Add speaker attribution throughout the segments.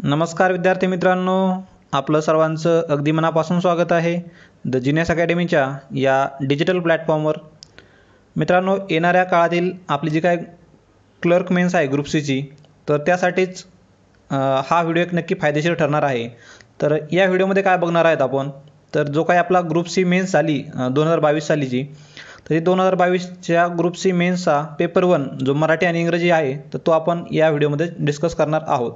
Speaker 1: नमस्कार विद्यार्थी मित्रांनो, आपलं सर्वांचं अगदी मनापासून स्वागत आहे द जीनियस अकॅडमीच्या या डिजिटल प्लॅटफॉर्मवर. मित्रांनो, येणाऱ्या काळातील आपली जी काय क्लर्क मेन्स आहे ग्रुप सीची, तर त्यासाठीच हा व्हिडिओ एक नक्की फायदेशीर ठरणार आहे. तर या व्हिडिओमध्ये काय बघणार आहेत आपण, तर जो काही आपला ग्रुप सी मेन्स झाली 2022 सालीची, तर ही 2022च्या ग्रुप सी मेन्सचा पेपर 1 जो मराठी आणि इंग्रजी आहे, तर तो आपण या व्हिडिओमध्ये डिस्कस करणार आहोत.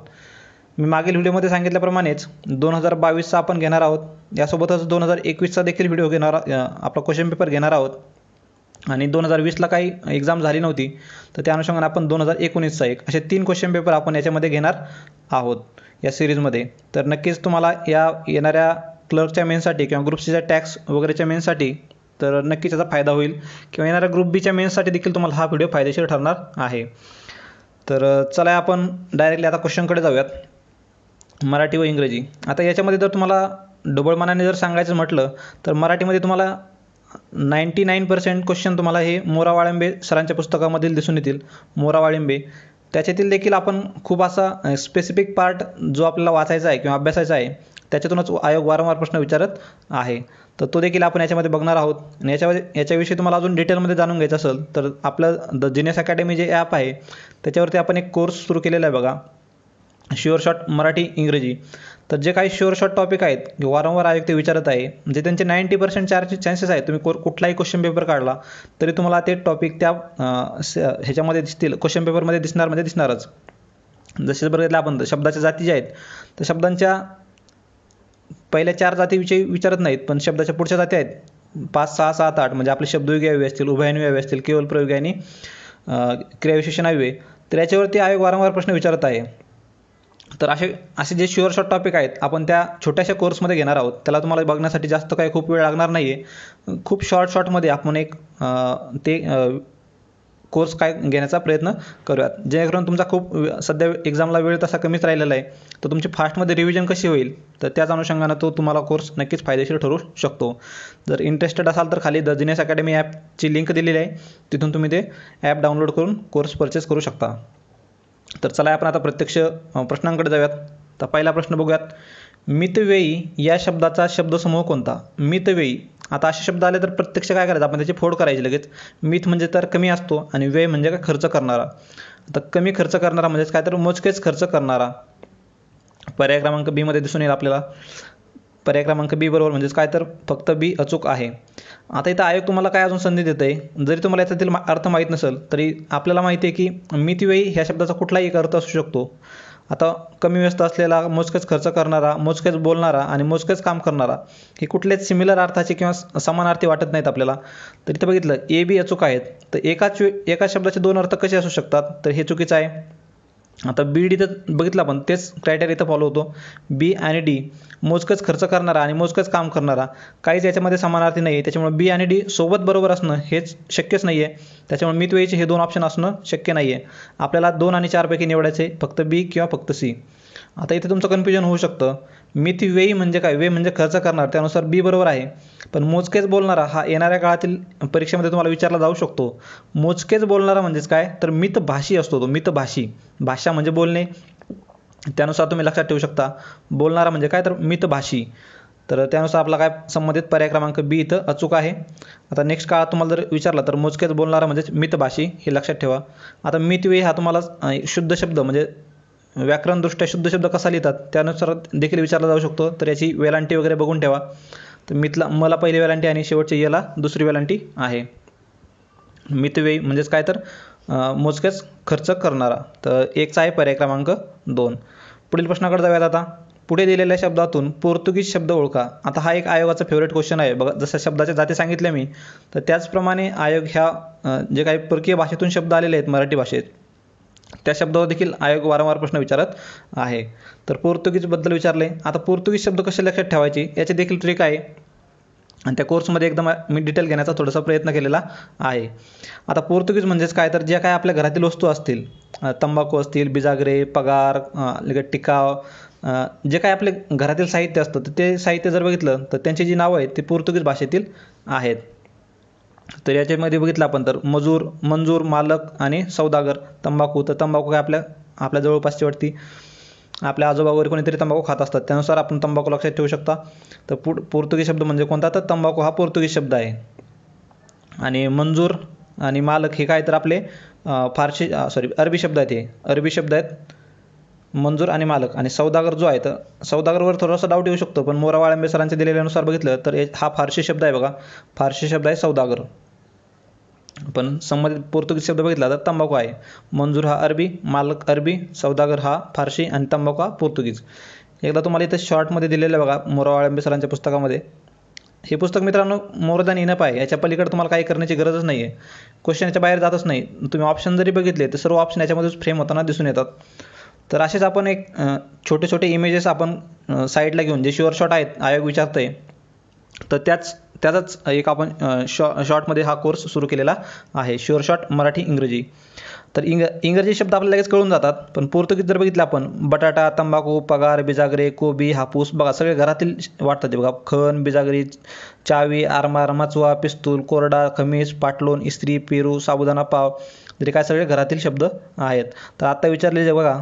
Speaker 1: मी मागील व्हिडिओमध्ये सांगितल्याप्रमाणेच 2022चा आपण घेणार आहोत, यासोबतच 2021चा देखील व्हिडिओ घेणार, आपला क्वेश्चन पेपर घेणार आहोत. आणि 2020ला काही एक्झाम झाली नव्हती, तर त्या अनुषंगाने आपण 2019चा एक असे 3 क्वेश्चन पेपर आपण याच्यामध्ये घेणार आहोत या सिरीजमध्ये. तर नक्कीच तुम्हाला या येणाऱ्या क्लर्कच्या मेन्ससाठी किंवा ग्रुप सीच्या टॅक्स वगैरेच्या मेन्ससाठी तर नक्कीच याचा फायदा होईल, किंवा येणाऱ्या ग्रुप बीच्या मेन्ससाठी देखील तुम्हाला हा व्हिडिओ फायदेशीर ठरणार आहे. तर चला आपण डायरेक्टली आता क्वेश्चनकडे जाऊयात, मराठी व इंग्रजी. आता याच्यामध्ये जर तुम्हाला ढोबळमानाने जर सांगायचं म्हटलं, तर मराठीमध्ये तुम्हाला 99% क्वेश्चन तुम्हाला हे मोरा वाळिंबे सरांच्या पुस्तकामधील दिसून येतील. मोरा वाळिंबे त्याच्यातील देखील आपण खूप असा स्पेसिफिक पार्ट जो आपल्याला वाचायचा आहे किंवा अभ्यासायचा आहे, त्याच्यातूनच आयोग वारंवार प्रश्न विचारत आहे, तर तो देखील आपण याच्यामध्ये बघणार आहोत. आणि याच्याविषयी तुम्हाला अजून डिटेलमध्ये जाणून घ्यायचं असेल तर आपलं द जीनियस अकॅडमी जे ॲप आहे, त्याच्यावरती आपण एक कोर्स सुरू केलेला आहे बघा, शुअर शॉर्ट मराठी इंग्रजी. तर जे काही शुअर शॉर्ट टॉपिक आहेत वारंवार आयोग ते विचारत आहे, म्हणजे त्यांचे 90% चान्सेस आहेत, तुम्ही कुठलाही क्वेश्चन पेपर काढला तरी तुम्हाला ते टॉपिक त्या ह्याच्यामध्ये दिसतील, क्वेश्चन पेपरमध्ये दिसणार, म्हणजे दिसणारच. जसे बघितलं आपण शब्दाच्या जाती ज्या आहेत, तर शब्दांच्या पहिल्या 4 जातीविषयी विचारत नाहीत, पण शब्दाच्या पुढच्या जाती आहेत 5, 6, 7, 8, म्हणजे आपले शब्दविग्यावी असतील, उभयान्वयावी असतील, केवळ प्रयोगी आणि क्रियाविशेषणावे, तर याच्यावरती आयोग वारंवार प्रश्न विचारत आहे. तर असे जे शुअर शॉर्ट टॉपिक आहेत आपण त्या छोट्याशा कोर्समध्ये घेणार आहोत. त्याला तुम्हाला बघण्यासाठी जास्त काही खूप वेळ लागणार नाही आहे. खूप शॉर्टमध्ये आपण एक ते कोर्स काय घेण्याचा प्रयत्न करूयात, जेणेकरून तुमचा खूप सध्या एक्झामला वेळ तसा कमीच राहिलेला आहे, तर तुमची फास्टमध्ये रिव्हिजन कशी होईल, तर त्याच अनुषंगानं तो तुम्हाला कोर्स नक्कीच फायदेशीर ठरू शकतो. जर इंटरेस्टेड असाल तर खाली द जीनियस अकॅडमी ॲपची लिंक दिलेली आहे, तिथून तुम्ही ते ॲप डाउनलोड करून कोर्स परचेस करू शकता. तर चला आपण आता प्रत्यक्ष प्रश्नांकडे जाऊयात. तर पहिला प्रश्न बघूयात, मितव्ययी या शब्दाचा शब्दसमूह कोणता? मितव्ययी. आता असे शब्द आले तर प्रत्यक्ष काय करायचं, आपण त्याची फोड करायची लगेच. मित म्हणजे तर कमी असतो, आणि व्यय म्हणजे काय, खर्च करणारा. आता कमी खर्च करणारा म्हणजेच काय, तर मोजकेच खर्च करणारा. पर्याय क्रमांक बी मध्ये दिसून येईल आपल्याला. पर्याय क्रमांक बी बरोबर, म्हणजेच काय, तर फक्त बी अचूक आहे. आता इथं आयोग तुम्हाला काय अजून संधी देत आहे, जरी तुम्हाला याच्यातील अर्थ माहीत नसेल तरी आपल्याला माहिती आहे की मितव्ययी ह्या शब्दाचा कुठलाही एक अर्थ असू शकतो. आता कमी व्यस्त असलेला, मोजकेच खर्च करणारा, मोजकेच बोलणारा आणि मोजकेच काम करणारा, हे कुठलेच सिमिलर अर्थाचे किंवा समानार्थी वाटत नाहीत आपल्याला. तर इथं बघितलं ए बी अचूक आहेत, तर एकाच शब्दाचे 2 अर्थ कसे असू शकतात, तर हे चुकीचं आहे. आता बी डी तर बघितलं आपण, तेच क्रायटेरिया इथं फॉलो होतो. बी आणि डी मोजकंच खर्च करणारा आणि मोजकंच काम करणारा, काहीच याच्यामध्ये समानार्थी नाही आहे, त्याच्यामुळे बी आणि डी सोबत बरोबर असणं हेच शक्यच नाही आहे. त्याच्यामुळे मितव्ययीचे हे 2 ऑप्शन असणं शक्य नाही आहे. आपल्याला 2 आणि 4 पैकी निवडायचे, फक्त बी किंवा फक्त सी. आता इथे तुमचं कन्फ्युजन होऊ शकतं, मितव्ययी म्हणजे काय, व्यय म्हणजे खर्च करणार, त्यानुसार बी बरोबर आहे. पण मोजकेच बोलणारा हा येणाऱ्या काळातील परीक्षेमध्ये तुम्हाला विचारला जाऊ शकतो. मोजकेच बोलणारा म्हणजेच काय, तर मितभाषी असतो तो, मितभाषी. भाषा म्हणजे बोलणे, त्यानुसार तुम्ही लक्षात ठेवू शकता. बोलणारा म्हणजे काय, तर मितभाषी. तर त्यानुसार आपला काय संबंधित पर्याय क्रमांक बी इथं अचूक आहे. आता नेक्स्ट काळात तुम्हाला जर विचारला तर मोजकेच बोलणारा म्हणजेच मितभाषी, हे लक्षात ठेवा. आता मितव्ययी हा तुम्हाला शुद्ध शब्द म्हणजे व्याकरणदृष्ट्या शुद्ध शब्द कसा लिहितात त्यानुसार देखील विचारला जाऊ शकतो. तर याची वेलांटी वगैरे बघून ठेवा. तर मितला मला पहिली वेलांटी आणि शेवटची याला दुसरी वेलांटी आहे. मितव्ययी म्हणजेच काय, तर मोजकेच खर्च करणारा. तर एकचा आहे पर्याय क्रमांक 2. पुढील प्रश्नाकडे जाऊयात. आता पुढे दिलेल्या शब्दातून पोर्तुगीज शब्द ओळखा. आता हा एक आयोगाचा फेवरेट क्वेश्चन आहे बघा. जसं शब्दाच्या जाती सांगितल्या मी, तर त्याचप्रमाणे आयोग ह्या जे काही परकीय भाषेतून शब्द आलेले आहेत मराठी भाषेत, त्या शब्दावर देखील आयोग वारंवार प्रश्न विचारत आहे. तर पोर्तुगीजबद्दल विचारले. आता पोर्तुगीज शब्द कसे लक्षात ठेवायचे याची देखील ट्रिक आहे, आणि त्या कोर्समध्ये एकदम मी डिटेल घेण्याचा थोडासा प्रयत्न केलेला आहे. आता पोर्तुगीज म्हणजेच काय, तर ज्या काय आपल्या घरातील वस्तू असतील, तंबाखू असतील, बिजागरे, पगार, टिकाव, जे काय आपले घरातील साहित्य असतं, तर ते साहित्य जर बघितलं तर त्यांची जी नावं आहेत ती पोर्तुगीज भाषेतील आहेत. तर याच्यामध्ये बघितलं आपण तर मजूर, मंजूर, मालक आणि सौदागर. तंबाखू, तर तंबाखू काय आपल्या जवळपासच्या वरती आपल्या आजोबा वगैरे कोणीतरी तंबाखू खात असतात, त्यानुसार आपण तंबाखू लक्षात ठेवू शकता. तर पोर्तुगीज शब्द म्हणजे कोणता, तर तंबाखू हा पोर्तुगीज शब्द आहे. आणि मंजूर आणि मालक हे काय तर आपले फारसी अरबी शब्द आहेत. हे अरबी शब्द आहेत मंजूर आणि मालक. आणि सौदागर जो आहे, तर सौदागरवर थोडासा डाऊट येऊ शकतो, पण मोरा वाळंबे सरांच्या दिलेल्यानुसार बघितलं तर हा फारसी शब्द आहे बघा, फारसी शब्द आहे सौदागर. पण संबंधित पोर्तुगीज शब्द बघितला तर तंबाखू आहे. मंजूर हा अरबी, मालक अरबी, सौदागर हा फारसी आणि तंबाखू हा पोर्तुगीज. एकदा तुम्हाला इथं शॉर्टमध्ये दिलेलं आहे बघा मोरा वाळंबे सरांच्या पुस्तकामध्ये. हे पुस्तक मित्रांनो मोर दॅन इनफ आहे, याच्या पलीकडे तुम्हाला काही करण्याची गरजच नाही आहे. क्वेश्चन याच्या बाहेर जातच नाही. तुम्ही ऑप्शन जरी बघितले तर सर्व ऑप्शन याच्यामध्येच फ्रेम होताना दिसून येतात. तर असेच आपण एक छोटे छोटे इमेजेस आपण साईडला घेऊन जे शुअर शॉट आहेत आयोग विचारतंय, तर त्याचाच एक आपण शॉर्टमध्ये हा कोर्स सुरू केलेला आहे, शुअर शॉट मराठी इंग्रजी. तर इंग्रजी शब्द आपल्याला लगेच कळून जातात, पण पोर्तुगीज जर बघितलं आपण, बटाटा, तंबाखू, पगार, बिजागरे, कोबी, हापूस, बघा सगळे घरातील वाटतात ते बघा. खण, बिजागरी, चावी, आरमार, मचवा, पिस्तूल, कोरडा, खमीस, पाटलोन, इस्त्री, पेरू, साबुदाणा, पाव, तरी काय सगळे घरातील शब्द आहेत. तर आत्ता विचारलेले बघा,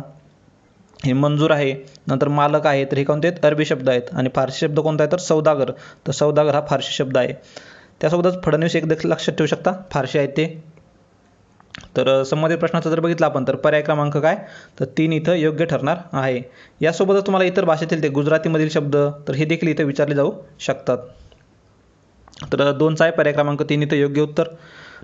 Speaker 1: हे मंजूर आहे, नंतर मालक आहे, तर हे कोणते आहेत, अरबी शब्द आहेत. आणि फारसी शब्द कोणता आहे, तर सौदागर. तर सौदागर हा फारसी शब्द आहे. त्यासोबतच फडणवीस एक देखील लक्षात ठेवू शकता, फारसी आहेत ते. तर संबंधित प्रश्नाचं जर बघितलं आपण, तर पर्याय क्रमांक काय, तर 3 इथं योग्य ठरणार आहे. यासोबतच तुम्हाला इतर भाषेतील ते गुजरातीमधील शब्द, तर हे देखील इथं विचारले जाऊ शकतात. तर 2चा आहे पर्याय क्रमांक 3 इथं योग्य उत्तर.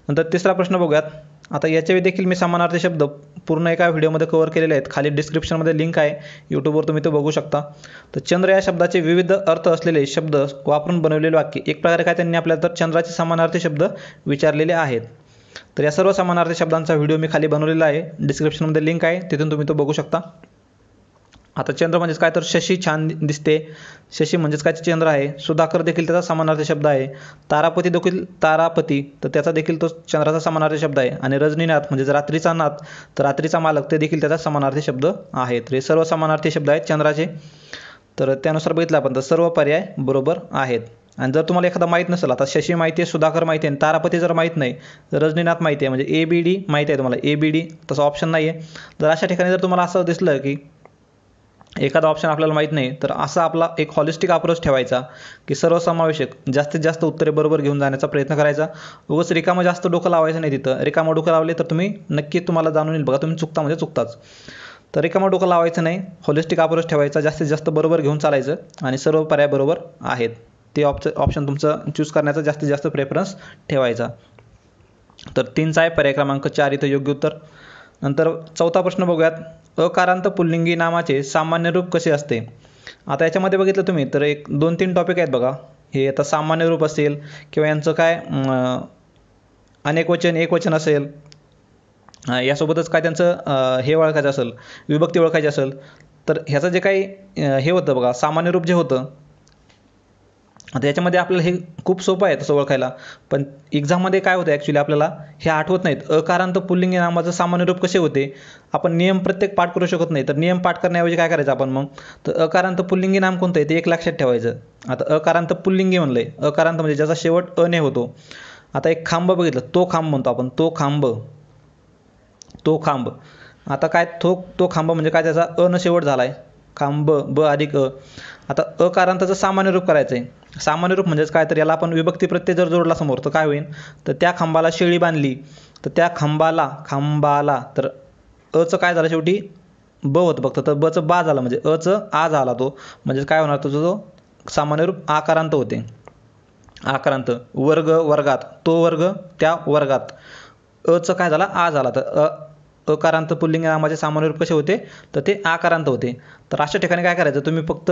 Speaker 1: नंतर तिसरा प्रश्न बघूयात. आता याच्यावेळी देखील मी समानार्थी शब्द पूर्ण एका व्हिडिओमध्ये कव्हर केलेले आहेत. खाली डिस्क्रिप्शनमध्ये लिंक आहे, यूट्यूबवर तुम्ही ते बघू शकता. तर चंद्र या शब्दाचे विविध अर्थ असलेले शब्द वापरून बनवलेले वाक्य, एक प्रकारे काय त्यांनी आपल्याला तर चंद्राचे समानार्थी शब्द विचारलेले आहेत. तर या सर्व समानार्थी शब्दांचा व्हिडिओ मी खाली बनवलेला आहे, डिस्क्रिप्शनमध्ये लिंक आहे, तिथून तुम्ही तो बघू शकता. आता चंद्र म्हणजेच काय, तर शशी छान दिसते, शशी म्हणजेच काय, चंद्र आहे. सुधाकर देखील त्याचा समानार्थी शब्द आहे. तारापती देखील तारापती, तर त्याचा देखील तो चंद्राचा समानार्थी शब्द आहे. आणि रजनीनाथ म्हणजेच रात्रीचा नाथ, तर रात्रीचा मालक, ते देखील त्याचा समानार्थी शब्द आहे. तर हे सर्व समानार्थी शब्द आहेत चंद्राचे. तर त्यानुसार बघितलं आपण तर सर्व पर्याय बरोबर आहेत. आणि जर तुम्हाला एखादा माहीत नसेल, आता शशी माहिती आहे, सुधाकर माहिती आहे, आणि तारापती जर माहीत नाही, तर रजनीनाथ माहिती आहे, म्हणजे ABD माहिती आहे तुम्हाला, ABD तसं ऑप्शन नाही आहे. जर अशा ठिकाणी जर तुम्हाला असं दिसलं की एखादा ऑप्शन आपल्याला माहीत नाही, तर असा आपला एक हॉलिस्टिक अप्रोच ठेवायचा की सर्वसमावेशक जास्तीत जास्त उत्तरे बरोबर घेऊन जाण्याचा प्रयत्न करायचा. उगाच रिकामं जास्त डोकं लावायचं नाही तिथं. रिकामं डोकं लावले तर तुम्ही नक्की तुम्हाला जाणून येईल बघा, तुम्ही चुकता म्हणजे चुकताच. तर रिकामं डोकं लावायचं नाही, हॉलिस्टिक अप्रोच ठेवायचा, जास्तीत जास्त बरोबर घेऊन चालायचं आणि सर्व पर्याय बरोबर आहेत ते ऑप्शन तुमचं चूज करण्याचा जास्तीत जास्त प्रेफरन्स ठेवायचा. तर 3चा आहे पर्याय क्रमांक 4 इथं योग्य उत्तर. नंतर 4था प्रश्न बघूयात. अकारांत पुल्लिंगी नामाचे सामान्य रूप कसे असते. आता याच्यामध्ये बघितलं तुम्ही तर 2-3 टॉपिक आहेत बघा. हे आता सामान्य रूप असेल किंवा यांचं काय अनेकवचन एकवचन असेल, यासोबतच काय त्यांचं हे ओळखायचं असेल, विभक्ती ओळखायची असेल, तर ह्याचं जे काही हे होतं बघा सामान्य रूप जे होतं, आता याच्यामध्ये आपल्याला हे खूप सोपं आहे तसं ओळखायला, पण एक्झाममध्ये काय होतं ॲक्च्युली आपल्याला हे आठवत नाहीत. अकारांत पुल्लिंगी नामाचं सामान्य रूप कसे होते, आपण नियम प्रत्येक पाठ करू शकत नाही. तर नियम पाठ करण्याऐवजी काय करायचं आपण मग, तर अकारांत पुल्लिंगी नाम कोणतं आहे ते एक लक्षात ठेवायचं. आता अकारांत पुल्लिंगी म्हणलं आहे, अकारांत म्हणजे ज्याचा शेवट अने होतो. आता एक खांब बघितलं, तो खांब म्हणतो आपण, तो खांब, तो खांब. आता काय तो खांब म्हणजे काय, त्याचा अन शेवट झाला आहे, खांब, ब अधिक अ. आता अकारांताचं सामान्य रूप करायचं आहे. सामान्य रूप म्हणजेच काय, तर याला आपण विभक्ती प्रत्यय जर जोडला समोर तर काय होईल, तर त्या खांबाला शेळी बांधली, तर त्या खांबाला तर अचं काय झालं शेवटी ब होतं फक्त, तर बचं बा झालं, म्हणजे अचं आ झाला तो, म्हणजे काय होणार तो जो सामान्य रूप आकारांत होते. आकारांत. वर्ग वर्गात, तो वर्ग त्या वर्गात, अचं काय झाला आ झाला, तर अकारांत पुल्लिंगी नामाचे सामान्य रूप कसे होते, तर ते आकारांत होते. तर अशा ठिकाणी काय करायचं, तुम्ही फक्त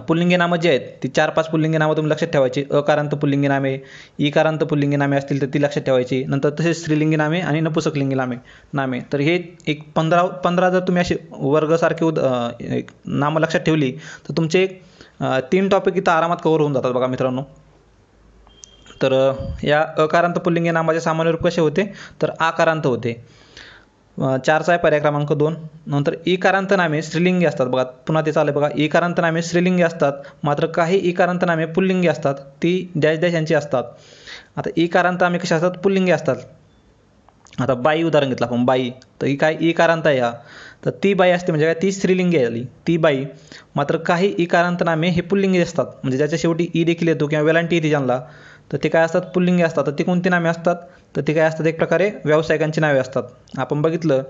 Speaker 1: पुल्लिंगी नामं जी आहेत ती 4-5 पुल्लिंगी नामं तुम्ही लक्षात ठेवायची. अकारांत पुल्लिंगी नामे, इकारांत पुल्लिंगी नामे असतील तर ती लक्षात ठेवायची. नंतर तसेच स्त्रीलिंगी नामे आणि नपुंसकलिंगी नामे. तर हे एक 15 जर तुम्ही असे वर्गसारखे नामं लक्षात ठेवली तर तुमचे 3 टॉपिक इथं आरामात कव्हर होऊन जातात बघा मित्रांनो. तर या अकारांत पुल्लिंगी नामाचे सामान्य रूप कसे होते, तर आकारांत होते. 4चा आहे पर्याय क्रमांक 2. नंतर इकारांत नामे स्त्रीलिंगी असतात बघा, पुन्हा ते चालेल बघा. इकारांत नामे स्त्रीलिंगी असतात, मात्र काही इकारांत नामे पुल्लिंगी असतात, ती डॅश डॅश यांची असतात. आता इकारांत नामे कशी असतात, पुल्लिंगी असतात. आता बाई उदाहरण घेतलं आपण, बाई, तर ही काय इकारांत आहे हा, तर ती बाई असते म्हणजे काय, ती स्त्रीलिंगी आली ती बाई. मात्र काही इकारांत नामे हे पुल्लिंगी असतात, म्हणजे ज्याच्या शेवटी ई देखील येतो किंवा वेलांटी येते ज्यांना, तर ते काय असतात, पुल्लिंगी असतात. तर ती कोणती नामे असतात, तर ती काय असतात, एक प्रकारे व्यावसायिकांची नावे असतात. आपण बघितलं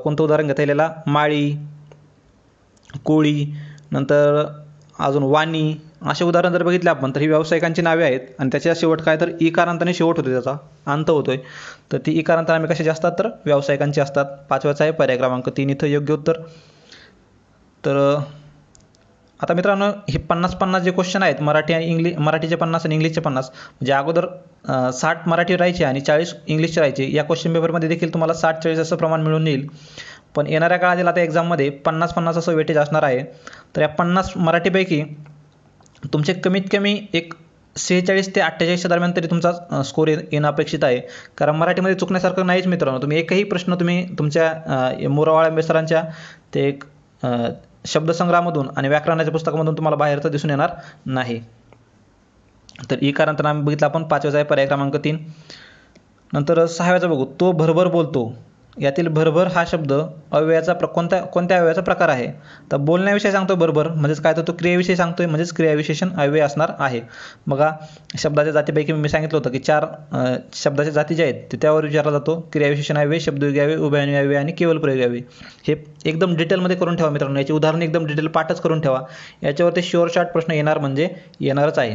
Speaker 1: कोणतं उदाहरण घेता येईल, माळी, कोळी, नंतर अजून वाणी, असे उदाहरण जर बघितले आपण तर ही व्यावसायिकांची नावे आहेत. आणि त्याच्या शेवट काय, तर इकारांताने शेवट होतो, त्याचा अंत होतोय. तर ती इकारांत नामे कशाची असतात, तर व्यावसायिकांची असतात. 5वाचा आहे पर्याय क्रमांक 3 इथं योग्य उत्तर. तर आता मित्रांनो, हे 50-50 जे क्वेश्चन आहेत, मराठी आणि मराठीचे 50 आणि इंग्लिशचे 50, म्हणजे अगोदर 60 मराठी राहायचे आणि 40 इंग्लिशचे राहायचे. या क्वेश्चन पेपरमध्ये देखील तुम्हाला 60-40 असं प्रमाण मिळून येईल. पण येणाऱ्या काळातील आता एक्झाममध्ये 50-50 असं वेटेज असणार आहे. तर या 50 मराठीपैकी तुमचे कमीत कमी एक 46 ते 48च्या दरम्यान तरी तुमचा स्कोर येणं अपेक्षित आहे. कारण मराठीमध्ये चुकण्यासारखं नाहीच मित्रांनो. तुम्ही एकही प्रश्न तुम्ही तुमच्या मोरावाळे सरांच्या ते एक शब्दसंग्रहामधून आणि व्याकरणाच्या पुस्तकामधून तुम्हाला बाहेरचं दिसून येणार नाही. तर इकारांत नाम बघितलं आपण, 5वाचा आहे पर्याय क्रमांक 3. नंतर 6व्याचा बघू, तो भरभर बोलतो. यातील भरभर हा शब्द अव्ययाचा कोणत्या अव्ययाचा प्रकार आहे. तर बोलण्याविषयी सांगतोय भरभर, म्हणजेच काय, तर तो क्रियाविषयी सांगतोय, म्हणजेच क्रियाविशेषण अव्यय असणार आहे. बघा, शब्दाच्या जातीपैकी मी सांगितलं होतं की 4 शब्दाच्या जाती ज्या आहेत ते त्यावर विचारला जातो. क्रियाविशेषण अव्यय, शब्दयोगी अव्यय, उभयन्वयी अव्यय आणि केवल प्रयोगी अव्यय. हे एकदम डिटेलमध्ये करून ठेवा मित्रांनो. याची उदाहरण एकदम डिटेल पाठच करून ठेवा. याच्यावरती शुअर शॉर्ट प्रश्न येणार म्हणजे येणारच आहे.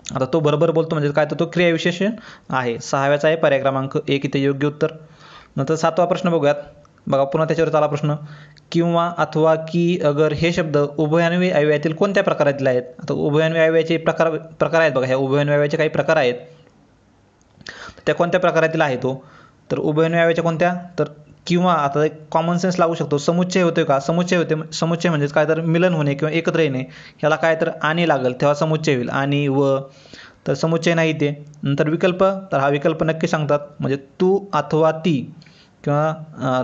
Speaker 1: आता तो बरोबर बोलतो म्हणजे काय, तर तो क्रियाविशेषण आहे. 6व्याचा आहे पर्याय क्रमांक 1 इथे योग्य उत्तर. नंतर 7वा प्रश्न बघूयात. बघा, पुन्हा त्याच्यावर आला प्रश्न, किंवा, अथवा, की, अगर हे शब्द उभयान्वयी अव्ययातील कोणत्या प्रकारातील आहेत. आता उभयान्वयी अव्ययाचे प्रकार आहेत बघा. ह्या उभयान्वयी अव्ययाचे काही प्रकार आहेत, त्या कोणत्या प्रकारातील आहे तो. तर उभयान्वयी अव्ययाच्या कोणत्या, तर किंवा, आता एक कॉमन सेन्स लागू शकतो. समुच्चय होतोय का, समुच्चय म्हणजेच काय, तर मिलन होणे किंवा एकत्र येणे. ह्याला काय, तर आणि लागेल तेव्हा समुच्चय होईल. आणि, व, तर समुच्चय नाही ते. नंतर विकल्प, तर हा विकल्प नक्की सांगतात, म्हणजे तू, अथवा, ती, किंवा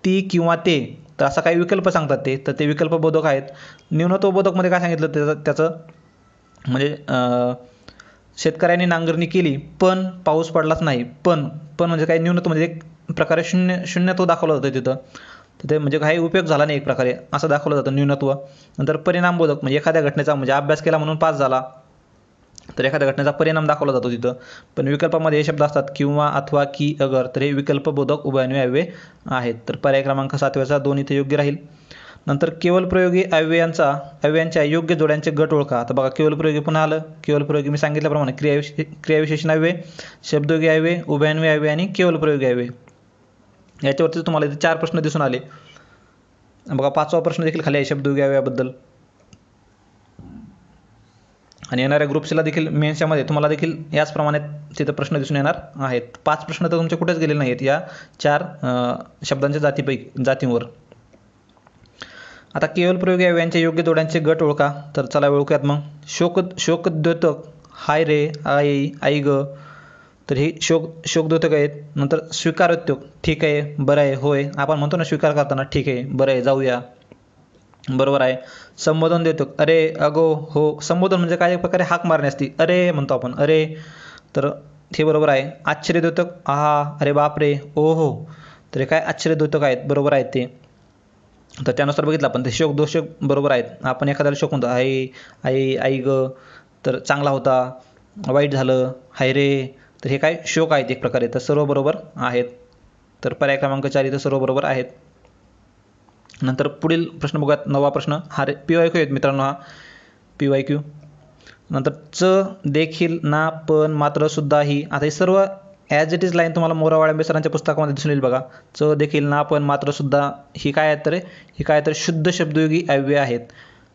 Speaker 1: ती किंवा ते, तर असा काही विकल्प सांगतात ते. तर ते विकल्प बोधक आहेत. न्यूनत्व बोधकमध्ये काय सांगितलं त्याचं म्हणजे शेतकऱ्यांनी नांगरणी केली पण पाऊस पडलाच नाही. पण म्हणजे काय, न्यूनत्व म्हणजे एक प्रकारे शून्यत्व दाखवलं जातं तिथं. तर ते म्हणजे काही उपयोग झाला नाही एक प्रकारे असं दाखवलं जातं न्यूनत्व. नंतर परिणाम बोधक म्हणजे एखाद्या घटनेचा म्हणजे अभ्यास केला म्हणून पास झाला, तर एखाद्या घटनेचा परिणाम दाखवला जातो तिथं. पण विकल्पामध्ये हे शब्द असतात किंवा, अथवा, की, अगर, तर हे विकल्प बोधक उभयान्वयी अव्यय आहेत. तर पर्याय क्रमांक 7व्याचा 2 इथे योग्य राहील. नंतर केवल प्रयोगी अव्ययांच्या योग्य जोड्यांचे गट ओळखा. आता बघा, केवल प्रयोगी पुन्हा आलं. केवल प्रयोगी मी सांगितल्याप्रमाणे क्रियाविशेषण अव्यय, शब्दयोगी अव्यय, उभयान्वयी अव्यय आणि केवल प्रयोगी अव्यय. याच्यावरती तुम्हाला इथे 4 प्रश्न दिसून आले. बघा, 5वा प्रश्न देखील खाली आहे शब्दयोगी अव्ययाबद्दल. आणि येणाऱ्या ग्रुप्सला देखील मेन्सच्यामध्ये तुम्हाला देखील याचप्रमाणे तिथं प्रश्न दिसून येणार आहेत. 5 प्रश्न तर तुमचे कुठेच गेलेले नाहीत या 4 शब्दांच्या जातींवर. आता केवल प्रयोगी अव्ययांच्या योग्य जोड्यांचे गट ओळखा. तर चला ओळखूयात मग. शोकद्योतक, हाय रे, आई, आई ग, तर हे शोकद्योतक आहेत. नंतर स्वीकारोद्योग, ठीक आहे, बरं आहे, होय, आपण म्हणतो ना स्वीकार करताना, ठीक आहे, बरं आहे, जाऊया, बरोबर आहे. संबोधन देतो, अरे, अगो, हो. संबोधन म्हणजे काय, एक प्रकारे हाक मारणे असते, अरे म्हणतो आपण, अरे, तर हे बरोबर आहे. आश्चर्यद्योतक, आहा, अरे बापरे, ओ हो, तर हे काय आश्चर्यद्योतक आहेत, बरोबर आहेत ते. तर त्यानुसार बघितलं आपण ते शोक बरोबर आहेत. आपण एखाद्याला शोक म्हणतो, आई, आई, आई ग, तर चांगला होता, वाईट झालं, हाय रे, तर हे काय शोक आहेत एक प्रकारे. तर सर्व बरोबर आहेत. तर पर्याय क्रमांक 4 इथं सर्व बरोबर आहेत. नंतर पुढील प्रश्न बघूयात. 9वा प्रश्न हा PYQ आहेत मित्रांनो, हा PYQ. नंतर देखील, ना, पण, मात्र, सुद्धा, ही. आता हे सर्व ॲज इट इज लाईन तुम्हाला मोरावाळे सरांच्या पुस्तकामध्ये दिसून येईल बघा. देखील, ना, पण, मात्र, सुद्धा, ही काय आहेत, तर ही काय तर शुद्ध शब्दयोगी अव्यय आहेत.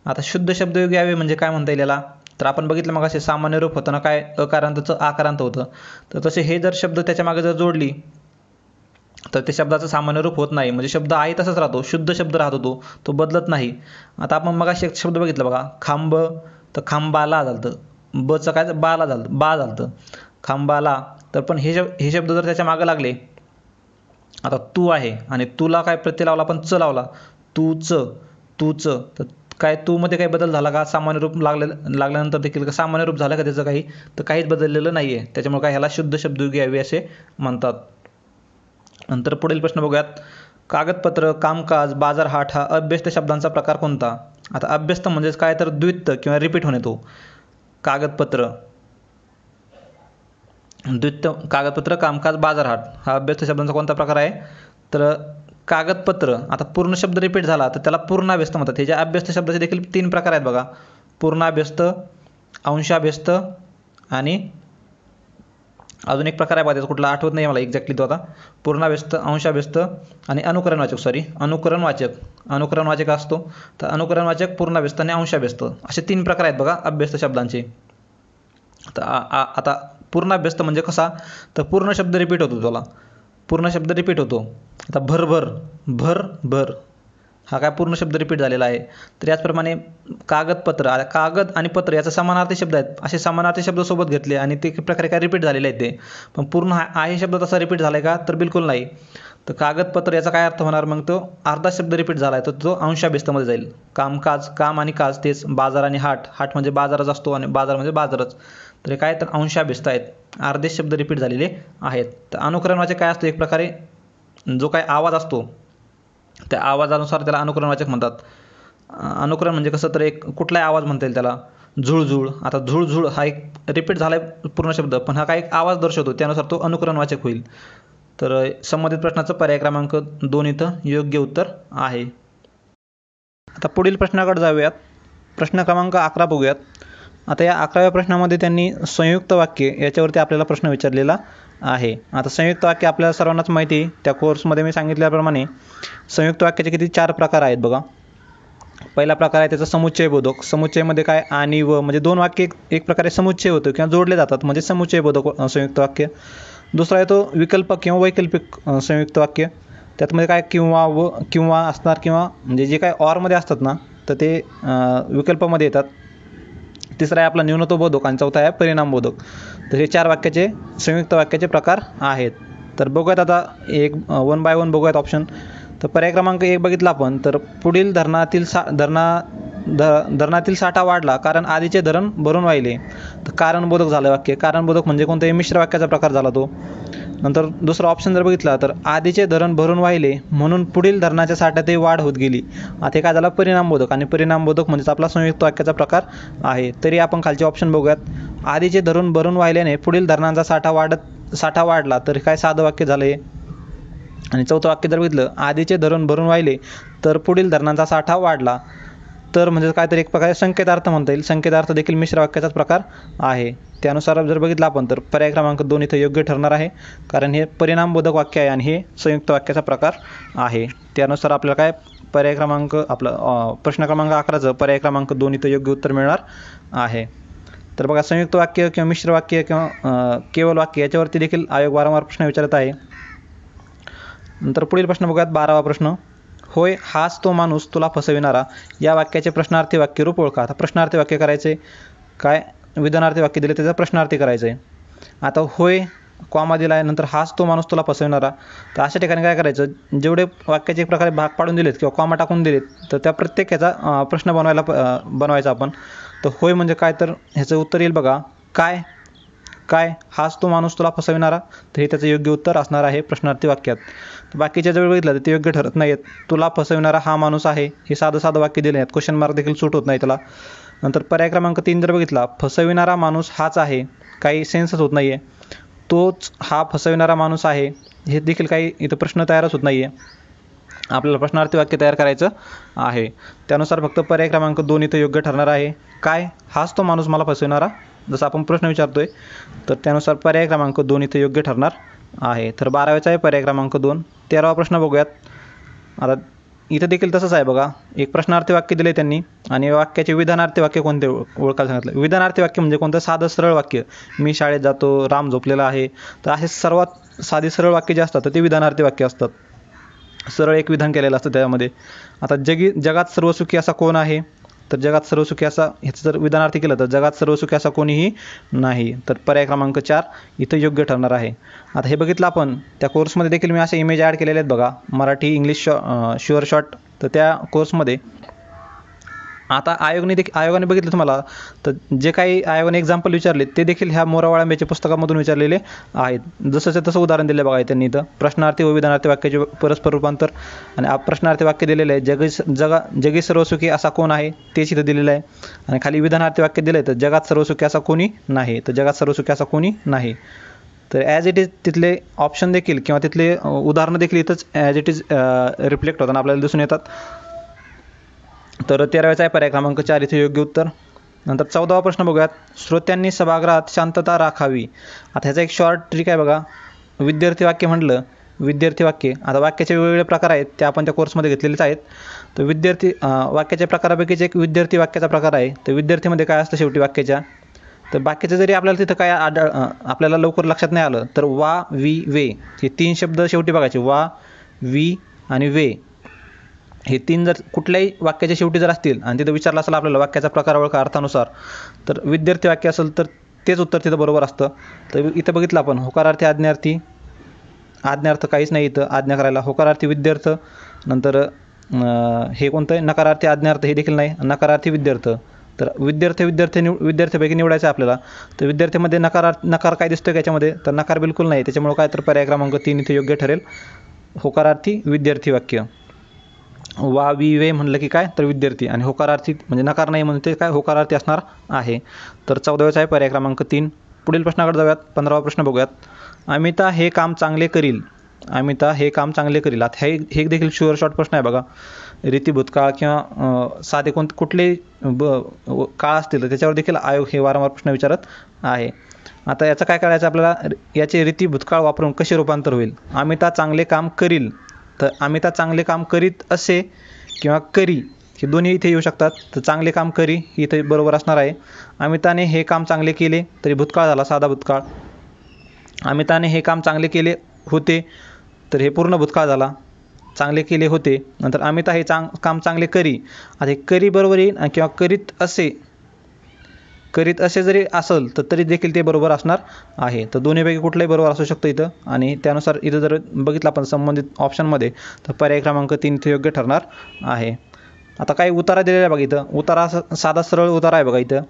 Speaker 1: आता शुद्ध शब्दयोगी अव्यय म्हणजे काय म्हणता येईल याला, तर आपण बघितलं मग असे सामान्य रूप होतं ना, काय अकारांतचं आकारांत होतं. तर तसे हे जर शब्द त्याच्या मागे जर जोडली तर ते शब्दाचं सामान्य रूप होत नाही. म्हणजे शब्द आहे तसाच राहतो, शुद्ध शब्द राहतो, तो बदलत नाही. आता आपण मग असे एक शब्द बघितलं बघा, खांब, तर खांबाला झालं, बचं काय, बाला झालं, बा झालं, खांबाला. तर पण हे शब्द जर त्याच्या मागे लागले, आता तू आहे आणि तुला काय प्रत्यय लावला, आपण च लावला, तूच, तर काय तू मध्ये काही बदल झाला का, सामान्य रूप लागल्यानंतर देखील सामान्य रूप झालं का त्याचं काही, तर काहीच बदललेलं नाही आहे. त्याच्यामुळे काय ह्याला शुद्ध शब्दयोगी अव्यय असे म्हणतात. नंतर पुढील प्रश्न बघूयात. कागदपत्र, कामकाज, बाजारहाट हा अभ्यस्त शब्दांचा प्रकार कोणता? आता अभ्यस्त म्हणजेच काय तर द्वित्व किंवा रिपीट होणे तो. कागदपत्र, द्वित्व, कागदपत्र, कामकाज, बाजारहाट हा अभ्यस्त शब्दांचा कोणता प्रकार आहे? तर कागदपत्र, आता पूर्ण शब्द रिपीट झाला तर त्याला पूर्णाभ्यस्त म्हणतात. हे जे अभ्यस्त शब्दाचे देखील 3 प्रकार आहेत बघा. पूर्णाभ्यस्त, अंशाभ्यस्त आणि अजून एक प्रकार आहे बघा, त्याचा कुठला आठवत नाही मला एक्झॅक्टली तो आता. पूर्णाभ्यस्त, अंशाभ्यस्त आणि अनुकरणवाचक. अनुकरणवाचक असतो. तर अनुकरणवाचक, पूर्णाभ्यस्त आणि अंशाभ्यस्त असे 3 प्रकार आहेत बघा अभ्यस्त शब्दांचे. तर आता पूर्णाभ्यस्त म्हणजे कसा? तर पूर्ण शब्द रिपीट होतो त्याला. पूर्ण शब्द रिपीट होतो. आता भरभर, भर हा काय पूर्ण शब्द रिपीट झालेला आहे. तर याचप्रमाणे कागदपत्र, आता कागद आणि पत्र याचा समानार्थी शब्द आहेत. असे समानार्थी शब्द सोबत घेतले आणि ते प्रकारे काय रिपीट झालेले आहेत ते. पण पूर्ण आहे शब्द तसा रिपीट झाला आहे का? तर बिलकुल नाही. तर कागदपत्र याचा काय अर्थ होणार? मग तो अर्धा शब्द रिपीट झाला आहे तर तो अंशाभ्यस्तमध्ये जाईल. कामकाज, काम आणि काज तेच. बाजार आणि हाट, हाट म्हणजे बाजारच असतो आणि बाजार म्हणजे बाजारच. तर हे काय तर अंशाभ्यस्त आहेत. अर्धे शब्द रिपीट झालेले आहेत. तर अनुकरणवाचक काय असतं? एक प्रकारे जो काय आवाज असतो त्या आवाजानुसार त्याला अनुकरणवाचक म्हणतात. अनुकरण म्हणजे कसं? तर एक कुठलाही आवाज म्हणता येईल त्याला. झुळझुळ, आता झुळझुळ हा एक रिपीट झाला आहे पूर्ण शब्द, पण हा काय एक आवाज दर्शवतो, त्यानुसार तो अनुकरणवाचक होईल. तर संबंधित प्रश्नाचं पर्याय क्रमांक 2 इथं योग्य उत्तर आहे. आता पुढील प्रश्नाकडे जाऊयात. प्रश्न क्रमांक 11 बघूयात. आता या 11व्या प्रश्नामध्ये त्यांनी संयुक्त वाक्य याच्यावरती आपल्याला प्रश्न विचारलेला आहे. आता संयुक्त वाक्य आपल्याला सर्वांनाच माहिती आहे, त्या कोर्समध्ये मी सांगितल्याप्रमाणे संयुक्त वाक्याचे किती 4 प्रकार आहेत बघा. पहिला प्रकार आहे त्याचा समुच्चयबोधक. समुच्चयमध्ये काय आणि व म्हणजे 2 वाक्य एक प्रकारे समुच्चय होतो किंवा जोडले जातात म्हणजे समुच्चयबोधक संयुक्त वाक्य. दुसरा आहे तो विकल्पक किंवा वैकल्पिक संयुक्त वाक्य. त्यातमध्ये काय किंवा व किंवा असणार किंवा म्हणजे जे काय ऑरमध्ये असतात ना तर ते विकल्पामध्ये येतात. तिसरा आहे आपला न्यूनत्वबोधक आणि चौथा आहे परिणामबोधक. तर हे 4 वाक्याचे संयुक्त वाक्याचे प्रकार आहेत. तर बघूयात आता एक 1 बाय 1 बघूयात ऑप्शन. तर पर्याय क्रमांक 1 बघितला आपण तर पुढील धरणातील साठा वाढला कारण आधीचे धरण भरून वाहिले. तर कारणबोधक झालं वाक्य. कारणबोधक म्हणजे कोणत्याही मिश्र वाक्याचा प्रकार झाला तो. नंतर दुसरा ऑप्शन जर बघितला तर आधीचे धरण भरून वाहिले म्हणून पुढील धरणाच्या साठ्यातही वाढ होत गेली. आता हे काय झालं? परिणामबोधक. आणि परिणामबोधक म्हणजेच आपला संयुक्त वाक्याचा प्रकार आहे. तरी आपण खालचे ऑप्शन बघूयात. आधीचे धरण भरून वाहिल्याने पुढील धरणांचा साठा वाढला तर काय साधं वाक्य झालं आहे. आणि चौथं वाक्य जर बघितलं आधीचे धरण भरून वाहिले तर पुढील धरणांचा साठा वाढला तर म्हणजे काहीतरी एक प्रकारे संकेतार्थ म्हणता येईल. संकेतार्थ देखील मिश्र वाक्याचाच प्रकार आहे. त्यानुसार जर बघितलं आपण तर पर्याय क्रमांक 2 इथं योग्य ठरणार आहे, कारण हे परिणामबोधक वाक्य आहे आणि हे संयुक्त वाक्याचा प्रकार आहे. त्यानुसार आपल्याला काय पर्याय क्रमांक प्रश्न क्रमांक 11चं पर्याय क्रमांक 2 इथं योग्य उत्तर मिळणार आहे. तर बघा संयुक्त वाक्य किंवा मिश्र वाक्य किंवा केवळ वाक्य याच्यावरती देखील आयोग वारंवार प्रश्न विचारत आहे. नंतर पुढील प्रश्न बघूयात 12वा प्रश्न. होय हाच तो माणूस तुला फसविणारा या वाक्याचे प्रश्नार्थी वाक्य रूप ओळखा. आता प्रश्नार्थी वाक्य करायचे काय? विधानार्थी वाक्य दिले त्याचा प्रश्नार्थी करायचं आहे. आता होय कॉमा दिला आहे, नंतर हाच तो माणूस तुला फसविणारा. तर अशा ठिकाणी काय करायचं? जेवढे वाक्याचे एक प्रकारे भाग पाडून दिलेत किंवा कॉमा टाकून दिलेत तर त्या प्रत्येक ह्याचा प्रश्न बनवायचा आपण. तर होय म्हणजे काय? तर ह्याचं उत्तर येईल बघा काय हाच तो माणूस तुला फसविणारा. तर हे त्याचं योग्य उत्तर असणार आहे प्रश्नार्थी वाक्यात. तर बाकीच्या जवळ बघितलं तर ते योग्य ठरत नाही आहेत. तुला फसविणारा हा माणूस आहे हे साधं वाक्य दिले आहेत. क्वेश्चन मार्क देखील सूट होत नाही त्याला. नंतर पर्याय क्रमांक 3 जर बघितला फसविणारा माणूस हाच आहे, काही सेन्सच होत नाही आहे. तोच हा फसविणारा माणूस आहे हे देखील काही इथं प्रश्न तयारच होत नाही आहे. आपल्याला प्रश्नार्थी वाक्य तयार करायचं आहे. त्यानुसार फक्त पर्याय क्रमांक 2 इथं योग्य ठरणार आहे. काय हाच तो माणूस मला फसविणारा, जसं आपण प्रश्न विचारतोय तर त्यानुसार पर्याय क्रमांक 2 इथं योग्य ठरणार आहे. तर 12व्याचा आहे पर्याय क्रमांक 2. 13वा प्रश्न बघूयात. आता इथं देखील तसंच आहे बघा. एक प्रश्नार्थी वाक्य दिले त्यांनी आणि वाक्याचे विधानार्थी वाक्य कोणते ओळखायला सांगितलं. विधानार्थी वाक्य म्हणजे कोणतं? साधं सरळ वाक्य. मी शाळेत जातो, राम झोपलेला आहे. तर असे सर्वात साधी सरळ वाक्य जे असतात तर ते विधानार्थी वाक्य असतात. सरळ एक विधान केलेलं असतं त्यामध्ये. आता जगात सर्वसुखी असा कोण आहे? तर जगात सर्वसुखी असा, ह्याचं जर विधानार्थी केलं तर जगात सर्वसुखी असा कोणीही नाही. तर पर्याय क्रमांक 4 इथं योग्य ठरणार आहे. आता हे बघितलं आपण त्या कोर्समध्ये देखील मी असे इमेज ॲड केलेले आहेत बघा. Marathi English sure short. तर त्या कोर्समध्ये आता आयोगाने बघितलं तुम्हाला तर जे काही आयोगाने एक्झाम्पल विचारले ते देखील ह्या मोरावाळ आंब्याच्या पुस्तकामधून विचारलेले आहेत. जसंच्या तसं उदाहरण दिले बघा त्यांनी इथं प्रश्नार्थी व विधानार्थी वाक्याचे परस्पर रूपांतर आणि प्रश्नार्थी वाक्य दिलेलं आहे. जगी सर्वसुखी असा कोण आहे तेच इथं दिलेलं आहे. आणि खाली विधानार्थी वाक्य दिलं आहे तर जगात सर्वसुखी असा कोणी नाही, तर जगात सर्वसुखी असा कोणी नाही. तर ॲज इट इज तिथले ऑप्शन देखील किंवा तिथले उदाहरणं देखील इथंच ॲज इट इज रिफ्लेक्ट होताना आपल्याला दिसून येतात. तर 13वेचा आहे पर्याय क्रमांक 4 इथे योग्य उत्तर. नंतर 14वा प्रश्न बघूयात. श्रोत्यांनी सभागृहात शांतता राखावी. आता ह्याचा एक शॉर्ट ट्रिक आहे बघा. विद्यार्थी वाक्य म्हटलं, विद्यार्थी वाक्य आता वाक्याचे वेगवेगळे प्रकार आहेत ते आपण त्या कोर्समध्ये घेतलेलेच आहेत. तर विद्यार्थी वाक्याच्या प्रकारापैकीच एक विद्यार्थी वाक्याचा प्रकार आहे. तर विद्यार्थीमध्ये काय असतं शेवटी वाक्याच्या, तर बाकीचं जरी आपल्याला तिथं काय आपल्याला लवकर लक्षात नाही आलं तर वा वी वे हे 3 शब्द शेवटी बघायचे. वा वी आणि वे हे 3 जर कुठल्याही वाक्याच्या शेवटी जर असतील आणि तिथं विचारलं असेल आपल्याला वाक्याचा प्रकार ओळखा अर्थानुसार, तर विद्यार्थी वाक्य असेल तर तेच उत्तर तिथं बरोबर असतं. तर इथं बघितलं आपण होकारार्थी आज्ञार्थी, आज्ञार्थ काहीच नाही इथं आज्ञा करायला. होकारार्थी विद्यार्थ, नंतर हे कोणतं आहे नकारार्थी आज्ञार्थ हे देखील नाही, नकारार्थी विद्यार्थ. तर विद्यार्थ्यापैकी निवडायचं आहे आपल्याला. तर विद्यार्थ्यामध्ये नकार काय दिसतोय याच्यामध्ये, तर नकार बिलकुल नाही. त्याच्यामुळे काय तर पर्याय क्रमांक 3 इथे योग्य ठरेल. होकारार्थी विद्यार्थी वाक्य. वा वी वे म्हणलं की काय तर विद्यार्थी, आणि होकारार्थी म्हणजे नकार नाही म्हणून ते काय होकारार्थी असणार आहे. तर 14वेचा आहे पर्याय क्रमांक 3. पुढील प्रश्नाकडे जाऊयात. 15वा प्रश्न बघूयात. अमिता हे काम चांगले करील. अमिता हे काम चांगले करील. आता हे देखील शुअर शॉर्ट प्रश्न आहे बघा. रीती भूतकाळ किंवा साधे कुठले काळ असतील तर त्याच्यावर देखील आयोग हे वारंवार प्रश्न विचारत आहे. आता याचं काय करायचं आपल्याला, याचे रीती भूतकाळ वापरून कसे रूपांतर होईल. अमिता चांगले काम करील, तर अमिता चांगले काम करीत असे किंवा करी हे दोन्ही इथे येऊ शकतात. तर चांगले काम करी इथे बरोबर असणार आहे. अमिताने हे काम चांगले केले तरी भूतकाळ झाला, साधा भूतकाळ. अमिताने हे काम चांगले केले होते तर हे पूर्ण भूतकाळ झाला, चांगले केले होते. नंतर अमिता हे काम चांगले करी, आता हे करी बरोबर येईल किंवा करीत असे जरी असेल तर तरी देखील ते बरोबर असणार आहे. तर दोन्हीपैकी कुठलंही बरोबर असू शकतं इथं. आणि त्यानुसार इथं जर बघितलं आपण संबंधित ऑप्शनमध्ये तर पर्याय क्रमांक 3 इथे योग्य ठरणार आहे. आता काही उतारा दिलेला आहे बघा इथं. उतारा साधा सरळ उतारा आहे बघा इथं.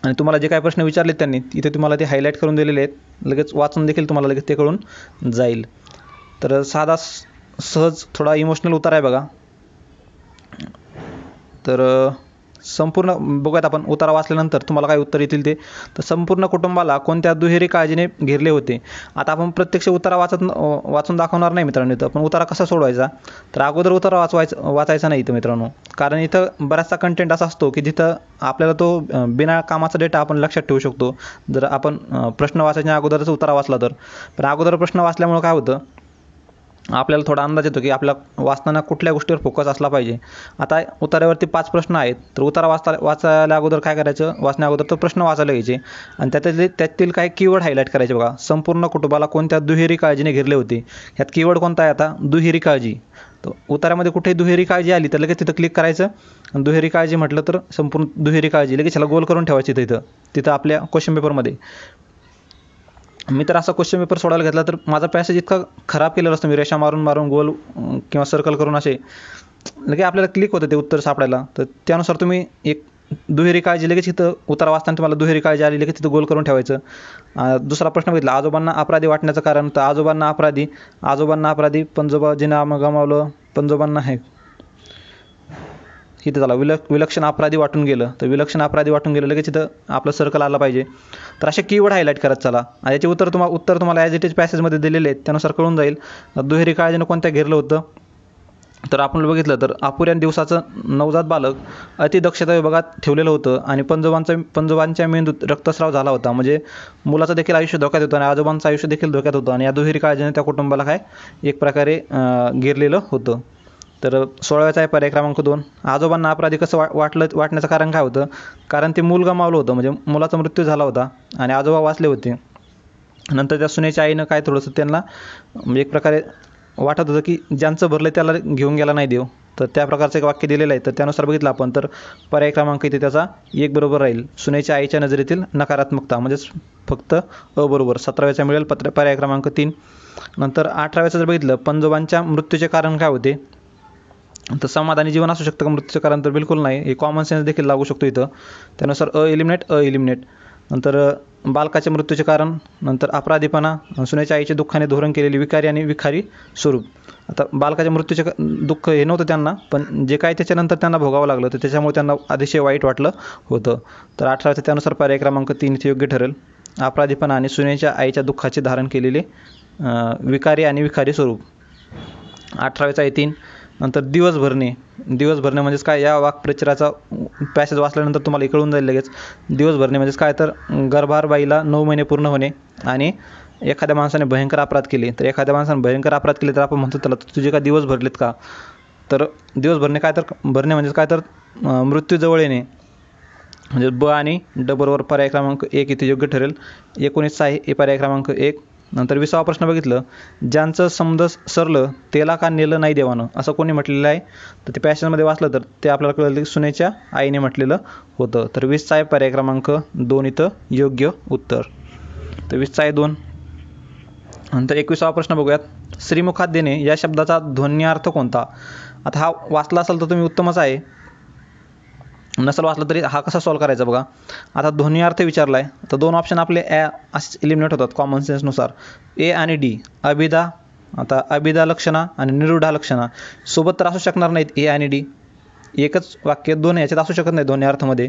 Speaker 1: आणि तुम्हाला जे काही प्रश्न विचारलेत त्यांनी इथे तुम्हाला ते हायलाईट करून दिलेले आहेत. लगेच वाचून देखील तुम्हाला लगेच ते कळून जाईल. तर साधा सहज थोडा इमोशनल उतारा आहे बघा. तर संपूर्ण बघूयात आपण उतारा वाचल्यानंतर तुम्हाला काय उत्तर येतील ते. तर संपूर्ण कुटुंबाला कोणत्या दुहेरी काळजीने घेरले होते. आता आपण प्रत्यक्ष उतारा वाचून दाखवणार नाही मित्रांनो इथं. पण उतारा कसा सोडवायचा, तर अगोदर उतारा वाचायचा नाही इथं मित्रांनो. कारण इथं बराचसा कंटेंट असा असतो की जिथं आपल्याला तो बिना कामाचा डेटा आपण लक्षात ठेवू शकतो जर आपण प्रश्न वाचायच्या अगोदरच उतारा वाचला तर. पण अगोदर प्रश्न वाचल्यामुळे काय होतं, आपल्याला थोडा अंदाज येतो की आपल्या वाचताना कुठल्या गोष्टीवर फोकस असला पाहिजे. आता उतार्यावरती 5 प्रश्न आहेत, तर उतारा वाचायला अगोदर काय करायचं, वाचण्या अगोदर तर प्रश्न वाचायला घ्यायचे आणि त्यातील काही कीवर्ड हायलाईट करायचे बघा. संपूर्ण कुटुंबाला कोणत्या दुहेरी काळजीने घेरले होते. ह्यात कीवर्ड कोणता आहे आता, दुहेरी काळजी. तर उतार्यामध्ये कुठेही दुहेरी काळजी आली तर लगेच तिथं क्लिक करायचं. आणि दुहेरी काळजी म्हटलं तर संपूर्ण दुहेरी काळजी लगेच ह्याला गोल करून ठेवायची तिथं आपल्या क्वेश्चन पेपरमध्ये. मी तर असा क्वेश्चन पेपर सोडायला घेतला तर माझा पॅसेज इतका खराब केलेला असतो मी, रेषा मारून गोल किंवा सर्कल करून असे लगे आपल्याला क्लिक होतं ते उत्तर सापडायला. तर त्यानुसार तुम्ही एक दुहेरी काळजी लगेच इथं उतारा वाचताना तुम्हाला दुहेरी काळजी आली लगेच तिथं गोल करून ठेवायचं. दुसरा प्रश्न बघितला, आजोबांना अपराधी वाटण्याचं कारण. तर आजोबांना अपराधी पंजोबा जिना गमावलं, पंजोबांना हे इथं झाला विलक्षण अपराधी वाटून गेलं. तर विलक्षण अपराधी वाटून गेलं लगेच इथं आपलं सर्कल आला पाहिजे. तर असे कीवर्ड हायलाईट करत चला. याचे उत्तर तुम्हाला ॲज इट इज पॅसेजमध्ये दिलेले आहेत, त्यानुसार कळून जाईल. दुहेरी काळजीनं कोणत्या घेरलं होतं, तर आपण बघितलं तर अपुऱ्या दिवसाचं नवजात बालक अतिदक्षता विभागात ठेवलेलं होतं आणि पंजोबांच्या मेंदूत रक्तस्राव झाला होता. म्हणजे मुलाचं देखील आयुष्य धोक्यात होतं आणि आजोबांचं आयुष्य देखील धोक्यात होतं. आणि या दुहेरी काळजीने त्या कुटुंबाला काय एक प्रकारे घेरलेलं होतं. तर 16वेचा आहे पर्याय क्रमांक 2. आजोबांना अपराधी कसं वाटण्याचं कारण काय होतं, कारण ते मूल गमावलं होतं. म्हणजे मुलाचा मृत्यू झाला होता आणि आजोबा वाचले होते. नंतर त्या सुनेच्या आईनं काय थोडंसं त्यांना म्हणजे एक प्रकारे वाटत होतं की ज्यांचं भरलं त्याला घेऊन गेला नाही देव. तर त्या प्रकारचं एक वाक्य दिलेलं आहे. तर त्यानुसार बघितलं आपण तर पर्याय क्रमांक इथे त्याचा 1 बरोबर राहील. सुनेच्या आईच्या नजरेतील नकारात्मकता म्हणजेच फक्त बरोबर. 17वेचा मिळेल पर्याय क्रमांक 3. नंतर 18वेचं जर बघितलं, पंजोबांच्या मृत्यूचे कारण काय होते. तर समाधानी जीवन असू शकतं का मृत्यूचं कारण? तर बिलकुल नाही. हे कॉमन सेन्स देखील लागू शकतो इथं. त्यानुसार इलिमिनेट. नंतर बालकाच्या मृत्यूचे कारण, नंतर अपराधीपणा, सुनेच्या आईच्या दुःखाने धोरण केलेली विकारी आणि विखारी स्वरूप. आता बालकाच्या मृत्यूचे दुःख हे नव्हतं त्यांना, पण जे काही त्याच्यानंतर त्यांना भोगावं लागलं तर त्याच्यामुळे त्यांना अतिशय वाईट वाटलं होतं. तर 18 त्यानुसार पर्याय क्रमांक 3 इथे योग्य ठरेल. अपराधीपणा आणि सुनेच्या आईच्या दुःखाचे धारण केलेले विकारी आणि विखारी स्वरूप. 18 आहे 3. नंतर दिवस भरणे म्हणजेच काय? या वाक्प्रचाराचा पॅसेज वाचल्यानंतर तुम्हाला हे कळून जाईल लगेच. दिवस भरणे म्हणजेच काय? तर गर्भार बाईला 9 महिने पूर्ण होणे आणि एखाद्या माणसाने भयंकर अपराध केले. तर एखाद्या माणसाने भयंकर अपराध केले तर आपण म्हणतो त्याला तुझे का दिवस भरलेत का? तर दिवस भरणे काय? तर भरणे म्हणजेच काय? तर मृत्यू जवळ येणे. म्हणजे ब आणि ड बरोबर पर्याय क्रमांक 1 इथे योग्य ठरेल. 19 आहे हे पर्याय क्रमांक 1. नंतर 20वा प्रश्न बघितलं, ज्यांचं समद सरलं त्याला का नेलं नाही देवानं, असं कोणी म्हटलेलं आहे? तर ते पॅसेजमध्ये वाचलं तर ते आपल्याला कळलं की सुनेच्या आईने म्हटलेलं होतं. तर 20 आहे पर्याय क्रमांक 2 इथं योग्य उत्तर. तर 20 आहे 2. नंतर 21वा प्रश्न बघूयात, श्रीमुखात देणे या शब्दाचा ध्वन्यार्थ कोणता? आता हा वाचला असेल तर तुम्ही उत्तमच आहे, नसेल वाचलं तरी हा कसा सॉल्व करायचा बघा. आता ध्वनी अर्थ विचारला आहे तर 2 ऑप्शन आपले असे इलिमिनेट होतात कॉमन सेन्सनुसार. ए आणि डी अभिधा. आता अभिधा लक्षणा आणि निरूढा लक्षणा सोबत तर असू शकणार नाहीत. ए आणि डी एकच वाक्य 2 याच्यात असू शकत नाही ध्वनी अर्थामध्ये,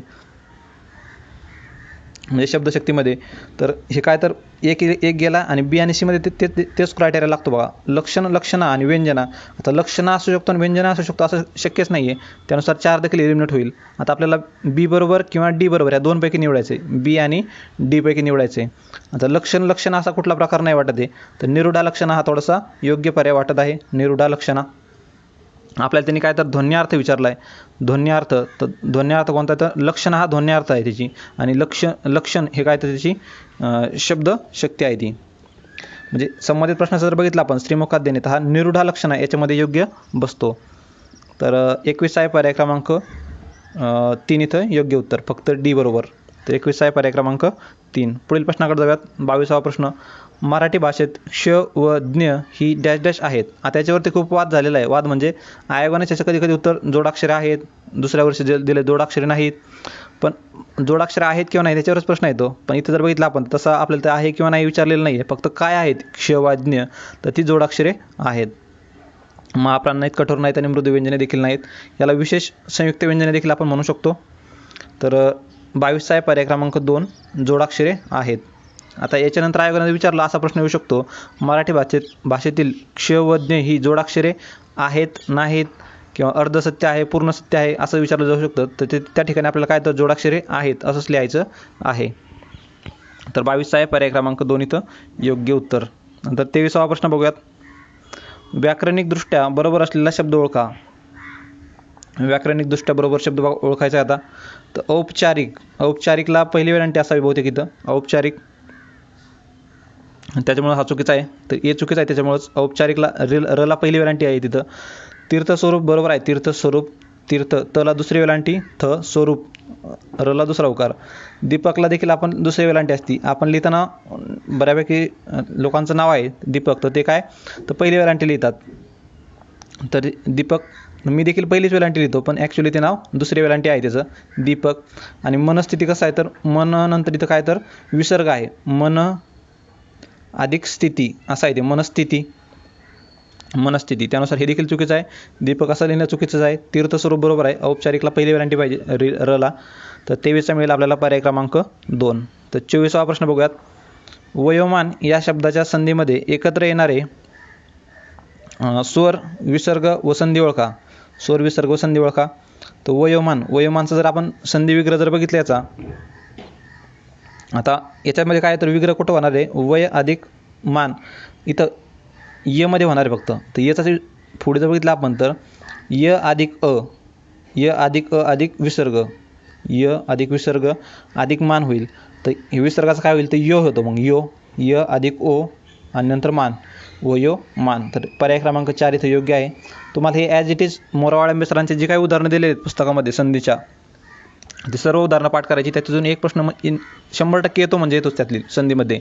Speaker 1: म्हणजे शब्दशक्तीमध्ये. तर हे काय? तर एक गेला आणि बी आणि सीमध्ये तेच क्रायटेरिया लागतो बघा. लक्षणा आणि व्यंजना. आता लक्षणा असू शकतो आणि व्यंजना असू शकतो असं शक्यच नाही आहे. त्यानुसार 4 देखील एलिमिनेट होईल. आता आपल्याला बी बरोबर किंवा डी बरोबर या 2 पैकी निवडायचे. बी आणि डी पैकी निवडायचे. आता लक्षण असा कुठला प्रकार नाही वाटत आहे. तर निरूढा लक्षणा हा थोडासा योग्य पर्याय वाटत आहे. निरूढा लक्षणा. आपल्याला त्यांनी काय? तर ध्वन्यार्थ विचारला आहे. ध्वन्यार्थ. तर ध्वन्यार्थ कोणता? तर लक्षण हा ध्वन्यार्थ आहे त्याची, आणि लक्षण हे काय? तर त्याची शब्द शक्ती आहे ती. म्हणजे संबंधित प्रश्नाचा जर बघितला आपण श्रीमुखात देणे तर हा निरूढा लक्षण आहे, याच्यामध्ये योग्य बसतो. तर 21 आहे पर्याय क्रमांक 3 इथं योग्य उत्तर, फक्त डी बरोबर. तर 21 आहे पर्याय क्रमांक 3. पुढील प्रश्नाकडे जाऊयात. 22वा प्रश्न, मराठी भाषेत क्ष व ज्ञ ही डॅश डॅश आहेत. आता याच्यावरती खूप वाद झालेला आहे. वाद म्हणजे आयोगाने त्याचं कधी कधी उत्तर जोडाक्षरे आहेत, दुसऱ्या वर्षी दिले जोडाक्षरे नाहीत. पण जोडाक्षरे आहेत किंवा नाही त्याच्यावरच प्रश्न येतो. पण इथं जर बघितलं आपण तसं आपल्याला ते आहे किंवा नाही विचारलेलं नाही आहे, फक्त काय आहेत क्ष व ज्ञ, तर ती जोडाक्षरे आहेत. महाप्राण नाहीत, कठोर नाहीत आणि मृदू व्यंजने देखील नाहीत. याला विशेष संयुक्त व्यंजने देखील आपण म्हणू शकतो. तर 22 आहे पर्याय क्रमांक 2 जोडाक्षरे आहेत. आता याच्यानंतर आयोगाने विचारला असा प्रश्न येऊ शकतो, मराठी भाषेतील क्ष व ज्ञ ही जोडाक्षरे आहेत नाहीत, किंवा अर्धसत्य आहे पूर्ण सत्य आहे असं विचारलं जाऊ शकतं. तर त्या ठिकाणी आपल्याला काय? तर जोडाक्षरे आहेत असंच लिहायचं आहे. तर 22 आहे पर्याय क्रमांक 2 इथं योग्य उत्तर. नंतर 23वा प्रश्न बघूयात. व्याकरणिकदृष्ट्या बरोबर असलेला शब्द ओळखा. व्याकरणिकदृष्ट्या बरोबर शब्द ओळखायचा आहे आता. तर औपचारिकला पहिली वेलांटी असावी बहुतेक इथं, औपचारिक. त्याच्यामुळे हा चुकीचा आहे. तर ए चुकीचा आहे, त्याच्यामुळेच औपचारिकला रला पहिली वेलांटी आहे तिथं. तीर्थस्वरूप बरोबर आहे. तीर्थस्वरूप. तीर्थ तला दुसरी वेलांटी थ, स्वरूप रला दुसरा उकार. दीपकला देखील आपण दुसरी वेलांटी असती. आपण लिहिताना बऱ्यापैकी लोकांचं नाव आहे दीपक, तर ते काय? तर पहिली वेलांटी लिहितात. तर दीपक मी देखील पहिलीच वेलांटी लिहितो, पण ॲक्च्युली ते नाव दुसरी वेलांटी आहे त्याचं, दीपक. आणि मनस्थिती कसं आहे? तर मन नंतर इथं काय? तर विसर्ग आहे. मन अधिक स्थिती असं आहे ते, मनस्थिती. त्यानुसार हे देखील चुकीचं आहे. दीपक असं लिहिणं चुकीचंच आहे. तीर्थस्वरूप बरोबर आहे. औपचारिकला पहिली वेलांटी पाहिजे रला. तर 23 मिळेल आपल्याला पर्याय क्रमांक 2. तर 24वा प्रश्न बघूयात. वयोमान या शब्दाच्या संधीमध्ये एकत्र येणारे स्वर, विसर्ग व संधी ओळखा. स्वर, विसर्ग व संधी ओळखा. तर वयोमानचं जर आपण संधी विग्रह जर बघितलं याचा, आता याच्यामध्ये काय? तर विग्रह कुठं होणार आहे? वय अधिक मान इथं यमध्ये होणार आहे फक्त. तर याचा पुढे जर बघितलं आपण तर य अधिक अ अधिक विसर्ग, य अधिक विसर्ग अधिक मान होईल. तर हे विसर्गाचं काय होईल? तर यो होतो. मग य अधिक ओ आणि नंतर मान, वयोमान. तर पर्याय क्रमांक 4 इथं योग्य आहे. तुम्हाला हे ॲज इट इज मोरावाळे सरांचे जे काही उदाहरणं दिलेली आहेत पुस्तकामध्ये संधीच्या, ते सर्व उदाहरणं पाठ करायची. त्यातून एक प्रश्न 100% येतो, म्हणजे येतोच त्यातली संधीमध्ये.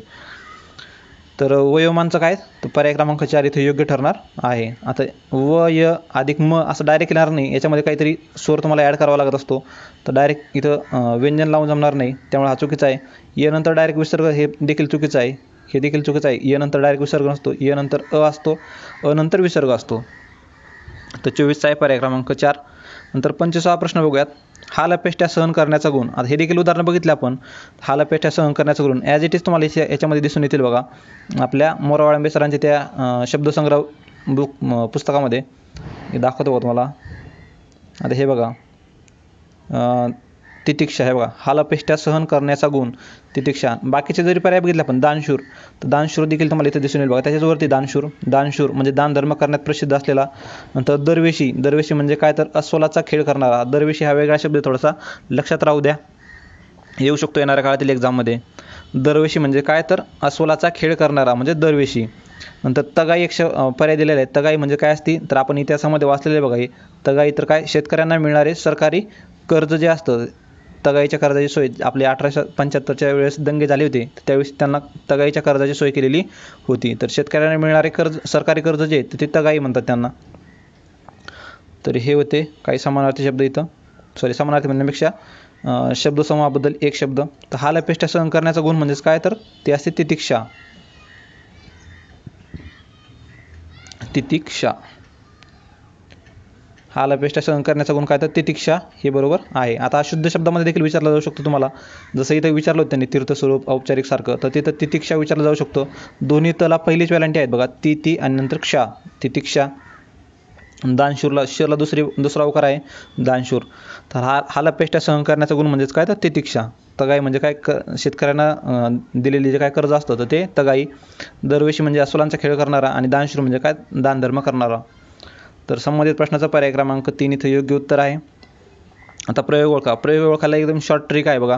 Speaker 1: तर वयोमानचं काय, तर पर्याय क्रमांक 4 इथे योग्य ठरणार आहे. आता व य अधिक म असं डायरेक्ट येणार नाही, याच्यामध्ये काहीतरी स्वर तुम्हाला ॲड करावा लागत असतो. तर डायरेक्ट इथं व्यंजन लावून जमणार नाही, त्यामुळे हा चुकीचा आहे. य नंतर डायरेक्ट विसर्ग हे देखील चुकीचं आहे, हे देखील चुकीचं आहे. य नंतर डायरेक्ट विसर्ग नसतो, य नंतर अ असतो, अ नंतर विसर्ग असतो. तर 24चा आहे पर्याय क्रमांक 4. नंतर 25वा प्रश्न बघूयात. हालअपेष्टा सहन करण्याचा गुण. आता हे देखील उदाहरण बघितले आपण. हालअपेष्टा सहन करण्याचा गुण ॲज इट इज तुम्हाला याच्यामध्ये दिसून येतील बघा. आपल्या मोरावाळंबे सरांच्या त्या शब्दसंग्रह पुस्तकामध्ये हे दाखवतो बघा तुम्हाला. आता हे बघा, तितिक्षा हे बघा, हालअपेष्टा सहन करण्याचा गुण, तितिक्षा. बाकीचे जरी पर्याय बघितले आपण, दानशूर, तर दानशूर देखील तुम्हाला इथे दिसून येईल बघा. त्याच्यावरती दानशूर म्हणजे दानधर्म करण्यात प्रसिद्ध असलेला. नंतर दरवेशी म्हणजे काय, तर अस्वलाचा खेळ करणारा. दरवेशी हा वेगळा शब्द थोडासा लक्षात राहू द्या, येऊ शकतो येणाऱ्या काळातील एक्झाममध्ये. दरवेशी म्हणजे काय, तर अस्वलाचा खेळ करणारा म्हणजे दरवेशी. नंतर तगाई एक पर्याय दिलेला आहे. तगाई म्हणजे काय असते, तर आपण इतिहासामध्ये वाचलेले बघा. हे तगाई तर काय, शेतकऱ्यांना मिळणारे सरकारी कर्ज जे असतं, तगाईच्या कर्जाची सोय आपली 1875च्या वेळेस दंगे झाले होते, त्यावेळेस त्यांना तगाईच्या कर्जाची सोय केलेली होती. तर शेतकऱ्यांना मिळणारे कर्ज, सरकारी कर्ज जे आहे ते तगाई म्हणतात त्यांना. तर हे होते काही समानार्थी शब्द इथं, समानार्थी म्हणण्यापेक्षा शब्दसमूहाबद्दल एक शब्द. तर हालअपेष्टा सहन करण्याचा गुण म्हणजेच काय, तर ते असते तितिक्षा. हालअपेष्टा सहन करण्याचा गुण काय, तर तितिक्षा, हे बरोबर आहे. आता अशुद्ध शब्दामध्ये देखील विचारला जाऊ शकतो तुम्हाला. जसं इथं विचारलं होतं त्यांनी तीर्थस्वरूप, औपचारिक सारखं, तर तिथं तितिक्षा विचारलं जाऊ शकतो. दोन्ही तला पहिलीच वेलांटी आहेत बघा, ती आणि नंतर क्षा, तितिक्षा. दानशूरला शला दुसरा उकार आहे, दानशूर. तर हालअपेष्टा सहन करण्याचा गुण म्हणजेच काय, तर तितिक्षा. तगाई म्हणजे काय, शेतकऱ्यांना दिलेली जे काय कर्ज असतं तर ते तगाई. दरवेशी म्हणजे अस्वलांचा खेळ करणारा, आणि दानशूर म्हणजे काय, दानधर्म करणारा. तर संबंधित प्रश्नाचा पर्याय क्रमांक 3 इथं योग्य उत्तर आहे. आता प्रयोग ओळखा. प्रयोग ओळखायला एकदम शॉर्ट ट्रिक आहे बघा.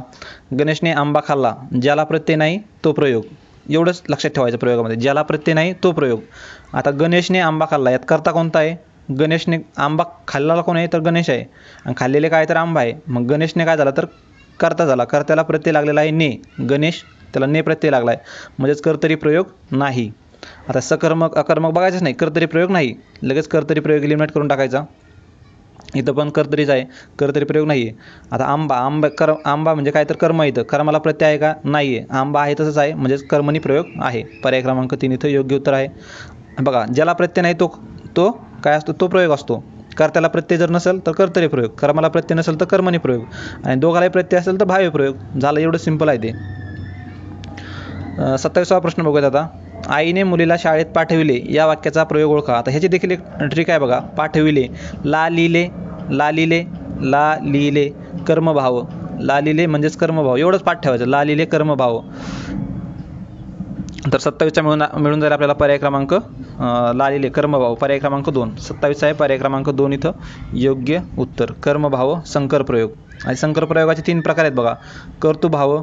Speaker 1: गणेशने आंबा खाल्ला, ज्याला प्रत्यय नाही तो प्रयोग. एवढंच लक्षात ठेवायचं प्रयोगामध्ये, ज्याला प्रत्यय नाही तो प्रयोग. आता गणेशने आंबा खाल्ला, यात करता कोणता आहे, गणेशने आंबा खाल्लेला कोण आहे, तर गणेश आहे, आणि खाल्लेले काय, तर आंबा आहे. मग गणेशने काय झाला, तर कर्ता झाला. कर्त्याला प्रत्यय लागलेला आहे ने, गणेश, त्याला ने प्रत्यय लागला आहे, म्हणजेच कर्तरी प्रयोग नाही. आता सकर्मक अकर्मक बघायचंच नाही, कर्तरी प्रयोग नाही, लगेच कर्तरी प्रयोग एलिमिनेट करून टाकायचा. इथं पण कर्तरीच आहे, कर्तरी प्रयोग नाही आहे. आता आंबा म्हणजे काय, तर कर्म. इथं कर्माला प्रत्यय आहे का, नाही आहे. आंबा आहे तसंच आहे, म्हणजेच कर्मणी प्रयोग आहे. पर्याय क्रमांक 3 इथं योग्य उत्तर आहे. बघा, ज्याला प्रत्यय नाही तो काय असतो, तो प्रयोग असतो. कर्त्याला प्रत्यय जर नसेल तर कर्तरी प्रयोग, कर्माला प्रत्यय नसेल तर कर्मणी प्रयोग, आणि दोघालाही प्रत्यय असेल तर भावी प्रयोग. झालं, एवढं सिंपल आहे ते. 27वा प्रश्न बघूयात आता. आईने मुलीला शाळेत पाठविले, या वाक्याचा प्रयोग ओळखा. आता ह्याची देखील एक ट्रिक आहे बघा. पाठविले, ला लिहिले कर्मभाव. ला लिहिले म्हणजेच कर्मभाव, एवढंच पाठ ठेवायचं, ला लिहिले कर्मभाव. तर 27चा मिळून जाईल आपल्याला पर्याय क्रमांक, ला लिहिले कर्मभाव, पर्याय क्रमांक 2. 27 आहे पर्याय क्रमांक 2 इथं योग्य उत्तर. कर्मभाव, संकर प्रयोग. आणि संकर प्रयोगाचे 3 प्रकार आहेत बघा. कर्तुभाव,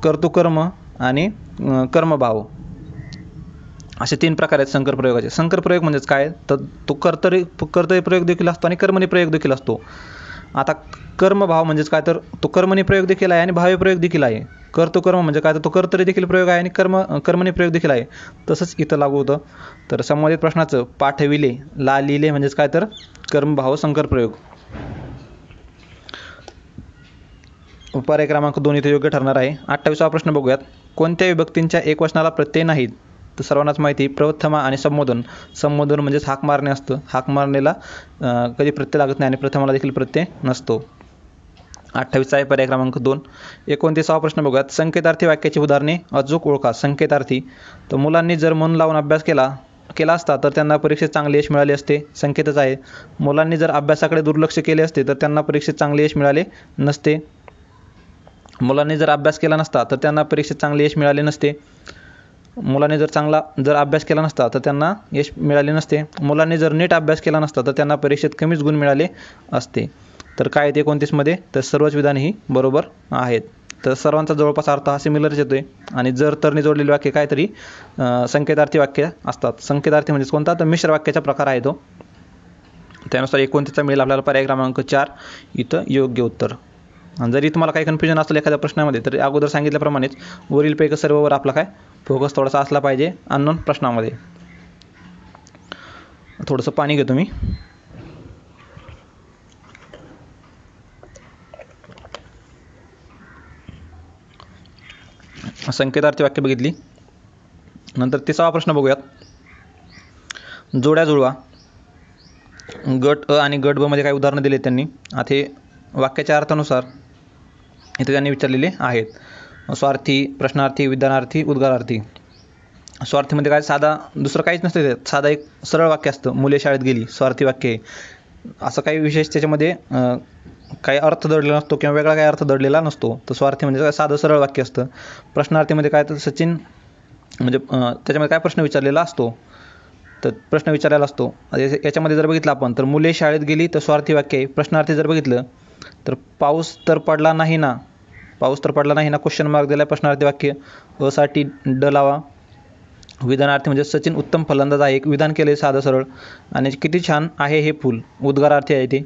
Speaker 1: कर्तुकर्म आणि कर्मभाव, असे 3 प्रकार आहेत संकर प्रयोगाचे. संकर प्रयोग म्हणजेच काय, तर तो कर्तरी प्रयोग देखील असतो आणि कर्मणी प्रयोग देखील असतो. आता कर्मभाव म्हणजेच काय, तर तो कर्मणी प्रयोग देखील आहे आणि भावी प्रयोग देखील आहे. कर्तुकर्म म्हणजे काय, तर तो कर्तरी देखील प्रयोग आहे आणि कर्मणी प्रयोग देखील आहे. तसंच इथं लागू होतं. तर संबंधित प्रश्नाचं पाठविले, ला लिहिले म्हणजेच काय, तर कर्मभाव, संकर प्रयोग. पर्याय क्रमांक 2 इथे योग्य ठरणार आहे. 28वा प्रश्न बघूयात. कोणत्या विभक्तींच्या एकवचनाला प्रत्यय नाहीत, तर सर्वांनाच माहिती, प्रथमा आणि संबोधन. संबोधन म्हणजेच हाक मारणे असतं. हाक मारण्याला कधी प्रत्यय लागत नाही आणि प्रथमाला देखील प्रत्यय नसतो. 28चा आहे पर्याय क्रमांक 2. 29वा प्रश्न बघूयात. संकेतार्थी वाक्याची उदाहरणे अचूक ओळखा. संकेतार्थी, तर मुलांनी जर मन लावून अभ्यास केला असता तर त्यांना परीक्षेत चांगले यश मिळाले असते. संकेतच आहे. मुलांनी जर अभ्यासाकडे दुर्लक्ष केले असते तर त्यांना परीक्षेत चांगले यश मिळाले नसते. मुलांनी जर अभ्यास केला नसता तर त्यांना परीक्षेत चांगले यश मिळाले नसते. मुलांनी जर अभ्यास केला नसता तर त्यांना यश मिळाले नसते. मुलांनी जर नीट अभ्यास केला नसता तर त्यांना परीक्षेत कमीच गुण मिळाले असते. तर काय ते 29मध्ये, तर सर्वच विधाने ही बरोबर आहेत. तर सर्वांचा जवळपास अर्थ हा सिमिलरच येतोय. आणि जर तरने जोडलेली वाक्य काहीतरी संकेतार्थी वाक्य असतात. संकेतार्थी म्हणजे कोणता, तर मिश्र वाक्याचा प्रकार आहे तो. त्यानुसार 29चा मिळेल आपल्याला पर्याय क्रमांक 4 इथं योग्य उत्तर. आणि जरी तुम्हाला काही कन्फ्युजन असेल एखाद्या प्रश्नामध्ये, तर अगोदर सांगितल्याप्रमाणेच वरीलपैकी सर्ववर आपला काय फोकस थोडासा असला पाहिजे अननोन प्रश्नामध्ये. थोडंसं पाणी घेतो मी. संकेतार्थी वाक्य बघितली. नंतर 30वा प्रश्न बघूयात. जोड्या जुळवा. गट अ आणि गट ब मध्ये काही उदाहरणं दिली त्यांनी. आता हे वाक्याच्या अर्थानुसार इथे त्यांनी विचारलेले आहेत. स्वार्थी, प्रश्नार्थी, विधानार्थी, उद्गारार्थी. स्वार्थीमध्ये काय साधा दुसरं काहीच नसतं त्याच्यात, साधा एक सरळ वाक्य असतं. मुले शाळेत गेली, स्वार्थी वाक्य आहे. असं काही विशेष त्याच्यामध्ये काही अर्थ दडलेला नसतो किंवा वेगळा काही अर्थ दडलेला नसतो. तर स्वार्थी म्हणजे काय साधं सरळ वाक्य असतं. प्रश्नार्थीमध्ये काय तर सचिन म्हणजे त्याच्यामध्ये काय प्रश्न विचारलेला असतो, तर प्रश्न विचारायला असतो. याच्यामध्ये जर बघितलं आपण तर मुले शाळेत गेली तर स्वार्थी वाक्य आहे. प्रश्नार्थी जर बघितलं तर पाऊस तर पडला नाही ना, पाऊस तर पडला नाही ना क्वेश्चन मार्क दिला, प्रश्नार्थी वाक्य. असाठी ड लावा. विधानार्थी म्हणजे सचिन उत्तम फलंदाज आहे, एक विधान केले साधं सरळ. आणि किती छान आहे हे फूल, उद्गारार्थी आहे ते.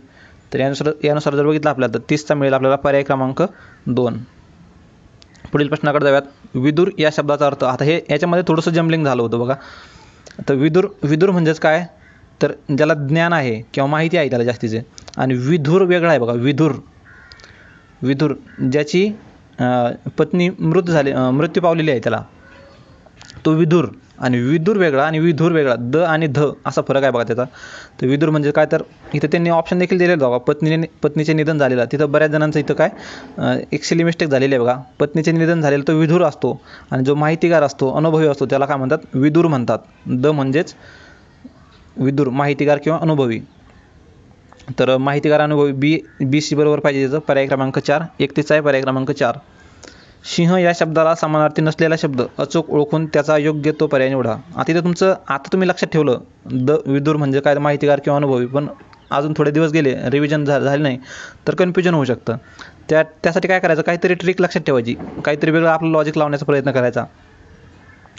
Speaker 1: तर यानुसार जर बघितलं आपल्याला तर 30चा मिळेल आपल्याला पर्याय क्रमांक 2. पुढील प्रश्नाकडे जाऊयात. विदूर या शब्दाचा अर्थ. आता हे याच्यामध्ये थोडंसं जम्बलिंग झालं होतं बघा. तर विदूर म्हणजेच काय, तर ज्याला ज्ञान आहे किंवा माहिती आहे त्याला जास्तीचे. आणि विधूर वेगळा आहे बघा. विधूर ज्याची पत्नी मृत्यू पावलेली आहे त्याला, तो विधूर. आणि विदूर वेगळा आणि विधूर वेगळा. द आणि ध असा फरक आहे बघा त्याचा. तर विदूर म्हणजे काय, तर इथं त्यांनी ऑप्शन देखील दिलेलं बघा. पत्नीचे निधन झालेलं. तिथं बऱ्याच जणांचं इथं काय एक सिली मिस्टेक झालेली आहे बघा. पत्नीचे निधन झालेलं तो विधूर असतो आणि जो माहितीगार असतो, अनुभवी असतो, त्याला काय म्हणतात, विदूर म्हणतात. द म्हणजेच विदूर, माहितीगार किंवा अनुभवी. तर माहितीगार अनुभवी बी सी बरोबर पाहिजे त्याचं. पर्याय क्रमांक 4. 31 आहे पर्याय क्रमांक 4. सिंह या शब्दाला समानार्थी नसलेला शब्द अचूक ओळखून त्याचा योग्य तो पर्याय निवडा. आता तुम्ही लक्षात ठेवलं द विदूर म्हणजे काय, माहितीगार किंवा अनुभवी. पण अजून थोडे दिवस गेले, रिव्हिजन झाले नाही तर कन्फ्युजन होऊ शकतं. त्यासाठी काय करायचं, काहीतरी ट्रिक लक्षात ठेवायची, काहीतरी वेगळं आपलं लॉजिक लावण्याचा प्रयत्न करायचा.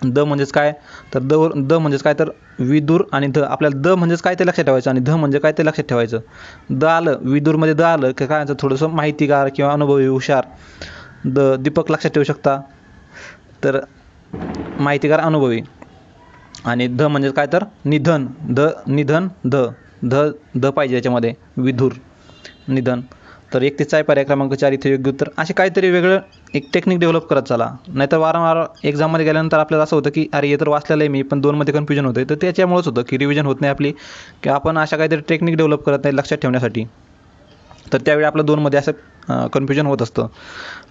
Speaker 1: द म्हणजेच काय, तर द म्हणजेच काय, तर विदूर. आणि ध आपल्याला द म्हणजेच काय ते लक्षात ठेवायचं आणि ध म्हणजे काय ते लक्षात ठेवायचं. द आलं विदूरमध्ये, द आलं की काय, थोडंसं माहितीगार किंवा अनुभवी, हुशार. दीपक लक्षात ठेवू शकता. तर माहितीगार, अनुभवी. आणि ध म्हणजे काय, तर निधन. निधन ध पाहिजे याच्यामध्ये, विधूर, निधन. तर 31 आहे पर्याय क्रमांक 4 इथे योग्य उत्तर. असे काहीतरी वेगळं एक टेक्निक डेव्हलप करत चला. नाहीतर वारंवार एक्झाममध्ये गेल्यानंतर आपल्याला असं होतं की अरे हे तर वाचलेलं आहे मी, पण 2मध्ये कन्फ्युजन होतं. तर त्याच्यामुळेच होतं की रिव्हिजन होत नाही आपली, की आपण अशा काहीतरी टेक्निक डेव्हलप करत नाही लक्षात ठेवण्यासाठी. तर त्यावेळी आपलं 2मध्ये असं कन्फ्युजन होत असतं.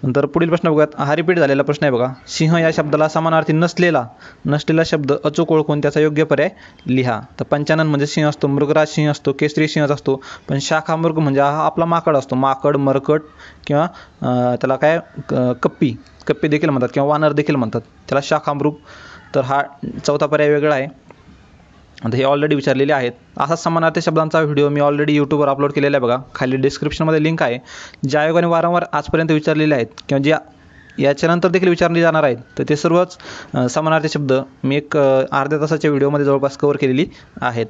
Speaker 1: नंतर पुढील प्रश्न बघूयात. हा रिपीट झालेला प्रश्न आहे बघा. सिंह या शब्दाला समानार्थी नसलेला शब्द अचूक ओळखून त्याचा योग्य पर्याय लिहा. तर पंचानन म्हणजे सिंह असतो, मृगराज सिंह असतो, केसरी सिंह असतो. पण शाखामृग म्हणजे हा आपला माकड असतो. माकड, मरकट किंवा त्याला काय कप्पी देखील म्हणतात किंवा वानर देखील म्हणतात, त्याला शाखामृग. तर हा 4था पर्याय वेगळा आहे. आता हे ऑलरेडी विचारलेले आहेत. असाच समानार्थी शब्दांचा व्हिडिओ मी ऑलरेडी यूट्यूबवर अपलोड केलेला आहे बघा. खाली डिस्क्रिप्शनमध्ये लिंक आहे. ज्या आयोगाने वारंवार आजपर्यंत विचारलेले आहेत किंवा ज्या याच्यानंतर देखील विचारले जाणार आहेत, तर ते सर्वच समानार्थी शब्द मी एक अर्ध्या तासाच्या व्हिडिओमध्ये जवळपास कव्हर केलेली आहेत.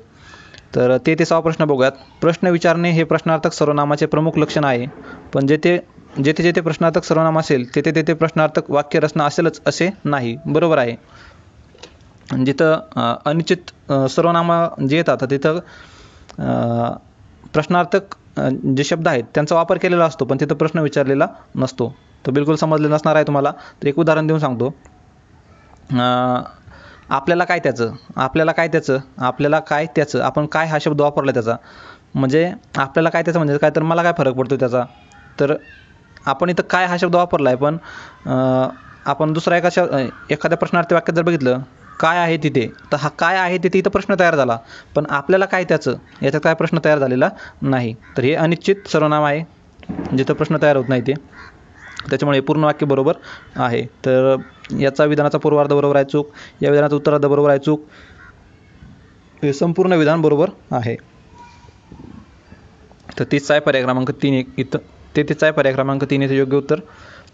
Speaker 1: तर 33वा प्रश्न बघूयात. प्रश्न विचारणे हे प्रश्नार्थक सर्वनामाचे प्रमुख लक्षण आहे. पण जेथे प्रश्नार्थक सर्वनाम असेल तेथे प्रश्नार्थक वाक्य रचना असेलच असे नाही. बरोबर आहे. जिथं अनिश्चित सर्वनाम जे येतात तिथं प्रश्नार्थक जे शब्द आहेत त्यांचा वापर केलेला असतो, पण तिथं प्रश्न विचारलेला नसतो. तर बिलकुल समजले नसणार आहे तुम्हाला. तर एक उदाहरण देऊन सांगतो. आपल्याला काय त्याचं आपण काय हा शब्द वापरला त्याचा, म्हणजे आपल्याला काय त्याचं म्हणजे काय, तर मला काय फरक पडतो त्याचा. तर आपण इथं काय हा शब्द वापरला आहे, पण आपण दुसरा एखाद्या प्रश्नार्थी वाक्यात जर बघितलं काय आहे तिथे, तर हा काय आहे तिथे इथं प्रश्न तयार झाला, पण आपल्याला काय त्याचं याच्यात काय प्रश्न तयार झालेला नाही. तर हे अनिश्चित सर्वनाम आहे जिथं प्रश्न तयार होत नाही ते, त्याच्यामुळे पूर्ण वाक्य बरोबर आहे. तर याचा विधानाचा पूर्वार्ध बरोबर आहे चूक, या विधानाचा उत्तरार्ध बरोबर आहे चूक, हे संपूर्ण विधान बरोबर आहे. तर 30 आहे पर्याय क्रमांक 3 इथं. 33 आहे पर्याय क्रमांक 3 इथे योग्य उत्तर.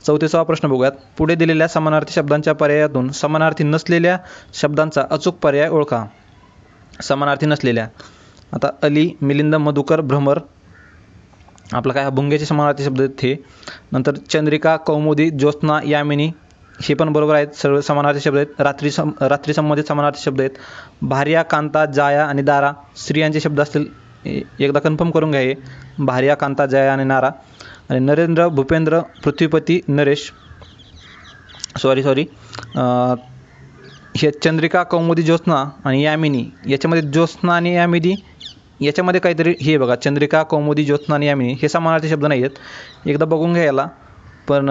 Speaker 1: 34वा प्रश्न बघूयात. पुढे दिलेल्या समानार्थी शब्दांच्या पर्यायातून समानार्थी नसलेल्या शब्दांचा अचूक पर्याय ओळखा. समानार्थी नसलेल्या, आता अली, मिलिंद, मधुकर, भ्रमर, आपला काय भुंगेचे समानार्थी शब्द आहेत हे. नंतर चंद्रिका, कौमुदी, ज्योत्स्ना, यामिनी हे पण बरोबर आहेत, सर्व समानार्थी शब्द आहेत. रात्री संबंधित समानार्थी शब्द आहेत. भार्या, कांता, जाया आणि दारा स्त्रियांचे शब्द असतील. एकदा कन्फर्म करून घ्या हे. भार्या, कांता, जाया आणि नारा. आणि नरेंद्र, भूपेंद्र, पृथ्वीपती, नरेश, सॉरी हे चंद्रिका, कौमुदी, ज्योत्स्ना आणि यामिनी. याच्यामध्ये ज्योत्स्ना आणि यामिनी याच्यामध्ये काहीतरी हे बघा, चंद्रिका, कौमुदी, ज्योत्स्ना आणि यामिनी हे समानार्थी शब्द नाही आहेत. एकदा बघून घ्या याला. पण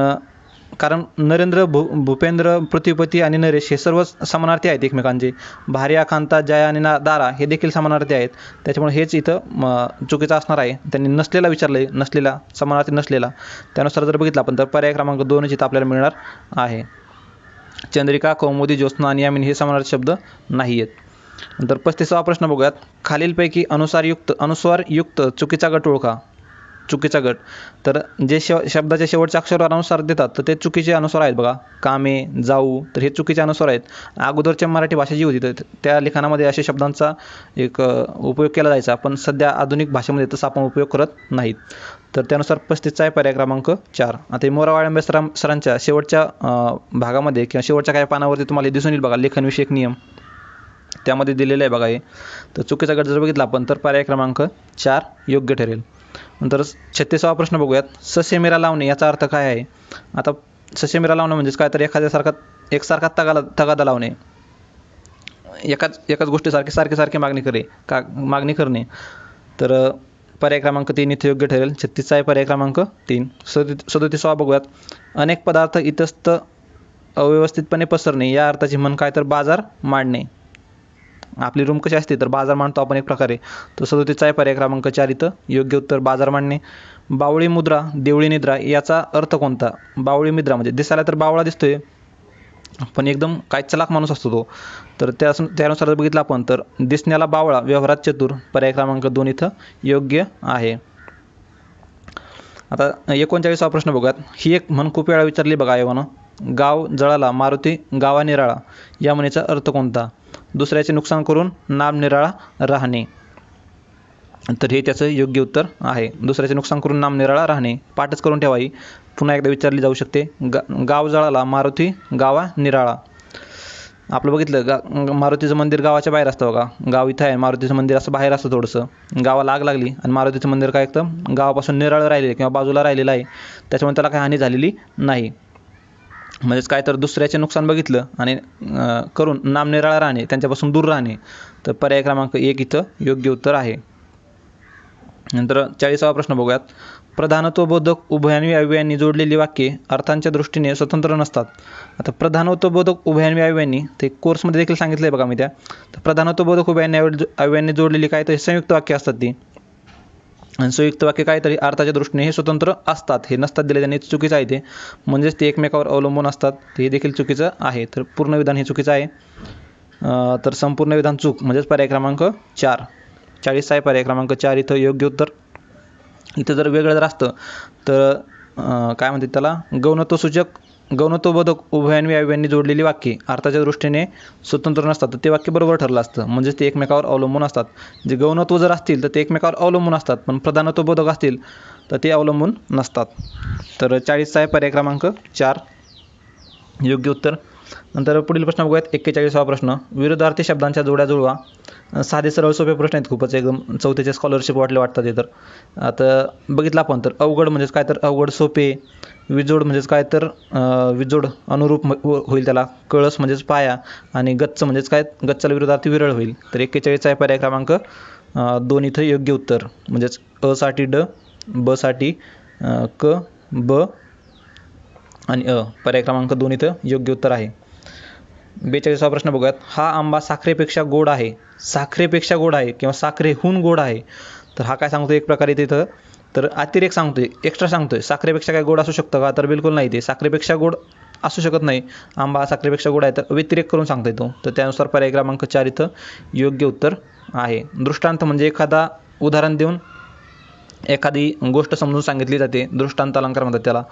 Speaker 1: कारण नरेंद्र, भूपेंद्र, पृथ्वीपती आणि नरेश हे सर्व समानार्थी आहेत एकमेकांचे. भार्या, कांता, जया आणि दारा हे देखील समानार्थी आहेत. त्याच्यामुळे हेच इथं चुकीचं असणार आहे. त्यांनी नसलेला विचारलं आहे, नसलेला समानार्थी नसलेला. त्यानुसार जर बघितलं आपण तर पर्याय क्रमांक 2 इथं आपल्याला मिळणार आहे. चंद्रिका, कौमुदी, ज्योत्स्ना आणि यामिनी हे समानार्थी शब्द नाही आहेत. नंतर 35वा प्रश्न बघूयात. खालीलपैकी अनुस्वारयुक्त चुकीचा गट ओळखा. चुकीचा गट तर जे शब्दाच्या शेवटच्या अक्षरावर अनुस्वार देतात तर ते चुकीचे अनुस्वार आहेत बघा. कामे, जाऊ तर हे चुकीचे अनुस्वार आहेत. अगोदरच्या मराठी भाषा जी होती तर त्या लिखाणामध्ये अशा शब्दांचा एक उपयोग केला जायचा, पण सध्या आधुनिक भाषेमध्ये तसा आपण उपयोग करत नाहीत. तर त्यानुसार 35चा आहे पर्याय क्रमांक 4. आता मोरा वाळंबे सरांच्या शेवटच्या भागामध्ये किंवा शेवटच्या काही पानावरती तुम्हाला दिसून येईल बघा, लेखनविषयक नियम त्यामध्ये दिलेलं आहे बघा हे. तर चुकीचा गट जर बघितला आपण तर पर्याय क्रमांक 4 योग्य ठरेल. नंतर 36वा प्रश्न बघूयात. ससेमिरा लावणे याचा अर्थ काय आहे. आता ससेमिरा लावणं म्हणजेच काय तर एकसारखा तगादा लावणे. एकाच गोष्टीसारखी सारखी मागणी करणे. तर पर्याय क्रमांक 3 इथे योग्य ठरेल. 36चा आहे पर्याय क्रमांक 3. 37वा बघूयात. अनेक पदार्थ इतस्त अव्यवस्थितपणे पसरणे या अर्थाची म्हण काय तर बाजार मांडणे. आपली रूम कशी असते तर बाजार मांडतो आपण एक प्रकारे. तर 37चा आहे पर्याय क्रमांक 4 इथं योग्य उत्तर बाजार मांडणे. बावळी मुद्रा, देवळी निद्रा याचा अर्थ कोणता. बावळी मुद्रा म्हणजे दिसायला तर बावळा दिसतोय पण एकदम काय चलाक माणूस असतो तो. तर त्यानुसार बघितलं आपण तर दिसण्याला बावळा, व्यवहारात चतुर. पर्याय क्रमांक 2 इथं योग्य आहे. आता 39वा प्रश्न बघूयात. ही एक म्हण खूप वेळा विचारली बघा येवानं. गाव जळाला, मारुती गावा निराळा या म्हणीचा अर्थ कोणता. दुसऱ्याचे नुकसान करून नाम निराळा राहणे. तर हे त्याचं योग्य उत्तर आहे. दुसऱ्याचे नुकसान करून नाम निराळा राहणे. पाठच करून ठेवा ही, पुन्हा एकदा विचारली जाऊ शकते. गाव जळाला, मारुती गावा निराळा. आपलं बघितलं मारुतीचं मंदिर गावाच्या बाहेर असतं बघा. गाव इथं आहे, मारुतीचं मंदिर असं बाहेर असतं थोडंसं. गावाला आग लागली आणि मारुतीचं मंदिर काय एकदम गावापासून निराळं राहिलेलं किंवा बाजूला राहिलेलं आहे, त्याच्यामुळे त्याला काही हानी झालेली नाही. म्हणजेच काय तर दुसऱ्याचे नुकसान बघितलं आणि करून नाम निराळा राहणे, त्यांच्यापासून दूर राहणे. तर पर्याय क्रमांक 1 इथं योग्य उत्तर आहे. नंतर 40वा प्रश्न बघूयात. प्रधानत्वबोधक उभयान्वी अव्ययांनी जोडलेली वाक्ये अर्थांच्या दृष्टीने स्वतंत्र नसतात. आता प्रधानत्वबोधक उभयान्वी अव्ययांनी ते कोर्समध्ये देखील सांगितलं आहे बघा मी त्या. तर प्रधानत्वबोधक उभयान्वी अव्ययांनी जोडलेली काय तर संयुक्त वाक्य असतात ती. आणि संयुक्त वाक्य काहीतरी अर्थाच्या दृष्टीने हे स्वतंत्र असतात, हे नसतात दिले त्यांनी, चुकीचं आहे ते. म्हणजेच ते एकमेकावर अवलंबून असतात, हे देखील चुकीचं आहे. तर पूर्ण विधान हे चुकीचं आहे. तर संपूर्ण विधान चूक म्हणजेच पर्याय क्रमांक 4. 40 आहे पर्याय क्रमांक 4 इथं योग्य उत्तर. इथं जर वेगळं जर असतं तर काय म्हणतात त्याला, गौणत्वबोधक उभयान्वी अव्ययांनी जोडलेली वाक्ये अर्थाच्या दृष्टीने स्वतंत्र नसतात, तर ते वाक्य बरोबर ठरलं असतं. म्हणजेच ते एकमेकावर अवलंबून असतात. जे गौणत्व जर असतील तर ते एकमेकावर अवलंबून असतात, पण प्रधानत्वबोधक असतील तर ते अवलंबून नसतात. तर 40चा आहे पर्याय क्रमांक 4 योग्य उत्तर. नंतर पुढील प्रश्न बघूयात. 41वा प्रश्न. विरुद्धार्थी शब्दांच्या जोड्या जुळवा. साधे सरळ सोपे प्रश्न आहेत खूपच, एकदम 4थीचे स्कॉलरशिप वाटले वाटतात हे. तर आता बघितलं आपण तर अवघड म्हणजेच काय तर अवघड, सोपे. विजोड म्हणजेच काय तर विजोड अनुरूप होईल त्याला. कळस म्हणजेच पाया आणि गच्च म्हणजेच काय गच्चाला विरुद्धार्थी विरळ होईल. तर 41चा आहे पर्याय क्रमांक 2 इथं योग्य उत्तर. म्हणजेच अ साठी ड, ब साठी क, ब आणि अ. पर्याय क्रमांक 2 इथं योग्य उत्तर आहे. 42वा प्रश्न बघूयात. हा आंबा साखरेपेक्षा गोड आहे. साखरेपेक्षा गोड आहे किंवा साखरेहून गोड आहे. तर हा काय सांगतोय एक प्रकारे तिथं तर अतिरेक सांगतोय, एक्स्ट्रा सांगतोय. साखरेपेक्षा काय गोड असू शकतं का तर बिलकुल नाही. ते साखरेपेक्षा गोड असू शकत नाही. आंबा साखरेपेक्षा गोड आहे तर व्यतिरेक करून सांगतोय तो. तर त्यानुसार पर्याय क्रमांक 4 इथं योग्य उत्तर आहे. दृष्टांत म्हणजे एखादा उदाहरण देऊन एखादी गोष्ट समजून सांगितली जाते, दृष्टांत अलंकार म्हणतात त्याला.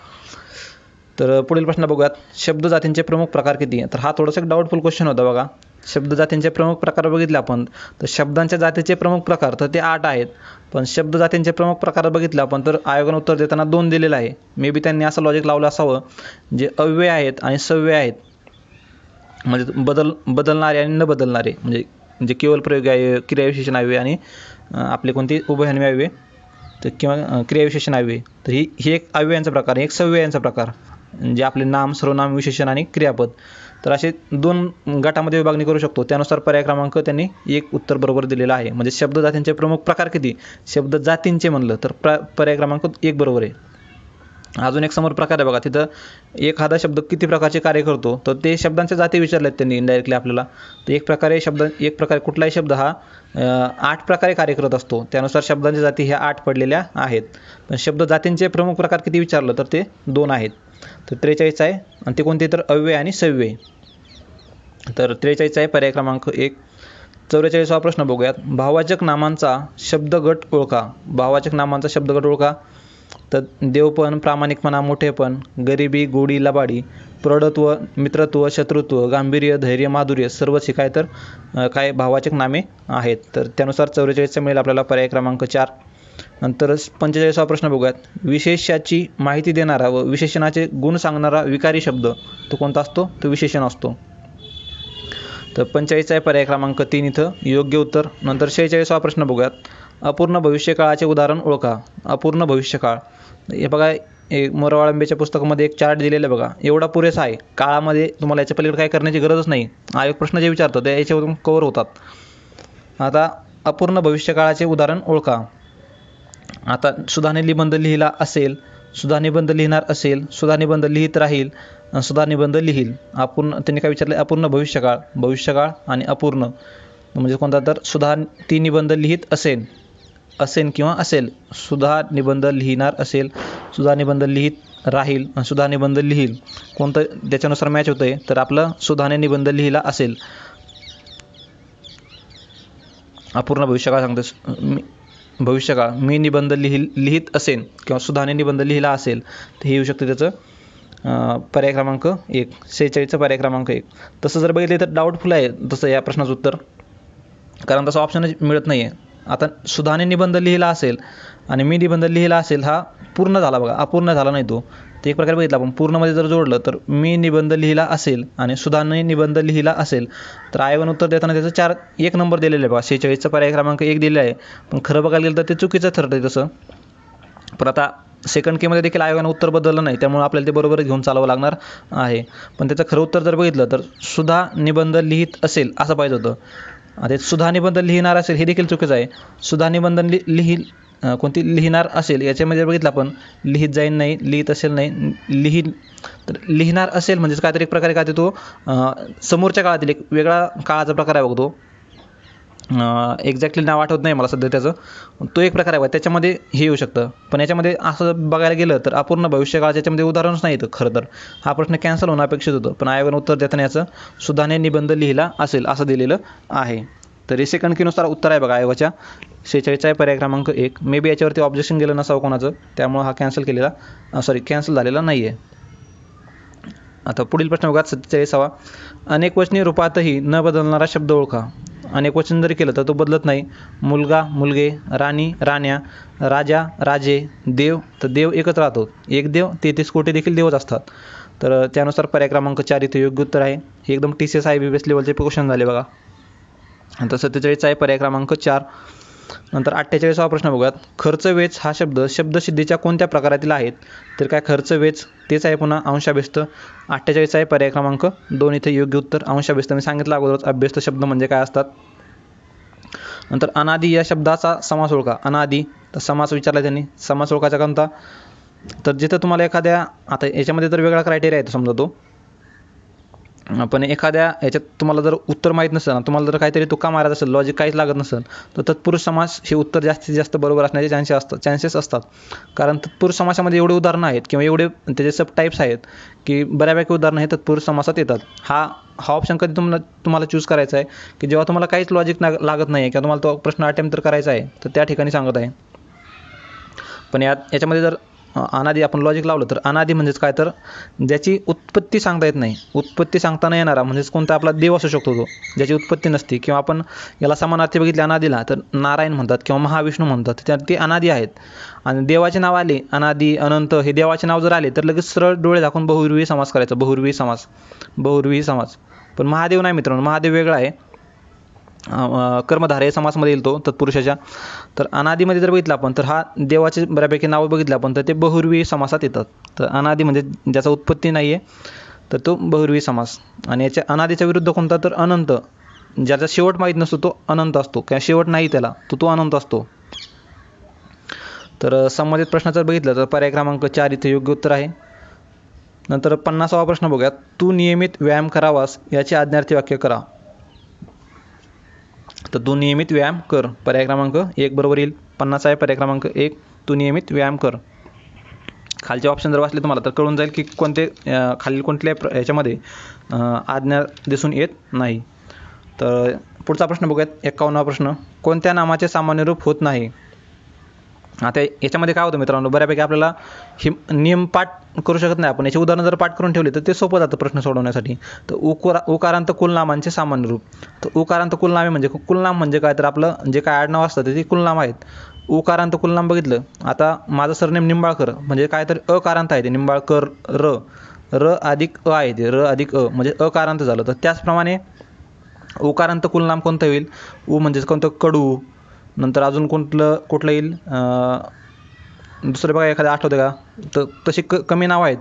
Speaker 1: तर पुढील प्रश्न बघूयात. शब्द जातींचे प्रमुख प्रकार किती. तर हा थोडासा डाऊटफुल क्वेश्चन होता बघा. शब्द जातींचे प्रमुख प्रकार बघितले आपण तर शब्दांच्या जातीचे प्रमुख प्रकार तर ते 8 आहेत. पण शब्द जातींचे प्रमुख प्रकार बघितले आपण तर आयोगाने उत्तर देताना 2 दिलेलं आहे. मे बी त्यांनी असं लॉजिक लावलं असावं जे अव्यय आहेत आणि सव्यय आहेत, म्हणजे बदलणारे आणि न बदलणारे, म्हणजे केवळ प्रयोग आहे, क्रियाविशेषण अव्यय आणि आपले कोणते उभयन्वय अव्यय तर किंवा क्रियाविशेषण अव्यय. तर ही एक अव्ययांचा प्रकार आहे, एक सव्ययांचा प्रकार जे आपले नाम, सर्वनाम, विशेषण आणि क्रियापद. तर असे 2 गटामध्ये विभागणी करू शकतो. त्यानुसार पर्याय क्रमांक त्यांनी 1 उत्तर बरोबर दिलेलं आहे. म्हणजे शब्द जातींचे प्रमुख प्रकार किती, शब्द जातींचे म्हणलं तर पर्याय क्रमांक 1 बरोबर आहे. अजून एक समोर प्रकार आहे बघा, तिथं एखादा शब्द किती प्रकारचे कार्य करतो तर ते शब्दांच्या जाती विचारल्यात त्यांनी इनडायरेक्टली आपल्याला. तर एक प्रकारे कुठलाही शब्द हा 8 प्रकारे कार्य करत असतो. त्यानुसार शब्दांच्या जाती ह्या 8 पडलेल्या आहेत. पण शब्द जातींचे प्रमुख प्रकार किती विचारलं तर ते 2 आहेत. तर 43 आहे आणि ते कोणते तर अव्यय आणि सव्यय. तर 43 आहे पर्याय क्रमांक 1. 44वा प्रश्न बघूयात. भाववाचक नामांचा शब्दगट ओळखा. भाववाचक नामांचा शब्दगट ओळखा. तर देवपण, प्रामाणिकपणा, मोठेपण, गरिबी, गोडी, लबाडी, प्रौढत्व, मित्रत्व, शत्रुत्व, गांभीर्य, धैर्य, माधुर्य सर्वच ही काय तर काय भाववाचक नामे आहेत. तर त्यानुसार 44चं मिळेल आपल्याला पर्याय क्रमांक 4. नंतर 45वा प्रश्न बघूयात. विशेष्याची माहिती देणारा व विशेषणाचे गुण सांगणारा विकारी शब्द तो कोणता असतो, तो विशेषण असतो. तर 45 आहे पर्याय क्रमांक 3 इथं योग्य उत्तर. नंतर 46वा प्रश्न बघूयात. अपूर्ण भविष्यकाळाचे उदाहरण ओळखा. अपूर्ण भविष्यकाळ हे बघा, मोरवाळंबेच्या पुस्तकामध्ये एक चार्ट दिलेला आहे बघा, एवढा पुरेसा आहे. काळामध्ये तुम्हाला याच्या पलीकडे काय करण्याची गरजच नाही. आयोग प्रश्न जे विचारतो ते याच्यावरून कव्हर होतात. आता अपूर्ण भविष्यकाळाचे उदाहरण ओळखा. आता सुधा निबंध लिहिला असेल, सुधा निबंध लिहिणार असेल, सुधा निबंध लिहित राहील, सुधा निबंध लिहील. अपूर्ण त्यांनी काय विचारले, अपूर्ण भविष्यकाळ आणि अपूर्ण म्हणजे कोणता तर सुधा ती निबंध लिहित असेल किंवा असेल, सुधा निबंध लिहिणार असेल, सुधा निबंध लिहित राहील, सुधा निबंध लिहील. कोणतं त्याच्यानुसार मॅच होतंय तर आपलं सुधाने निबंध लिहिला असेल. अपूर्ण भविष्यकाळ सांगतो भविष्यकाळ, मी निबंध लिहित असेल किंवा सुधाने निबंध लिहिला असेल तर हे येऊ शकतं त्याचं पर्याय क्रमांक 1. 46चं पर्याय क्रमांक 1. तसं जर बघितलं तर डाऊटफुल आहे तसं या प्रश्नाचं उत्तर, कारण तसं ऑप्शनच मिळत नाही आहे. आता सुधाने निबंध लिहिला असेल आणि मी निबंध लिहिला असेल हा पूर्ण झाला बघा, अपूर्ण झाला नाही तो. ते एक प्रकारे बघितलं आपण पूर्णमध्ये जर जोडलं तर मी निबंध लिहिला असेल आणि सुधाने निबंध लिहिला असेल तर आयोगाने उत्तर देताना त्याचं 1 नंबर दिलेलं आहे बघा. 46चं पर्याय क्रमांक 1 दिलेलं आहे. पण खरं बघायला गेलं तर ते चुकीचं ठरतं आहे तसं. पण आता सेकंड केमध्ये देखील आयोगाने उत्तर बदललं नाही, त्यामुळे आपल्याला ते बरोबर घेऊन चालावं लागणार आहे. पण त्याचं खरं उत्तर जर बघितलं तर सुधा निबंध लिहित असेल असं पाहिजे होतं. आता सुधा निबंध लिहिणार असेल हे देखील चुकीचं आहे. सुधा निबंध कोणती लिहिणार असेल याच्यामध्ये बघितलं आपण लिहित जाईन नाही, लिहित असेल नाही, तर लिहिणार असेल म्हणजे काहीतरी एक प्रकारे काय तो समोरच्या काळातील एक वेगळा काळाचा प्रकार आहे बघतो. एक्झॅक्टली नाव आठवत नाही मला सध्या त्याचं, तो एक प्रकार आहे त्याच्यामध्ये हे येऊ शकतं. पण याच्यामध्ये असं बघायला गेलं तर अपूर्ण भविष्यकाळाच्या याच्यामध्ये उदाहरणच नाही येतं खरं तर. हा प्रश्न कॅन्सल होणं अपेक्षित होतं, पण आयोगाने उत्तर देताना याचं सुधाने निबंध लिहिला असेल असं दिलेलं आहे. तर हे सेकंड कीनुसार उत्तर आहे बघा आयोगाच्या. 46 आहे पर्याय क्रमांक 1. मे बी याच्यावरती ऑब्जेक्शन गेलं नसावं कोणाचं, त्यामुळे हा कॅन्सल झालेला नाही आहे. आता पुढील प्रश्न बघा 47वा. अनेकवचनी रूपातही न बदलणारा शब्द ओळखा. अनेकवचन जरी केलं तर तो बदलत नाही. मुलगा, मुलगे, राणी, राण्या, राजा, राजे, देव तर देव एकच राहतो. एक देव 33 कोटी देखील देवच असतात. तर त्यानुसार पर्याय क्रमांक 4 इथे योग्य उत्तर आहे. हे एकदम TCS IBPS लेवलचे क्वेश्चन झाले बघा. नंतर 47 आहे पर्याय क्रमांक 4. नंतर 48वा प्रश्न बघूयात. खर्च वेच हा शब्द शब्दसिद्धीच्या कोणत्या प्रकारातील आहेत. तर काय खर्च वेच तेच आहे पुन्हा अंशाभ्यस्त. 48 आहे पर्याय क्रमांक 2 इथे योग्य उत्तर. अंशाभ्यस्त मी सांगितलं अगोदरच अभ्यस्त शब्द म्हणजे काय असतात. नंतर अनादी या शब्दाचा समास ओळखा. अनादी तर समास विचारला त्यांनी. समास ओळखायचा कोणता, तर जिथं तुम्हाला एखाद्या, आता याच्यामध्ये तर वेगळा क्रायटेरिया आहे समजा तो, पण एखाद्या याच्यात तुम्हाला जर उत्तर माहीत नसेल ना, तुम्हाला जर काहीतरी तुक्का मारायचा असेल, लॉजिक काहीच लागत नसेल, तर तत्पुरुष समास हे उत्तर जास्तीत जास्त बरोबर असण्याचे चान्सेस असतात. कारण तत्पुरुष समासामध्ये एवढे उदाहरणं आहेत किंवा एवढे त्याचे सब टाईप्स आहेत की बऱ्यापैकी उदाहरणं हे तत्पुरुष समासात येतात. हा ऑप्शन कधी तुम्हाला चूज करायचा आहे की जेव्हा तुम्हाला काहीच लॉजिक लागत नाही आहे किंवा तुम्हाला तो प्रश्न अटेम्प्ट तर करायचा आहे, तर त्या ठिकाणी सांगत आहे. पण याच्यामध्ये जर अनादी आपण लॉजिक लावलं तर अनादी म्हणजेच काय तर ज्याची उत्पत्ती सांगता येत नाही, उत्पत्ती सांगता न येणारा म्हणजेच कोणता आपला देव असू शकतो तो ज्याची उत्पत्ती नसते, किंवा आपण याला समानार्थी बघितले अनादीला तर नारायण म्हणतात किंवा महाविष्णू म्हणतात, तर ते अनादी आहेत. आणि देवाचे नाव आले अनादी अनंत, हे देवाचे नाव जर आले तर लगेच सरळ डोळे दाखवून बहुर्वी समास करायचा, बहुर्वी समास, बहुर्वी समास. पण महादेव नाही मित्रांनो, महादेव वेगळा आहे, कर्मधारय समासमध्ये येईल तो तत्पुरुषाच्या. तर अनादीमध्ये जर बघितलं आपण तर हा देवाचे बऱ्यापैकी नावं बघितलं आपण तर ते बहुर्वी समासात येतात. तर अनादी म्हणजे ज्याचा उत्पत्ती नाही आहे तर तो बहुर्वी समास. आणि याच्या अनादीच्या विरुद्ध कोणता तर अनंत, ज्याचा शेवट माहीत नसतो तो अनंत असतो, किंवा शेवट नाही त्याला तो अनंत असतो. तर संबंधित प्रश्न जर बघितलं तर पर्याय क्रमांक 4 इथे योग्य उत्तर आहे. नंतर 50वा प्रश्न बघूयात. तू नियमित व्यायाम करावास याचे आज्ञार्थी वाक्य करा. तर तू नियमित व्यायाम कर, पर्याय क्रमांक 1 बरोबर येईल. 50 आहे पर्याय क्रमांक 1, तू नियमित व्यायाम कर. खालचे ऑप्शन जर वाचले तुम्हाला तर कळून जाईल की कोणते खालील कोणत्या याच्यामध्ये आज्ञा दिसून येत नाही. तर पुढचा प्रश्न बघूयात. 51वा प्रश्न. कोणत्या नामाचे सामान्य रूप होत नाही. आता याच्यामध्ये काय होतं मित्रांनो, बऱ्यापैकी आपल्याला हे नियम पाठ करू शकत नाही आपण, याचे उदाहरणं जर पाठ करून ठेवले तर ते सोपं जातं प्रश्न सोडवण्यासाठी. तर उकारांत कुलनामांचे सामान्य रूप. तर उकारांत कुलनामे म्हणजे कुलनाम म्हणजे काय तर आपलं जे काय आडनाव असतं ते कुलनाम आहेत. उकारांत कुलनाम बघितलं, आता माझं सरनेम निंबाळकर म्हणजे काय तर अकारांत आहे ते, निंबाळकर र अधिक अ आहे ते, र अधिक अ म्हणजे अकारांत झालं. तर त्याचप्रमाणे उकारांत कुलनाम कोणतं होईल, उ म्हणजेच कोणतं कडू. नंतर अजून कुठलं येईल, दुसरं बघा एखादं आठवतं का, तर तशी कमी नावं आहेत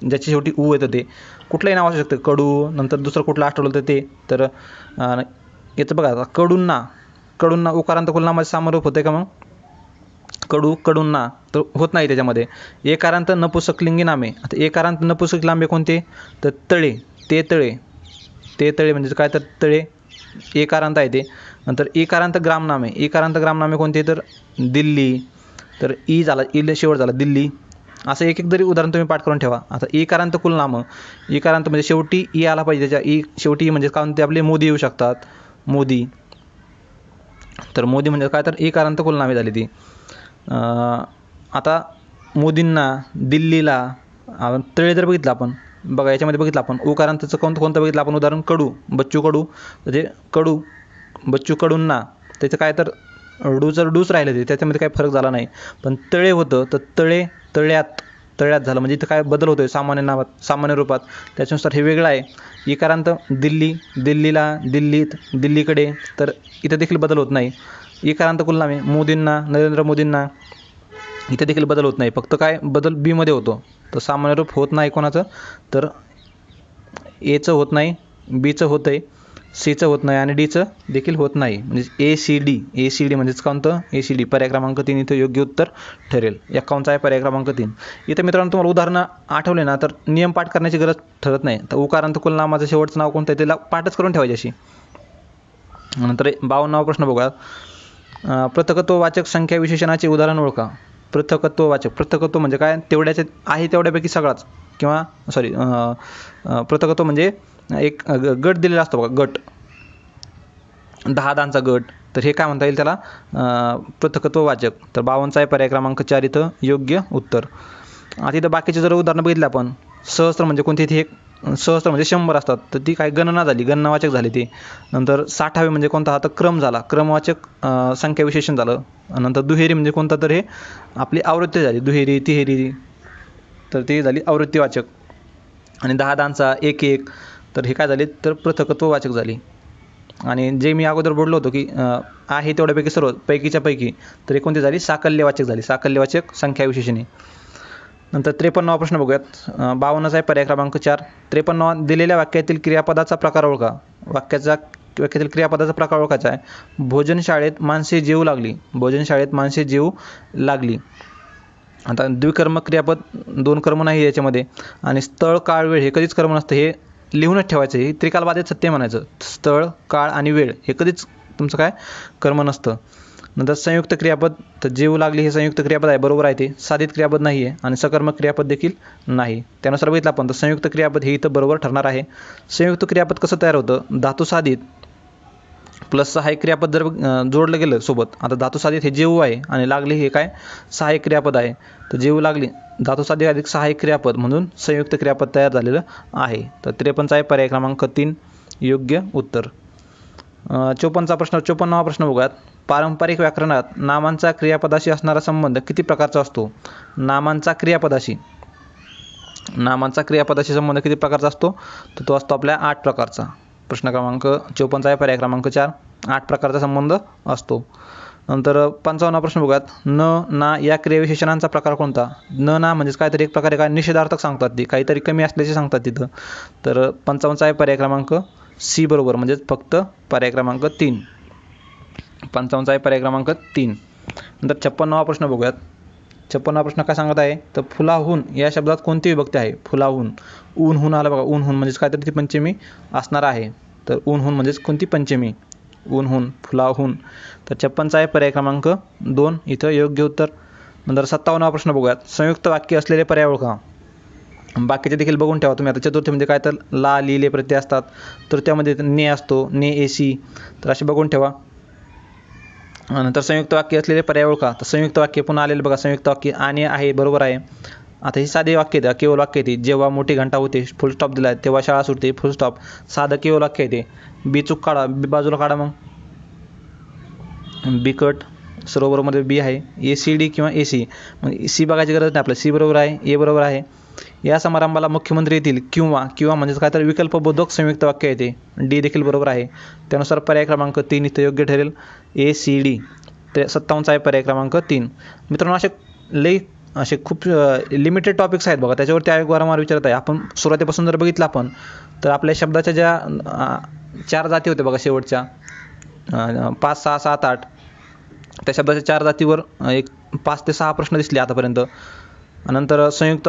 Speaker 1: ज्याची शेवटी ऊ येतं, ते कुठलंही नाव असू शकतं, कडू. नंतर दुसरं कुठलं आठवलं तर ते, तर याचं बघा आता कडूंना उकारांत कुलनामाचे सामरूप होते का मग, कडूंना तर होत नाही त्याच्यामध्ये. एकारांत नपुसकलिंगी नामे. आता एकारांत नपुसक नामे कोणते, तर तळे, ते तळे म्हणजे काय तर तळे, एकारांत आहे ते. नंतर एकारांत ग्रामनामे. एकारांत ग्रामनामे कोणते, तर दिल्ली, तर ई झाला, ई शेवट झाला दिल्ली. असं एक जरी उदाहरण तुम्ही पाठ करून ठेवा. आता एकारांत कुलनामं, एकारांत म्हणजे शेवटी ई आला पाहिजे त्याच्या, ई शेवटी म्हणजे कारण ते आपले मोदी येऊ शकतात, मोदी. तर मोदी म्हणजे काय तर एकारांत कुलनामे झाली ती. आता मोदींना, दिल्लीला, तळे जर बघितलं आपण, बघा याच्यामध्ये बघितलं आपण उकारांतचं कोणतं बघितलं आपण उदाहरण, कडू, बच्चू कडू. तर ते कडू, बच्चू कडूंना, त्याचं काय तर जर डूच राहिलं ते, त्याच्यामध्ये काही फरक झाला नाही. पण तळे होतं तर तळ्यात झालं, म्हणजे इथं काय बदल होतोय सामान्य नावात, सामान्य रूपात, त्याच्यानुसार हे वेगळं आहे. इकारांत दिल्लीला, दिल्लीकडे, तर इथं देखील बदल होत नाही. इकारांत कुलनामे, मोदींना, नरेंद्र मोदींना, इथे देखील बदल होत नाही. फक्त काय बदल बीमध्ये होतो. तर सामान्य रूप होत नाही कोणाचं, तर एचं होत नाही, बीचं होतं आहे, सीचं होत नाही आणि डीचं देखील होत नाही. म्हणजे ACD म्हणजेच कोणतं, ACD. पर्याय क्रमांक 3 इथं योग्य उत्तर ठरेल. 51 आहे पर्याय क्रमांक 3. इथं मित्रांनो तुम्हाला उदाहरणं आठवले ना तर नियम पाठ करण्याची गरज ठरत नाही. तर उकारांत कुलनामाचं शेवटचं नाव कोणतं आहे त्याला पाठच करून ठेवायची अशी. नंतर 52वा प्रश्न बघा. पृथकत्ववाचक संख्या विशेषणाचे उदाहरण ओळखा. पृथकत्व म्हणजे काय, तेवढ्याचे आहे तेवढ्यापैकी सगळाच, किंवा पृथकत्व म्हणजे एक गट दिलेला असतो बघा, गट 10 दांचा गट, तर हे काय म्हणता येईल त्याला, पृथकत्ववाचक. तर 52 आहे पर्याय क्रमांक 4 इथं योग्य उत्तर. आता इथं बाकीचे जर उदाहरणं बघितलं आपण, सहस्त्र म्हणजे कोणते, इथे एक सहस्त्र म्हणजे 100 असतात, तर ती काय गणना झाली, गणनावाचक झाली ती. नंतर 60वे म्हणजे कोणता, हा तर क्रम झाला, क्रमवाचक संख्या विशेषण झालं. नंतर दुहेरी म्हणजे कोणता, तर हे आपली आवृत्ती झाली, दुहेरी, तिहेरी, तर ती झाली आवृत्तीवाचक. आणि 10 दांचा 1 तर हे काय झाले, तर पृथकत्ववाचक झाली. आणि जे मी अगोदर बोललो होतो की आहे तेवढ्यापैकी सर्व पैकीच्या पैकी, तर हे कोणती झाली, साकल्यवाचक झाली, साकल्यवाचक संख्या विशेषणे. नंतर 53वा प्रश्न बघूयात. 52 आहे पर्याय क्रमांक 4. 53वा. दिलेल्या वाक्यातील क्रियापदाचा प्रकार ओळखा. वाक्यातील क्रियापदाचा प्रकार ओळखायचा आहे. भोजनशाळेत माणसे जेवू लागली. आता द्विकर्म क्रियापद, 2 कर्म नाही याच्यामध्ये. आणि स्थळ, काळ, वेळ हे कधीच कर्म नसतं, हे लिहूनच ठेवायचं. हे त्रिकालबाधित सत्य म्हणायचं. स्थळ, काळ आणि वेळ हे कधीच तुमचं काय कर्म नसतं. नंतर संयुक्त क्रियापद, तर जेवू लागली हे संयुक्त क्रियापद आहे, बरोबर आहे ते. साधित क्रियापद नाही आहे आणि सकर्मक क्रियापद देखील नाही. त्यानुसार बघितलं आपण तर संयुक्त क्रियापद हे इथं बरोबर ठरणार आहे. संयुक्त क्रियापद कसं तयार होतं, धातू साधित प्लस सहाय्यक क्रियापद जर जोडलं गेलं सोबत, आता धातुसाधित हे जेऊ आहे आणि लागली हे काय सहाय्यक क्रियापद आहे, तर जेऊ लागली धातुसाधित अधिक सहाय्यक क्रियापद म्हणून संयुक्त क्रियापद तयार झालेलं आहे. तर 53 आहे पर्याय क्रमांक 3 योग्य उत्तर. 54वा प्रश्न बघूयात. पारंपरिक व्याकरणात नामांचा क्रियापदाशी असणारा संबंध किती प्रकारचा असतो? नामांचा क्रियापदाशी संबंध किती प्रकारचा असतो? तर तो असतो आपल्या 8 प्रकारचा. प्रश्न क्रमांक 54 आहे पर्याय क्रमांक 4 8 प्रकारचा संबंध असतो. नंतर 55वा प्रश्न बघूयात. न ना या क्रियाविशेषणांचा प्रकार कोणता? न ना म्हणजेच काहीतरी एक प्रकारे काय निषेधार्थक सांगतात, ती काहीतरी कमी असल्याचे सांगतात तिथं. तर 55 आहे पर्याय क्रमांक सी बरोबर, म्हणजेच फक्त पर्याय क्रमांक 3. 55 आहे पर्याय क्रमांक 3. नंतर 56वा प्रश्न बघूयात. 56वा प्रश्न काय सांगत आहे? तर फुलाहून या शब्दात कोणती विभक्ती आहे? फुलाहून, ऊनहून आलं बघा, ऊनहून म्हणजेच काहीतरी ती पंचमी असणार आहे. तर ऊनहून म्हणजेच कोणती पंचमी? ऊनहून, फुलाहून. तर 56 आहे पर्याय क्रमांक 2 इथं योग्य उत्तर. नंतर 57वा प्रश्न बघूयात. संयुक्त वाक्य असलेले पर्याय ओळखा. बाकीचे देखील बघून ठेवा तुम्ही. आता चतुर्थीमध्ये काय तर ला लिहिले प्रत्यय असतात, तृतीयामध्ये ने असतो, ने एसी, तर असे बघून ठेवा. नंतर संयुक्त वाक्य असलेले पर्याय ओळखा. तर संयुक्त वाक्य पुन्हा आलेलं बघा, संयुक्त वाक्य आणि आहे बरोबर आहे. आता ही साधे वाक्य येते, केवळ वाक्य येते. जेव्हा मोठी घंटा होते फुल स्टॉप दिला तेव्हा शाळा सुटते फुल स्टॉप, साधं केवळ वाक्य येते. बी चूक काढा, बी बाजूला काढा, मग बी कट, सर्व बी आहे. ए सी डी किंवा ए सी, मग सी बघायची गरज नाही आपल्याला, सी बरोबर आहे, ए बरोबर आहे. या समारंभाला मुख्यमंत्री येतील किंवा म्हणजेच काय तर विकल्पबोधक संयुक्त वाक्य येते, डी देखील बरोबर आहे. त्यानुसार पर्याय क्रमांक 3 इथं योग्य ठरेल, ए सी डी. ते 57 आहे पर्याय क्रमांक 3. मित्रांनो, असे खूप लिमिटेड टॉपिक्स आहेत बघा, त्याच्यावरती आयोग वारंवार विचारत आहे. आपण सुरुवातीपासून जर बघितलं आपण, तर आपल्या शब्दाच्या ज्या 4 जाती होत्या बघा शेवटच्या 5, 6, 7, 8, त्या शब्दाच्या 4 जातीवर एक 5 ते 6 प्रश्न दिसले आतापर्यंत. नंतर संयुक्त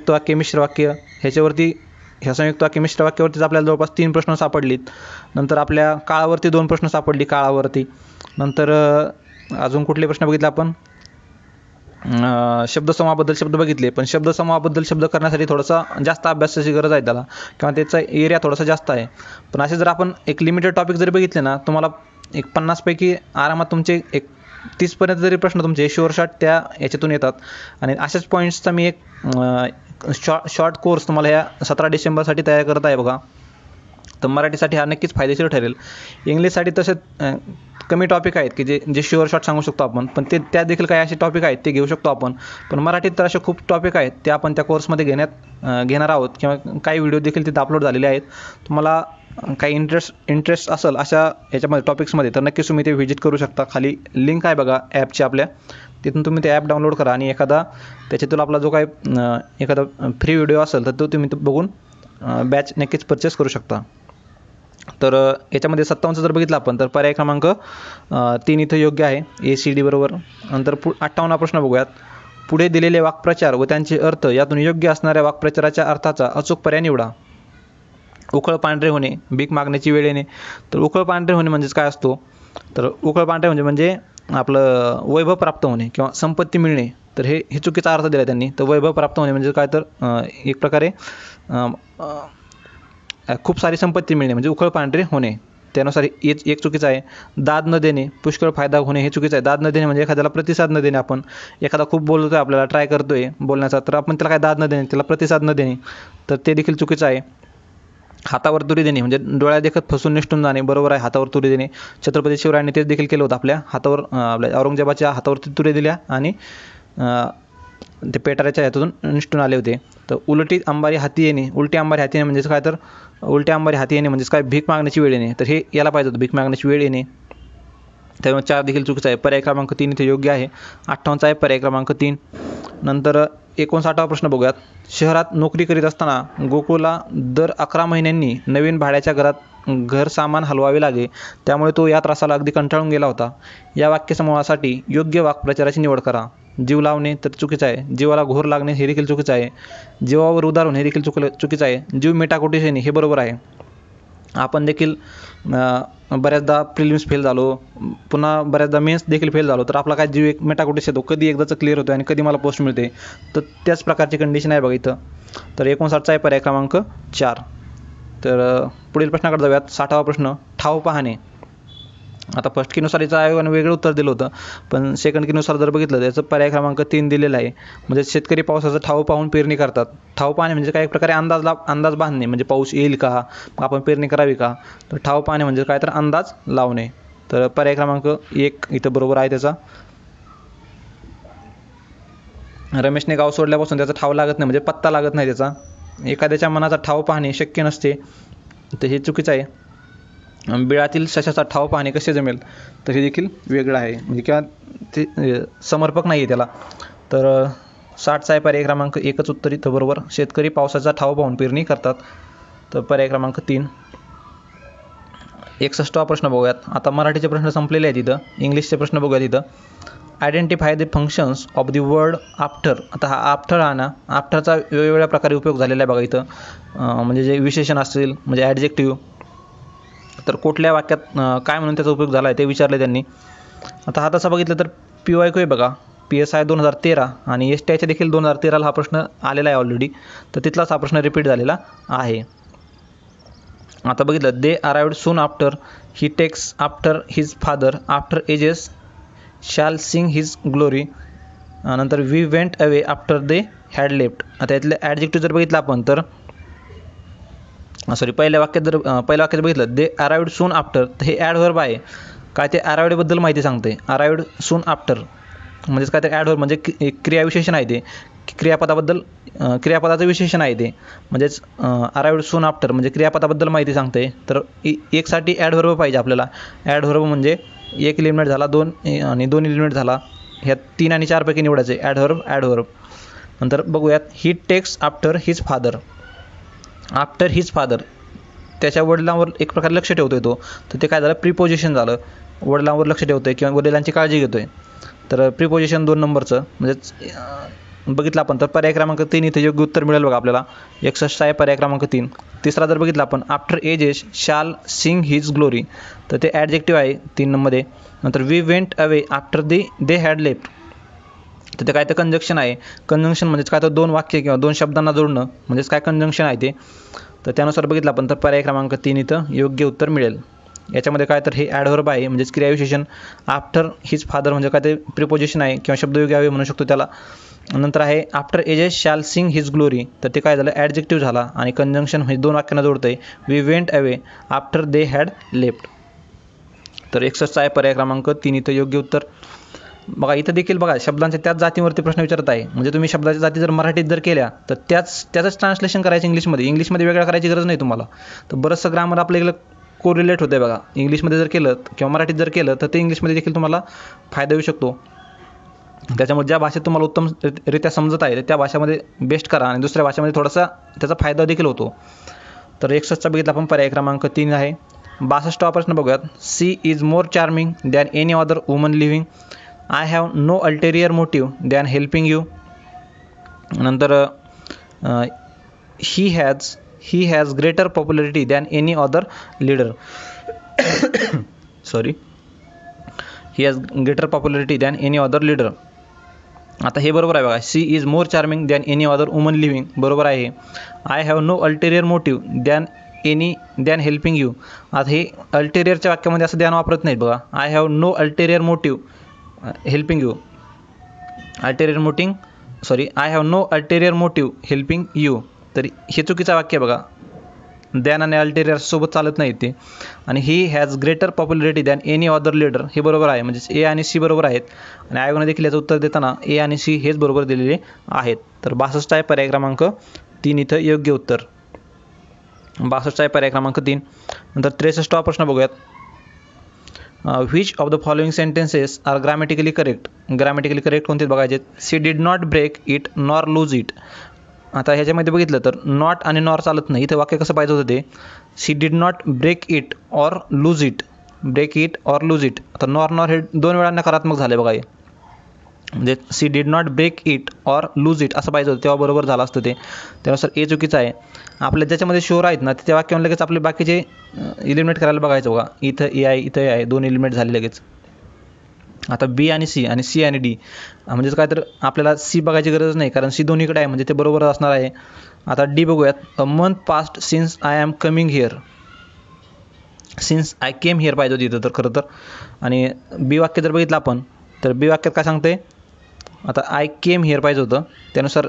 Speaker 1: वाक्य, मिश्र वाक्य, ह्या संयुक्त वाक्य मिश्र वाक्यावरतीच आपल्याला जवळपास 3 प्रश्न सापडलीत. नंतर आपल्या काळावरती 2 प्रश्न सापडली, काळावरती. नंतर अजून कुठले प्रश्न बघितले आपण? शब्दसमूहाबद्दल शब्द बघितले, पण शब्दसमूहाबद्दल शब्द करण्यासाठी थोडासा जास्त अभ्यासाची गरज आहे त्याला, किंवा त्याचा एरिया थोडासा जास्त आहे. पण असे जर आपण एक लिमिटेड टॉपिक जरी बघितले ना, तुम्हाला एक 50 पैकी आरामात तुमचे एक 30पर्यंत जरी प्रश्न तुमचे शुअर शॉट त्या याच्यातून येतात. आणि अशाच पॉईंट्सचा मी एक शॉर्ट कोर्स तुम्हाला ह्या 17 डिसेंबरसाठी तयार करत आहे बघा. तर मराठीसाठी हा नक्कीच फायदेशीर ठरेल. इंग्लिशसाठी तसे कमी टॉपिक आहेत की जे शुअर शॉट सांगू शकतो आपण, पण त्या देखील काही असे टॉपिक आहेत ते घेऊ शकतो आपण. पण मराठीत तर असे खूप टॉपिक आहेत ते आपण त्या कोर्समध्ये घेणार आहोत, किंवा काही व्हिडिओ देखील तिथे अपलोड झालेले आहेत. तुम्हाला काही इंटरेस्ट असेल अशा याच्यामध्ये टॉपिक्समध्ये, तर नक्कीच तुम्ही ते व्हिजिट करू शकता. खाली लिंक आहे बघा ॲपची आपल्या, तिथून तुम्ही ते ॲप डाउनलोड करा आणि त्याच्यातून आपला जो काही एखादा फ्री व्हिडिओ असेल तर तो तुम्ही बघून बॅच नक्कीच परचेस करू शकता. तर याच्यामध्ये 57 जर बघितलं आपण, तर पर्याय क्रमांक 3 इथं योग्य आहे, ए सी डी बरोबर. नंतर 58वा प्रश्न बघूयात. पुढे दिलेले वाक्प्रचार व त्यांचे अर्थ यातून योग्य असणाऱ्या वाक्प्रचाराच्या अर्थाचा अचूक पर्याय निवडा. उखळ पांढरे होणे, भीक मागण्याची वेळ येणे. तर उखळ पांढरे होणे म्हणजेच काय असतो? तर उखळ पांढरे म्हणजे आपलं वैभव प्राप्त होणे किंवा संपत्ती मिळणे. तर हे चुकीचा अर्थ दिला त्यांनी. तर वैभव प्राप्त होणे म्हणजे काय, तर एक प्रकारे खूप सारी संपत्ती मिळणे म्हणजे उखळ पांढरे होणे. त्यानुसार एक चुकीचं आहे. दाद न देणे, पुष्कळ फायदा होणे, हे चुकीचं आहे. दाद न देणे म्हणजे एखाद्याला प्रतिसाद न देणे. आपण एखादा खूप बोलतोय, आपल्याला ट्राय करतोय बोलण्याचा, तर आपण त्याला काय दाद न देणे, त्याला प्रतिसाद न देणे, तर ते देखील चुकीचं आहे. हातावर तुरी देणे म्हणजे डोळ्या देखत फसून निष्ठून जाणे, बरोबर आहे. हातावर तुरी देणे, छत्रपती शिवरायांनी तेच देखील केलं होतं. आपल्या औरंगजेबाच्या हातावरती तुरी दिल्या आणि ते पेटाऱ्याच्या ह्यातून निष्ठून आले होते. तर उलटी अंबारी हाती येणे, उलटी अंबारी हाती येणे म्हणजेच काय, तर उलट्या अंबारी हाती येणे म्हणजेच काय, भीक मागण्याची वेळ येणे. तर हे याला पाहिजे होतं, भीक मागण्याची वेळ येणे. त्यामुळे 4 देखील चुकीचं आहे. पर्याय क्रमांक 3 इथे योग्य आहे. 58 आहे पर्याय क्रमांक 3. नंतर 59वा प्रश्न बघूयात. शहरात नोकरी करीत असताना गोकुळला दर 11 महिन्यांनी नवीन भाड्याच्या घरात घर सामान हलवावे लागे, त्यामुळे तो या त्रासाला अगदी कंटाळून गेला होता. या वाक्यसमूहासाठी योग्य वाक्प्रचाराची निवड करा. जीव लावणे तर चुकीचं आहे. जीवाला घोर लागणे हे देखील चुकीचं आहे. जीवावर उदार होणे हे देखील चुकीचं आहे. जीव मेटाकुटीस येणे हे बरोबर आहे. आपण देखील बऱ्याचदा प्रिलिम्स फेल झालो, पुन्हा बऱ्याचदा मेन्स देखील फेल झालो, तर आपला काय जीव एक मेटाकुटीस येतो, कधी एकदाचं क्लिअर होतो आणि कधी मला पोस्ट मिळते. तर त्याच प्रकारची कंडिशन आहे बघा इथं. तर 59चा आहे पर्याय क्रमांक 4. तर पुढील प्रश्नाकडे जाऊयात. 60वा प्रश्न. ठाव पाहणे. आता फर्स्ट कीनुसार याचं आयोगाने वेगळं उत्तर दिलं होतं, पण सेकंड कीनुसार जर बघितलं तर याचं पर्याय क्रमांक 3 दिलेला आहे. म्हणजे शेतकरी पावसाचा ठाव पाहून पेरणी करतात. ठाव पाहणे म्हणजे काय, एक प्रकारे अंदाज बांधणे, म्हणजे पाऊस येईल का, मग आपण पेरणी करावी का. तर ठाव पाहणे म्हणजे काय, तर अंदाज लावणे. तर पर्याय क्रमांक 1 इथं बरोबर आहे त्याचा. रमेशने गाव सोडल्यापासून त्याचा ठाव लागत नाही, म्हणजे पत्ता लागत नाही त्याचा. एखाद्याच्या मनाचा ठाव पाहणे शक्य नसते, तर हे चुकीचं आहे. बिळातील सशाचा ठाव पाहणे कसे जमेल, तर हे देखील वेगळं आहे, म्हणजे किंवा ते समर्पक नाही आहे त्याला. तर 60चा आहे पर्याय क्रमांक 1च उत्तर इथं बरोबर. शेतकरी पावसाचा ठाव पाहून पेरणी करतात. तर पर्याय क्रमांक 3. 61वा प्रश्न बघूयात. आता मराठीचे प्रश्न संपलेले आहेत इथं. इंग्लिशचे प्रश्न बघूयात इथं. Identify the functions of the word after. आता हा आफ्टर हा ना, आफ्टरचा वेगवेगळ्या प्रकारे उपयोग झालेला आहे बघा इथं. म्हणजे जे विशेषण असतील, म्हणजे ॲडजेक्टिव्ह, तर कुठल्या वाक्यात काय म्हणून त्याचा उपयोग झाला आहे ते विचारले त्यांनी. आता हा तसा बघितलं तर PYQ आहे बघा, PSI 2013 आणि STIच्या देखील 2013ला हा प्रश्न आलेला आहे ऑलरेडी. तर तिथलाच हा प्रश्न रिपीट झालेला आहे. आता बघितलं, they arrived soon after, he takes after his father, after ages shall sing his glory, नंतर we went away after they had left. आता यातले ॲडजेक्टिव्ह जर बघितलं आपण तर पहिल्या वाक्यात बघितलं, दे अराइव्ड सून आफ्टर, तर हे ॲडव्हर्ब आहे. काय, ते अराइव्डबद्दल माहिती सांगते. अराइव्ड सून आफ्टर म्हणजेच काय, ते ॲडव्हर्ब म्हणजे क्रियाविशेषण आहे ते. क्रियापदाचं विशेषण आहे ते. म्हणजेच अराइव्ड सून आफ्टर म्हणजे क्रियापदाबद्दल माहिती सांगते. तर एकसाठी ॲडव्हर्ब पाहिजे आपल्याला. ॲडव्हर्ब म्हणजे 1 एलिमेंट झाला, 2 आणि 2 एलिमेंट झाला. ह्या 3 आणि 4 पैकी निवडायचे ॲडव्हर्ब. नंतर बघूयात, he takes after his father. After his father त्याच्या वडिलांवर एक प्रकारे लक्ष ठेवतोय तो. तर ते काय झालं, प्रिपोजिशन झालं. वडिलांवर लक्ष ठेवतोय किंवा वडिलांची काळजी घेतोय. तर प्रिपोजिशन 2 नंबरचं, म्हणजेच बघितलं आपण तर पर्याय क्रमांक 3 इथे योग्य उत्तर मिळेल बघा आपल्याला. 61 आहे पर्याय क्रमांक 3. तिसरा जर बघितला आपण, after ages shall sing his glory, तर ते ॲडजेक्टिव्ह आहे 3 नंबरमध्ये. नंतर we went away after they had left, तर ते काय, तर कंजक्शन आहे. कंजंक्शन म्हणजेच काय, तर 2 वाक्य किंवा 2 शब्दांना जोडणं, म्हणजेच काय, कंजंक्शन आहे ते. तर त्यानुसार बघितलं आपण तर पर्याय क्रमांक 3 इथं योग्य उत्तर मिळेल. याच्यामध्ये काय, तर हे ॲडव्हर्ब आहे, म्हणजेच क्रियाविशेषण. आफ्टर हिज फादर म्हणजे काय, ते प्रिपोजिशन आहे किंवा शब्दयोगी आहे म्हणू शकतो त्याला. नंतर आहे after ages shall sing his glory, तर ते काय झालं, ॲडजेक्टिव्ह झाला आणि कंजंक्शन म्हणजे 2 वाक्यांना जोडतं आहे. We went away after they had left. तर 61 आहे पर्याय क्रमांक 3 इथं योग्य उत्तर. बघा इथं देखील बघा, शब्दांच्या त्याच जातीवरती प्रश्न विचारत आहे. म्हणजे तुम्ही शब्दाच्या जाती जर मराठीत जर केल्या तर त्याचंच ट्रान्सलेशन करायचं इंग्लिशमध्ये वेगळं करायची गरज नाही तुम्हाला. तर बरंचसं ग्रामर आपल्याला कोरिलेट होतं आहे बघा. इंग्लिशमध्ये जर केलं किंवा मराठीत जर केलं तर ते इंग्लिशमध्ये देखील तुम्हाला फायदा येऊ शकतो. त्याच्यामुळे ज्या भाषेत तुम्हाला उत्तमरित्या समजत आहे त्या भाषेमध्ये बेस्ट करा आणि दुसऱ्या भाषेमध्ये थोडासा त्याचा फायदा देखील होतो. तर 61चा बघितला आपण पर्याय क्रमांक 3 आहे. 62वा प्रश्न बघूयात. She is more charming than any other woman living. I have no ulterior motive than helping you. नंतर he has greater popularity than any other leader. He has greater popularity than any other leader. आता हे बरोबर आहे बघा. She is more charming than any other woman living, बरोबर आहे. I have no ulterior motive than helping you. आता हे अल्टेरियरच्या वाक्यामध्ये असं द्यान वापरत नाहीत बघा. I have no ulterior motive helping you. I have no ulterior motive helping you. तर हे चुकीचं वाक्य आहे बघा. दॅन आणि अल्टेरियर सोबत चालत नाही ते. आणि ही has greater popularity than any other leader, हे बरोबर आहे. म्हणजे ए आणि सी बरोबर आहेत. आणि आयोगाने देखील याचं उत्तर देताना ए आणि सी हेच बरोबर दिलेले आहेत. तर 62 आहे पर्याय क्रमांक 3 इथं योग्य उत्तर. 62 आहे पर्याय क्रमांक 3. नंतर 63वा प्रश्न बघूयात. Which of the following sentences are grammatically correct. Grammatically correct कोणते बघायचे. She did not break it nor lose it. आता ह्याच्यामध्ये बघितलं तर नॉट आणि नॉर चालत नाही. इथं वाक्य कसं पाहिजे होतं ते. She did not break it or lose it. Break it or lose it. आता नॉर हे 2 वेळा नकारात्मक झाले बघा. हे म्हणजे she did not break it or lose it असं पाहिजे होतं, तेव्हा बरोबर झालं असतं ते. त्यानुसार ए चुकीचं आहे. आपल्या ज्याच्यामध्ये शोर आहेत ना त्या वाक्यामध्ये लगेच आपले बाकीचे एलिमिनेट करायला बघायचं बघा. इथं ए आहे, इथं ए आहे, 2 एलिमिनेट झाले लगेच. आता बी आणि सी आणि डी म्हणजे काय, तर आपल्याला सी बघायची गरज नाही कारण सी दोन्हीकडे आहे, म्हणजे ते बरोबर असणार आहे. आता डी बघूयात. A month past since I am coming here. Since I came here पाहिजे होती इथं तर खरं तर. आणि बी वाक्य जर बघितलं आपण तर बी वाक्यात काय सांगते, आता आय केम हिअर पाहिजे होतं, त्यानुसार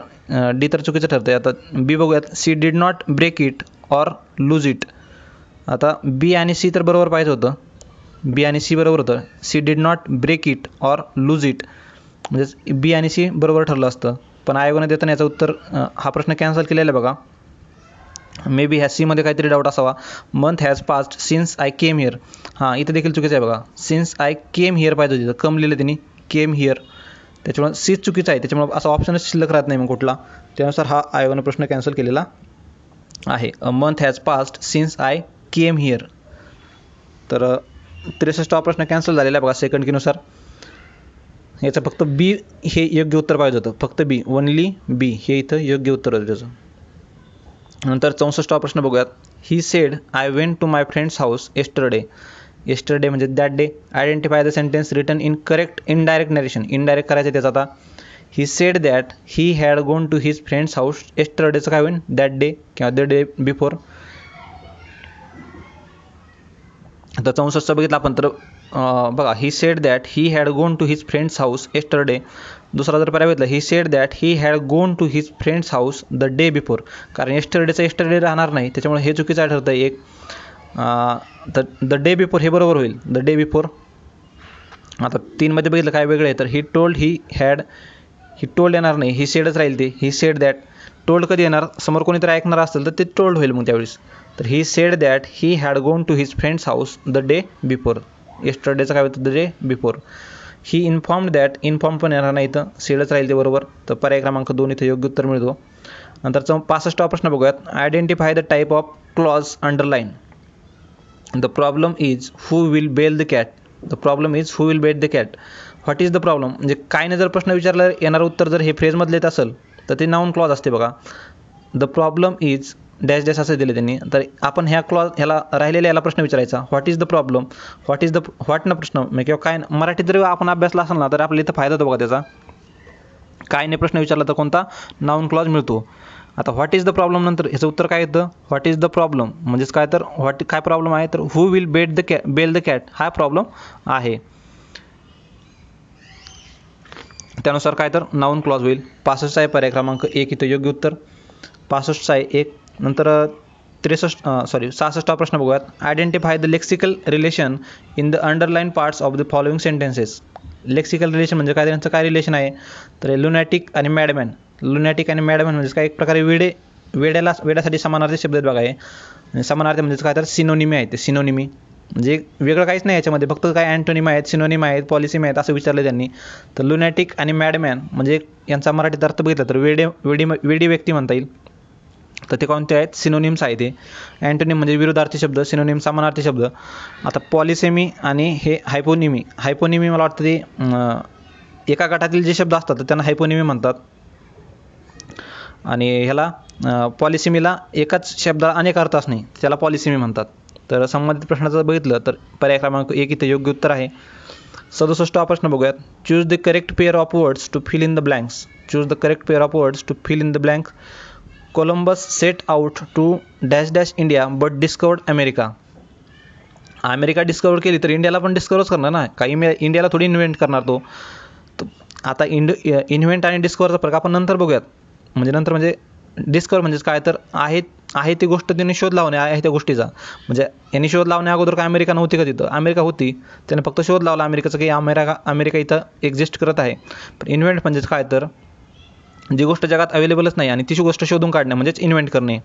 Speaker 1: डी तर चुकीचं ठरतं आहे. आता बी बघूयात, she did not break it or lose it. आता बी आणि सी तर बरोबर पाहिजे होतं, बी आणि सी बरोबर होतं. She did not break it or lose it म्हणजेच बी आणि सी बरोबर ठरलं असतं. पण आयोगाने देताना याचं उत्तर हा प्रश्न कॅन्सल केलेला आहे बघा. मे बी ह्या सीमध्ये काहीतरी डाऊट असावा. Month has past since I came here, हां इथं देखील चुकीचं आहे बघा. सिन्स आय केम हिअर पाहिजे होती, कम लिहिलं त्यांनी, केम हिअर, त्याच्यामुळे सी चुकीचं आहे. त्याच्यामुळे असा ऑप्शनच शिल्लक राहत नाही मग कुठला. त्यानुसार हा आयोगाने प्रश्न कॅन्सल केलेला आहे. A month has past since I came here. तर 63वा प्रश्न कॅन्सल झालेला आहे बघा सेकंड कीनुसार. याचं फक्त बी हे योग्य उत्तर पाहिजे होतं, फक्त बी, ओनली बी हे इथं योग्य उत्तर होतं त्याचं. नंतर 64वा प्रश्न बघूयात. He said I went to my friends house yesterday. Yesterday म्हणजे that day. Identify the sentence written in correct indirect narration. Indirect करायचं त्याचं. आता he said that he had gone to his friends house येस्टरडेचं काय होईल, that day किंवा the day before. आता 64चं बघितलं आपण तर बघा, he said that he had gone to his friends house yesterday. दुसरा जर पर्याय बघितला, ही said that he had gone to his friends house the day before. कारण येस्टरडेचं येस्टरडे राहणार नाही, त्याच्यामुळे हे चुकीचं ठरतं आहे एक. द डे बिफोर हे बरोबर होईल, द डे बिफोर. आता 3मध्ये बघितलं काय वेगळं आहे, तर he told he had, he told येणार नाही, ही सेडच राहील ते. ही सेड दॅट, टोल्ड कधी येणार, समोर कोणीतरी ऐकणार असेल तर ते टोल्ड होईल मग त्यावेळेस. तर he said that he had gone to his friends house the day before. येस्टरडेचं काय होतं, the day before. He informed that, inform पण येणार नाही तर सेडच राहील ते बरोबर. तर पर्याय क्रमांक 2 इथं योग्य उत्तर मिळतो. नंतरचा 65वा प्रश्न बघूयात. Identify the type of clause underline. The problem is who will bell the cat. The problem is who will bell the cat. What is the problem म्हणजे काय नाही, जर प्रश्न विचारला येणारं उत्तर जर हे फ्रेजमधले येत असेल तर ते नाऊन क्लॉज असते बघा. The problem is dash dash असं दिले त्यांनी. तर आपण ह्या क्लॉज ह्याला राहिलेल्या याला प्रश्न विचारायचा, what is the problem, what is the what ना प्रश्न म्हणजे किंवा काय मराठीत जर आपण अभ्यासला असेल ना तर आपल्याला इथं फायदा होतो बघा त्याचा. काय नाही प्रश्न विचारला तर कोणता नाऊन क्लॉज मिळतो. आता व्हॉट इज द प्रॉब्लेम नंतर ह्याचं उत्तर काय येतं, व्हॉट इज द प्रॉब्लेम म्हणजेच काय, तर काय प्रॉब्लेम आहे, तर who will bell the cat हा प्रॉब्लेम आहे. त्यानुसार काय तर नाऊन क्लॉज होईल. 65 आहे पर्याय क्रमांक 1 इथं योग्य उत्तर. 65 आहे 1. नंतर 66वा प्रश्न बघूयात. Identify the lexical relation in the underline parts of the following sentences. Lexical relation म्हणजे काय, त्यांचं काय रिलेशन आहे, तर लुनॅटिक आणि मॅडमॅन. लुनॅटिक आणि मॅडमॅन म्हणजे काय, एक प्रकारे वेड्यासाठी समानार्थी शब्द आहेत बघा हे. आणि समानार्थी म्हणजे काय, तर सिनोनिमी आहे ते. सिनोनिमी म्हणजे वेगळं काहीच नाही याच्यामध्ये, फक्त काय अँटोनिम आहेत, सिनोनिम आहेत, पॉलिसिम आहेत असं विचारलं त्यांनी. तर लुनॅटिक आणि मॅडमॅन म्हणजे यांचा मराठीत अर्थ बघितला तर वेडी व्यक्ती म्हणता येईल. तर ते कोणते आहेत, सिनोनिम्स आहे ते. अँटोनिम म्हणजे विरुद्धार्थी शब्द, सिनोनिम समानार्थी शब्द. आता पॉलिसेमी आणि हे हायपोनिमी. हायपोनिमी मला वाटतं ते एका गटातील जे शब्द असतात तर त्यांना हायपोनिमी म्हणतात. आणि ह्याला पॉलिसेमीला एकाच शब्दाला अनेक अर्थ असणे त्याला पॉलिसेमी म्हणतात. तर संबंधित प्रश्नाचं बघितलं तर पर्याय क्रमांक 1 इथे योग्य उत्तर आहे. 67वा प्रश्न बघूयात. Choose the correct pair of words to fill in the blanks. Choose the correct pair of words to fill in the blank. Columbus set out to dash dash India but discovered America. America discover केली तर इंडियाला पण डिस्कवरच करणार ना, काही इंडियाला थोडी invent करणार तो. आता इन्व्हेंट आणि डिस्कवरचा फरक आपण नंतर बघूयात. म्हणजे डिस्कवर म्हणजेच काय, तर आहे ती गोष्ट त्यांनी शोध लावणे आहे त्या गोष्टीचा. म्हणजे यांनी शोध लावण्या अगोदर काय अमेरिका नव्हती का तिथं, अमेरिका होती, त्याने फक्त शोध लावला अमेरिकेचं की अमेरिका इथं एक्झिस्ट करत आहे. पण इन्व्हेंट म्हणजेच काय, तर जी गोष्ट जगात अवेलेबलच नाही आणि ती गोष्ट शोधून काढणे म्हणजेच इन्व्हेंट करणे.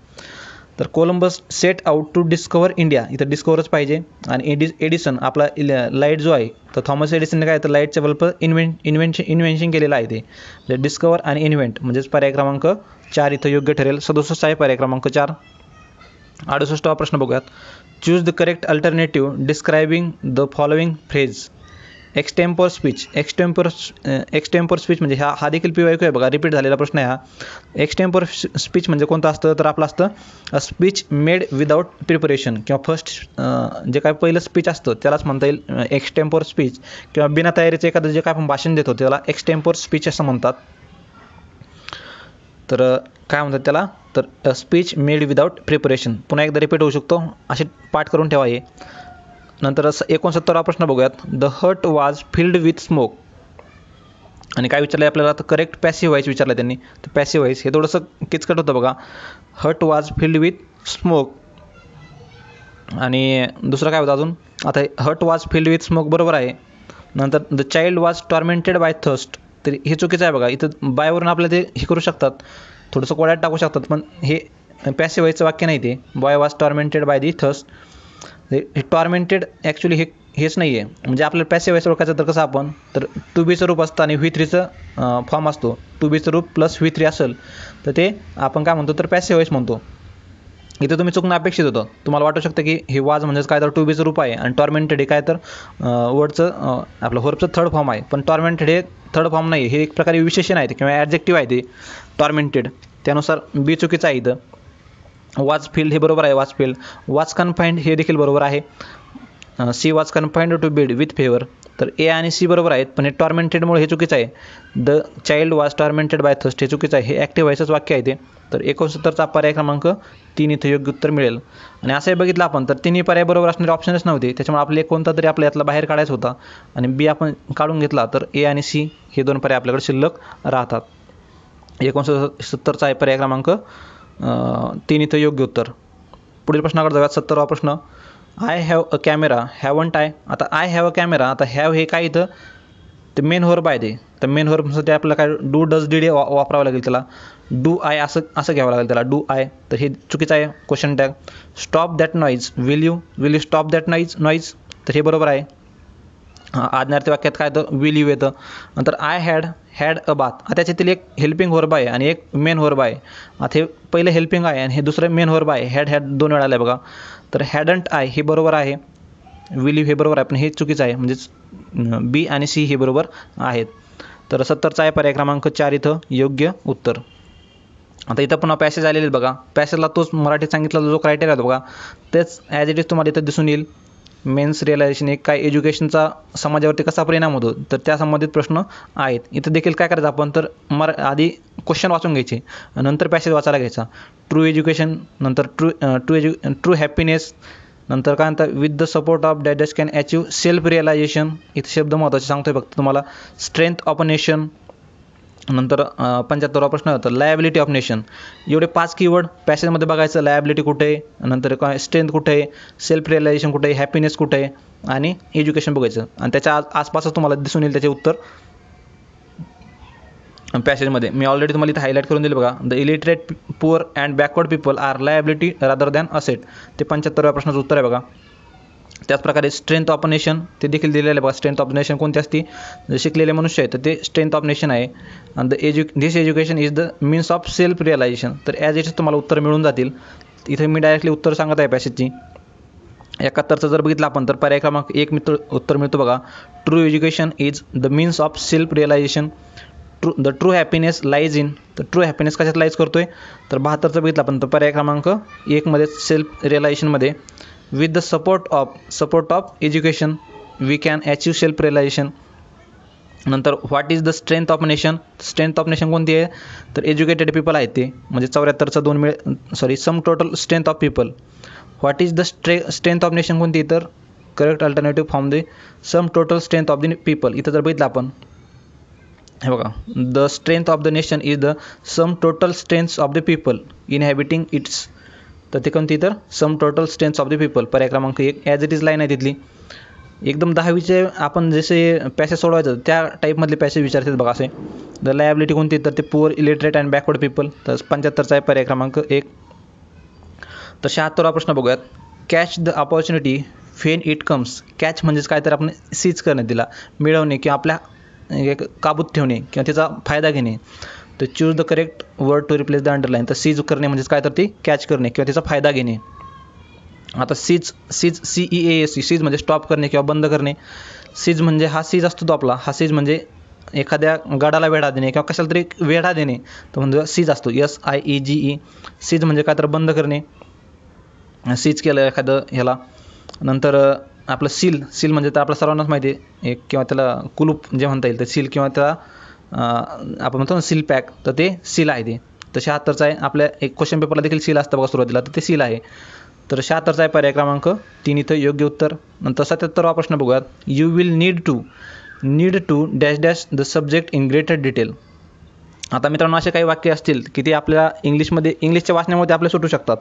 Speaker 1: तर Columbus set out to discover India, इथं डिस्कवरच पाहिजे. आणि एडिसन आपला लाईट जो आहे, तर थॉमस एडिसनने काय तर लाईटचं बल्ब इन्व्हेन्शन केलेलं आहे ते. डिस्कवर आणि इन्व्हेंट म्हणजेच पर्याय क्रमांक 4 इथं योग्य ठरेल. 67 आहे पर्याय क्रमांक 4. 68वा प्रश्न बघूयात. Choose the correct alternative describing the following phrase. Extempore speech. Extempore speech म्हणजे हा देखील PYQ आहे बघा, रिपीट झालेला प्रश्न आहे हा. एक्सटेम्पोर स्पीच म्हणजे कोणतं असतं, तर आपलं असतं a speech made without preparation किंवा फर्स्ट जे काय पहिलं स्पीच असतं त्यालाच म्हणता येईल एक्सटेम्पोर स्पीच. किंवा बिना तयारीचं एखादं जे काय आपण भाषण देतो त्याला एक्सटेम्पोर स्पीच असं म्हणतात. तर काय म्हणतात त्याला, तर स्पीच मेड विदाऊट प्रिपरेशन. पुन्हा एकदा रिपीट होऊ शकतो, असे पाठ करून ठेवा हे. नंतर 69वा प्रश्न बघूयात. The hut was filled with smoke. आणि काय विचारलं आहे आपल्याला, तर करेक्ट पॅसिव्ह व्हॉइस विचारलं त्यांनी. तर पॅसिव्ह व्हॉइस हे थोडंसं किचकट होतं बघा. Hut was filled with smoke. आणि दुसरं काय होतं अजून, आता hut was filled with smoke बरोबर आहे. नंतर the child was tormented by thirst. तर हे चुकीचं आहे बघा. इथं बायवरून आपल्याला ते हे करू शकतात, थोडंसं कोड्यात टाकू शकतात, पण हे पॅसिव्ह व्हॉइसचं वाक्य नाही ते. Boy was tormented by the thirst. हे टॉर्मेंटेड ॲक्च्युली हेच नाही आहे. म्हणजे आपल्याला पॅसिव्ह व्हॉइस ओळखायचं तर कसं आपण, तर टू बीचं रूप असतं आणि V3चं फॉर्म असतो. टू बीचं रूप प्लस V3 असेल तर ते आपण काय म्हणतो, तर पॅसिव्ह व्हॉइस म्हणतो. इथं तुम्ही चुकणं अपेक्षित होतं. तुम्हाला वाटू शकतं की हे वाज म्हणजेच काय तर टू बीचं रूप आहे आणि टॉर्मेंटेड हे काय तर वर्डचं आपलं व्हर्बचं थर्ड फॉर्म आहे. पण टॉर्मेंटेड हे थर्ड फॉर्म नाही, हे एक प्रकारे विशेषण आहे ते किंवा ॲडजेक्टिव्ह आहे ते टॉर्मेंटेड. त्यानुसार बी चुकीचं आहे इथं. वाज फिल्ड हे बरोबर आहे. वाज फिल्ड. वाज कन्फाइंड हे देखील बरोबर आहे. She was confined to bed with fever. तर ए आणि सी बरोबर आहेत, पण हे टॉर्मेंटेडमुळे हे चुकीचं आहे. The child was tormented by thirst हे चुकीचं आहे. हे ॲक्टिव्ह व्हायचंच वाक्य आहे ते. तर 69चा पर्याय क्रमांक 3 इथं योग्य उत्तर मिळेल. आणि असंही बघितलं आपण तर तिन्ही पर्याय बरोबर असणारे ऑप्शनच नव्हते. त्याच्यामुळे आपले कोणता तरी आपल्या यातला बाहेर काढायचा होता आणि बी आपण काढून घेतला, तर ए आणि सी हे दोन पर्याय आपल्याकडे शिल्लक राहतात. 69चा पर्याय क्रमांक 3 इथं योग्य उत्तर. पुढील प्रश्नाकडे जाऊयात. 70वा प्रश्न. I have a camera haven't I. आता आय हॅव अ कॅमेरा, आता हॅव हे काय इथं ते मेन व्हर्ब आहे ते. तर मेन व्हर्बसाठी आपल्याला काय डू डज डीड वापरावं लागेल त्याला. डू आय असं घ्यावं लागेल त्याला, डू आय. तर हे चुकीचं आहे. Question tag. Stop that noise. Will you stop that noise. तर हे बरोबर आहे. आज्ञार्थी वाक्यात काय तर विल यू येतं. नंतर आय हॅड अ बाथ. आता त्याच्यातील एक हेल्पिंग व्हर्ब आहे आणि एक मेन व्हर्ब आहे. आता हे पहिलं हेल्पिंग आहे आणि हे दुसरं मेन व्हर्ब आहे. हॅड 2 वेळा आलं आहे बघा. तर हॅडंट आय हे बरोबर आहे. विल यू हे बरोबर आहे, पण हे चुकीचं आहे. म्हणजेच बी आणि सी हे बरोबर आहेत. तर 70चा आहे पर्याय क्रमांक 4 इथं योग्य उत्तर. आता इथं पुन्हा पॅसेज आलेले आहेत बघा. पॅसेजला तोच मराठीत सांगितला जो क्रायटेरिया होता बघा, तेच ॲज इट इज तुम्हाला इथं दिसून येईल. मेन्स रिअलायझेशन एक काय एज्युकेशनचा समाजावरती कसा परिणाम होतो, तर त्या संबंधित प्रश्न आहेत. इथं देखील काय करायचं आपण, तर आधी क्वेश्चन वाचून घ्यायचे, नंतर पॅसेज वाचायला घ्यायचा. ट्रू एज्युकेशन, नंतर ट्रू हॅपीनेस, नंतर काय म्हणतात with the support of dads can achieve self realization. इथे शब्द महत्त्वाचे सांगतोय फक्त तुम्हाला. Strength of a nation. नंतर 75वा प्रश्न होता लायबिलिटी ऑफ नेशन. एवढे 5 कीवर्ड पॅसेजमध्ये बघायचं. लायबिलिटी कुठे आहे, नंतर काय स्ट्रेंथ कुठे आहे, सेल्फ रिअलायझेशन कुठे आहे, हॅपीनेस कुठे आहे आणि एज्युकेशन बघायचं. आणि त्याच्या आसपासच तुम्हाला दिसून येईल त्याचे उत्तर पॅसेजमध्ये. मी ऑलरेडी तुम्हाला इथे हायलाईट करून दिले बघा. The illiterate, poor and backward people are liability rather than asset. ते 75व्या प्रश्नाचं उत्तर आहे बघा. त्याचप्रकारे स्ट्रेंथ ऑफ नेशन ते देखील दिलेलं आहे बघा. स्ट्रेंथ ऑफ नेशन कोणती असती, जे शिकलेले मनुष्य आहे तर ते स्ट्रेंथ ऑफ नेशन आहे. आणि this education is the means of self realisation. तर ॲज इट इज तुम्हाला उत्तर मिळून जातील. इथे मी डायरेक्टली उत्तर सांगत आहे पॅसेजची. 71चं जर बघितलं आपण तर पर्याय क्रमांक 1 उत्तर मिळतो बघा. True education is the means of self realisation. True happiness lies in. तर ट्रू हॅपीनेस कशात लाईज करतोय, तर 72चं बघितलं आपण तर पर्याय क्रमांक 1 मध्ये सेल्फ रिअलायझेशनमध्ये. With the support of education we can achieve self realization. नंतर what is the strength of nation. Strength of nation कोणती आहे, तर एज्युकेटेड पीपल आहेत ते. म्हणजे 74चं 2 sum total strength of people. What is the strength of nation कोणती, तर correct alternative form the sum total strength of the people. इथं जर बघितलं आपण हे बघा, the strength of the nation is the sum total strength of the people inhabiting its. तर ते कोणती, तर sum total strength of the people. पर्याय क्रमांक 1 ॲज इट इज लाईन आहे तिथली. एकदम 10वीचे आपण जसे पॅसेज सोडवायचं त्या टाईपमधले पॅसेज विचारतात बघा असे. द लायबिलिटी कोणती, तर ते poor, illiterate and backward people. तर 75चा आहे पर्याय क्रमांक 1. तर 76वा प्रश्न बघूयात. Catch the opportunity fan it comes. Catch म्हणजेच काय, तर आपण सीज करणे, तिला मिळवणे किंवा आपल्या एक काबूत ठेवणे किंवा त्याचा फायदा घेणे. तर choose the correct word to replace the underline. तर सीज करणे म्हणजेच काय, तर ती कॅच करणे किंवा त्याचा फायदा घेणे. आता सीज CEAS सीज म्हणजे स्टॉप करणे किंवा बंद करणे. सीज म्हणजे हा सीज असतो तो आपला. हा सीज म्हणजे एखाद्या गडाला वेढा देणे किंवा कशाला तरी वेढा देणे, तर म्हणजे सीज असतो. SIEGE. सीज म्हणजे काय, तर बंद करणे. सीज केलं एखादं ह्याला. नंतर आपलं सील म्हणजे तर आपल्या सर्वांनाच माहिती आहे, एक किंवा त्याला कुलूप जे म्हणता येईल, तर सील किंवा त्याला आपण म्हणतो ना सील पॅक, तर ते सील आहे ते. तर 76चं आहे. आपल्या एक क्वेश्चन पेपरला देखील सील असतं बघा सुरुवातीला, तर ते सील आहे. तर 76चा आहे पर्याय क्रमांक 3 इथं योग्य उत्तर. नंतर 77वा प्रश्न बघूयात. You will need to dash dash the subject in greater detail. आता मित्रांनो असे काही वाक्य असतील की ते आपल्याला इंग्लिशच्या वाचण्यामध्ये आपल्याला सुटू शकतात.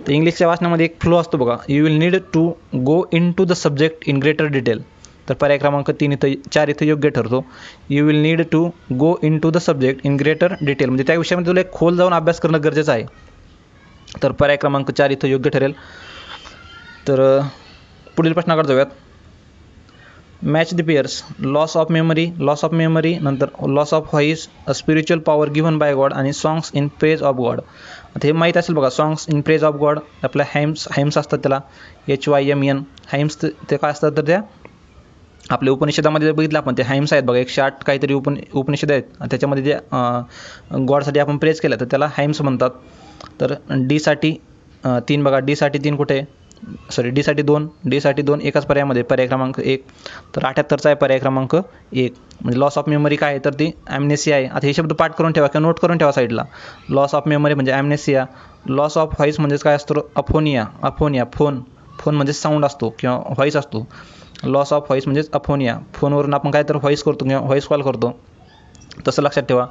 Speaker 1: तर इंग्लिशच्या वाचण्यामध्ये एक फ्लो असतो बघा. You will need to go in to the subject in greater detail. तर पर्याय क्रमांक 4 इथं योग्य ठरतो. You will need to go in to the subject in greater detail म्हणजे त्या विषयामध्ये तुला एक खोल जाऊन अभ्यास करणं गरजेचं आहे. तर पर्याय क्रमांक 4 इथं योग्य ठरेल. तर पुढील प्रश्नाकडे जाऊयात. Match the pairs. Loss of memory नंतर loss of voice, a spiritual power given by God आणि songs in praise of God. आता हे माहीत असेल बघा. Songs in praise of God आपल्या हाईम्स असतात त्याला HYMN. हाईम्स ते काय असतात तर त्या आपल्या उपनिषदामध्ये जर बघितलं आपण ते हाईम्स आहेत बघा. 108 काहीतरी उपनिषद आहेत आणि त्याच्यामध्ये जे गॉडसाठी आपण प्रेज केलं तर त्याला हाईम्स म्हणतात. तर डी साठी 3 बघा. डी साठी 3 कुठे आहे? सॉरी डी साठी 2 एकाच पर्यायामध्ये पर्याय क्रमांक 1. तर 78चा आहे पर्याय क्रमांक 1. म्हणजे लॉस ऑफ मेमरी काय आहे तर ती ॲम्नेसिया आहे. आता हे शब्द पाठ करून ठेवा किंवा नोट करून ठेवा साईडला. लॉस ऑफ मेमरी म्हणजे ॲम्नेसिया. लॉस ऑफ व्हॉइस म्हणजेच काय असतो? अफोनिया. फोन म्हणजे साऊंड असतो किंवा व्हॉइस असतो. लॉस ऑफ व्हॉइस म्हणजेच अफोनिया. फोनवरून आपण काय तर व्हॉइस करतो किंवा व्हॉइस कॉल करतो, तसं लक्षात ठेवा.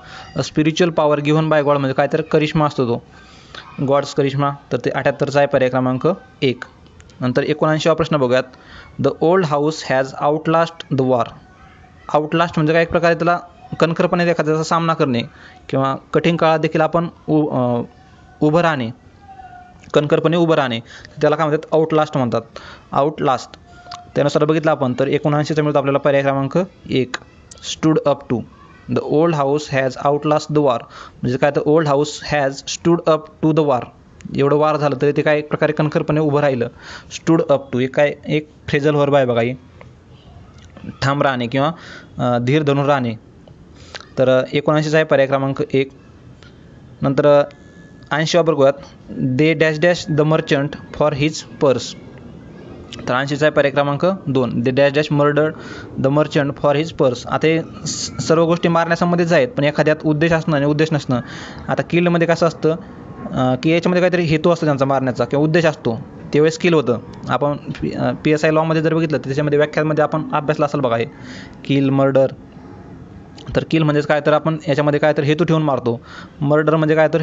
Speaker 1: Spiritual power given by God म्हणजे काय तर करिश्मा असतो तो, गॉड्स करिश्मा. तर ते 78चा आहे पर्याय क्रमांक 1. नंतर 79वा प्रश्न बघूयात. The old house has outlast the war. Outlast म्हणजे काय एक प्रकारे त्याला कणखरपणे एखाद्याचा सामना करणे किंवा कठीण काळात देखील आपण उभं राहणे, कणखरपणे उभं राहणे, त्याला काय म्हणतात? आउटलास्ट म्हणतात. आउटलास्ट त्यानुसार बघितलं आपण तर 79चा मिळतो आपल्याला पर्याय क्रमांक 1. Stood up to. The old house has outlast the war म्हणजे काय तर old house has stood up to the war. एवढं वार झालं तरी ते काय एक प्रकारे कणखरपणे उभं राहिलं. स्टूड अप टू एक फ्रेजल वर्ब आहे बघा. ही ठाम राहणे किंवा धीर धरून राहणे. तर 79चा आहे पर्याय क्रमांक 1. नंतर 80वा बघूयात. They dash dash the merchant for his purse. तर 80चा आहे पर्याय क्रमांक 2. They dash dash murder the merchant for his purse. आता हे सर्व गोष्टी मारण्यासंबंधीच आहेत पण एखाद्यात उद्देश असणं आणि उद्देश नसणं. आता किलमध्ये कसं असतं की याच्यामध्ये काहीतरी हेतू असतो त्यांचा मारण्याचा किंवा उद्देश असतो, त्यावेळेस किल होतं. आपण PSI लॉमध्ये जर बघितलं तर त्याच्यामध्ये व्याख्यामध्ये आपण अभ्यासला असेल बघा हे किल, मर्डर. तर किल म्हणजेच काय तर आपण याच्यामध्ये काय तर हेतू ठेवून मारतो. मर्डर म्हणजे काय तर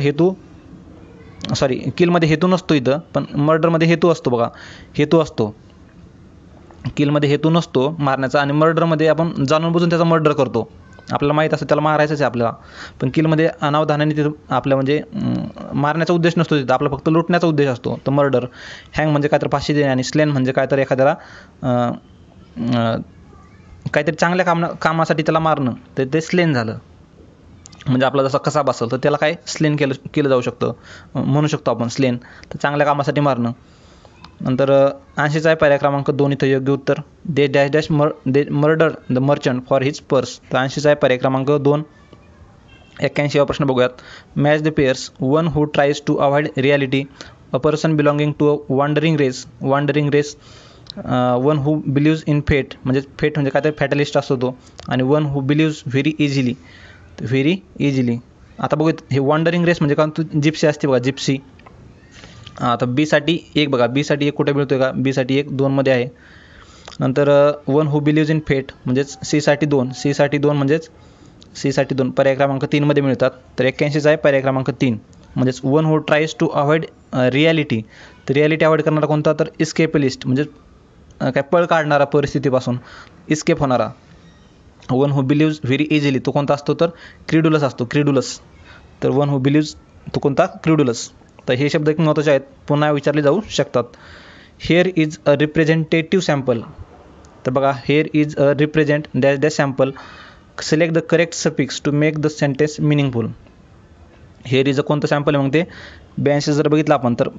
Speaker 1: किलमध्ये हेतू नसतो इथं, पण मर्डरमध्ये हेतू असतो बघा. हेतू असतो. किलमध्ये हेतू नसतो मारण्याचा आणि मर्डरमध्ये आपण जाणून बुजून त्याचा मर्डर करतो. आपल्याला माहीत असतं त्याला मारायचंच आहे आपल्याला, पण किलमध्ये अनावधानाने तिथं आपल्या म्हणजे मारण्याचा उद्देश नसतो तिथं, आपला फक्त लुटण्याचा उद्देश असतो. तर मर्डर. हँग म्हणजे काय तर फाशी देणे आणि स्लेन म्हणजे काय तर एखाद्याला काहीतरी चांगल्या कामासाठी त्याला मारणं, तर ते स्लेन झालं. म्हणजे आपला जसा कसाब असेल तर त्याला काय स्लेन केलं जाऊ शकतं, म्हणू शकतो आपण स्लेन. तर चांगल्या कामासाठी मारणं. नंतर 80चा आहे पर्याय क्रमांक 2 इथं योग्य उत्तर. They dash dash they murder the merchant for his purse. तर 80चा आहे पर्याय क्रमांक 2. 81वा प्रश्न बघूयात. Match the pairs. One who tries to avoid reality, a person belonging to a wandering race. One who believes in fate म्हणजे फेट म्हणजे काय तर फॅटलिस्ट असतो तो. आणि one who believes very easily. आता बघूयात हे वॉन्डरिंग रेस म्हणजे काय, जिप्सी असते बघा, जिप्सी. आता B साठी 1 बघा. B साठी 1 कुठे मिळतो का? B साठी 1 2मध्ये आहे. नंतर वन हू बिलीव्ज इन फेट म्हणजेच C साठी 2 म्हणजेच C साठी 2 पर्याय क्रमांक 3मध्ये मिळतात. तर 81चा आहे पर्याय क्रमांक 3 म्हणजेच one who tries to avoid reality. तर रियालिटी अवॉइड करणारा कोणता तर इस्केपलिस्ट म्हणजे काय पळ काढणारा परिस्थितीपासून, इस्केप होणारा. One who believes very easily तो कोणता असतो तर क्रिडुलस असतो. तर वन हू बिलीव्ज तो कोणता? क्रिडुलस. तर हे शब्द एक महत्त्वाचे आहेत, पुन्हा विचारले जाऊ शकतात. Here is a representative sample. तर बघा here is a represent dash dash sample. Select the correct suffix to make the sentence meaningful. Here is a कोणतं सॅम्पल आहे मग ते 82 जर बघितलं आपण तर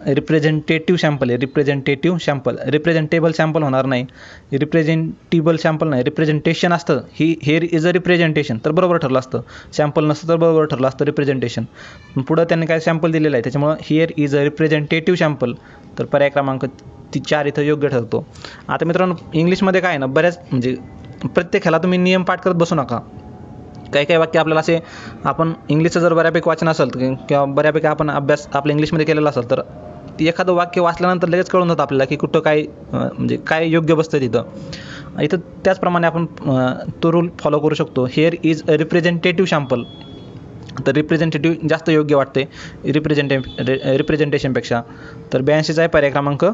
Speaker 1: रिप्रेझेंटेटिव्ह सॅम्पल आहे. रिप्रेझेंटेबल सॅम्पल होणार नाही, रिप्रेझेंटेबल सॅम्पल नाही, रिप्रेझेंटेशन असतं. हेअर इज अ रिप्रेझेंटेशन तर बरोबर ठरलं असतं. सॅम्पल नसतं तर बरोबर ठरलं असतं रिप्रेझेंटेशन. पुढं त्यांनी काय सॅम्पल दिलेलं आहे त्याच्यामुळं hair is a representative sample. तर पर्याय क्रमांक 4 इथं योग्य ठरतो. आता मित्रांनो इंग्लिशमध्ये काय आहे ना, बऱ्याच म्हणजे प्रत्येक ह्याला तुम्ही नियम पाठ करत बसू नका. काही वाक्य आपल्याला असे, आपण इंग्लिशचं जर बऱ्यापैकी वाचन असेल किंवा बऱ्यापैकी आपण अभ्यास आपल्या इंग्लिशमध्ये केलेला असेल तर एखादं वाक्य वाचल्यानंतर लगेच कळून जातं आपल्याला की कुठं काय म्हणजे काय योग्य बसतं तिथं. इथं त्याचप्रमाणे आपण तो रूल फॉलो करू शकतो. Here is a representative sample. तर रिप्रेझेंटेटिव्ह जास्त योग्य वाटते रिप्रेझेंटेशनपेक्षा. तर 82चा आहे पर्याय क्रमांक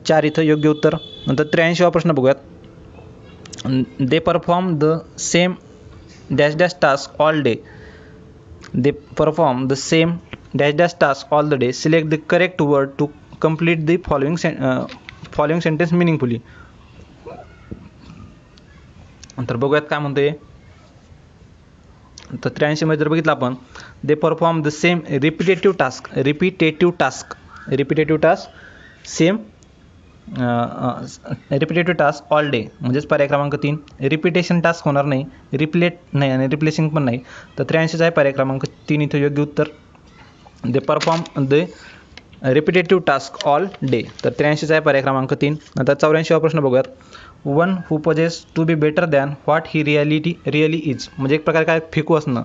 Speaker 1: 4 इथं योग्य उत्तर. नंतर 83वा प्रश्न बघूयात. They perform the same dash dash task all day. They perform the same dash dash task all the day. Select the correct word to complete the following sentence meaningfully. तर बघूयात काय म्हणते. तर 83 मध्ये जर बघितलं आपण, दे perform the same repetitive task same repetitive task all day. म्हणजेच पर्याय क्रमांक 3. रिपिटेशन टास्क होणार नाही, रिप्लेट नाही आणि रिप्लेसिंग पण नाही. तर 83चा आहे पर्याय क्रमांक 3 इथं योग्य उत्तर. दे perform the repetitive task all day. तर 83चा आहे पर्याय क्रमांक 3. नंतर 84वा प्रश्न बघूयात. One who poses to be better than what he really is. म्हणजे एक प्रकारे काय फेकू असणं,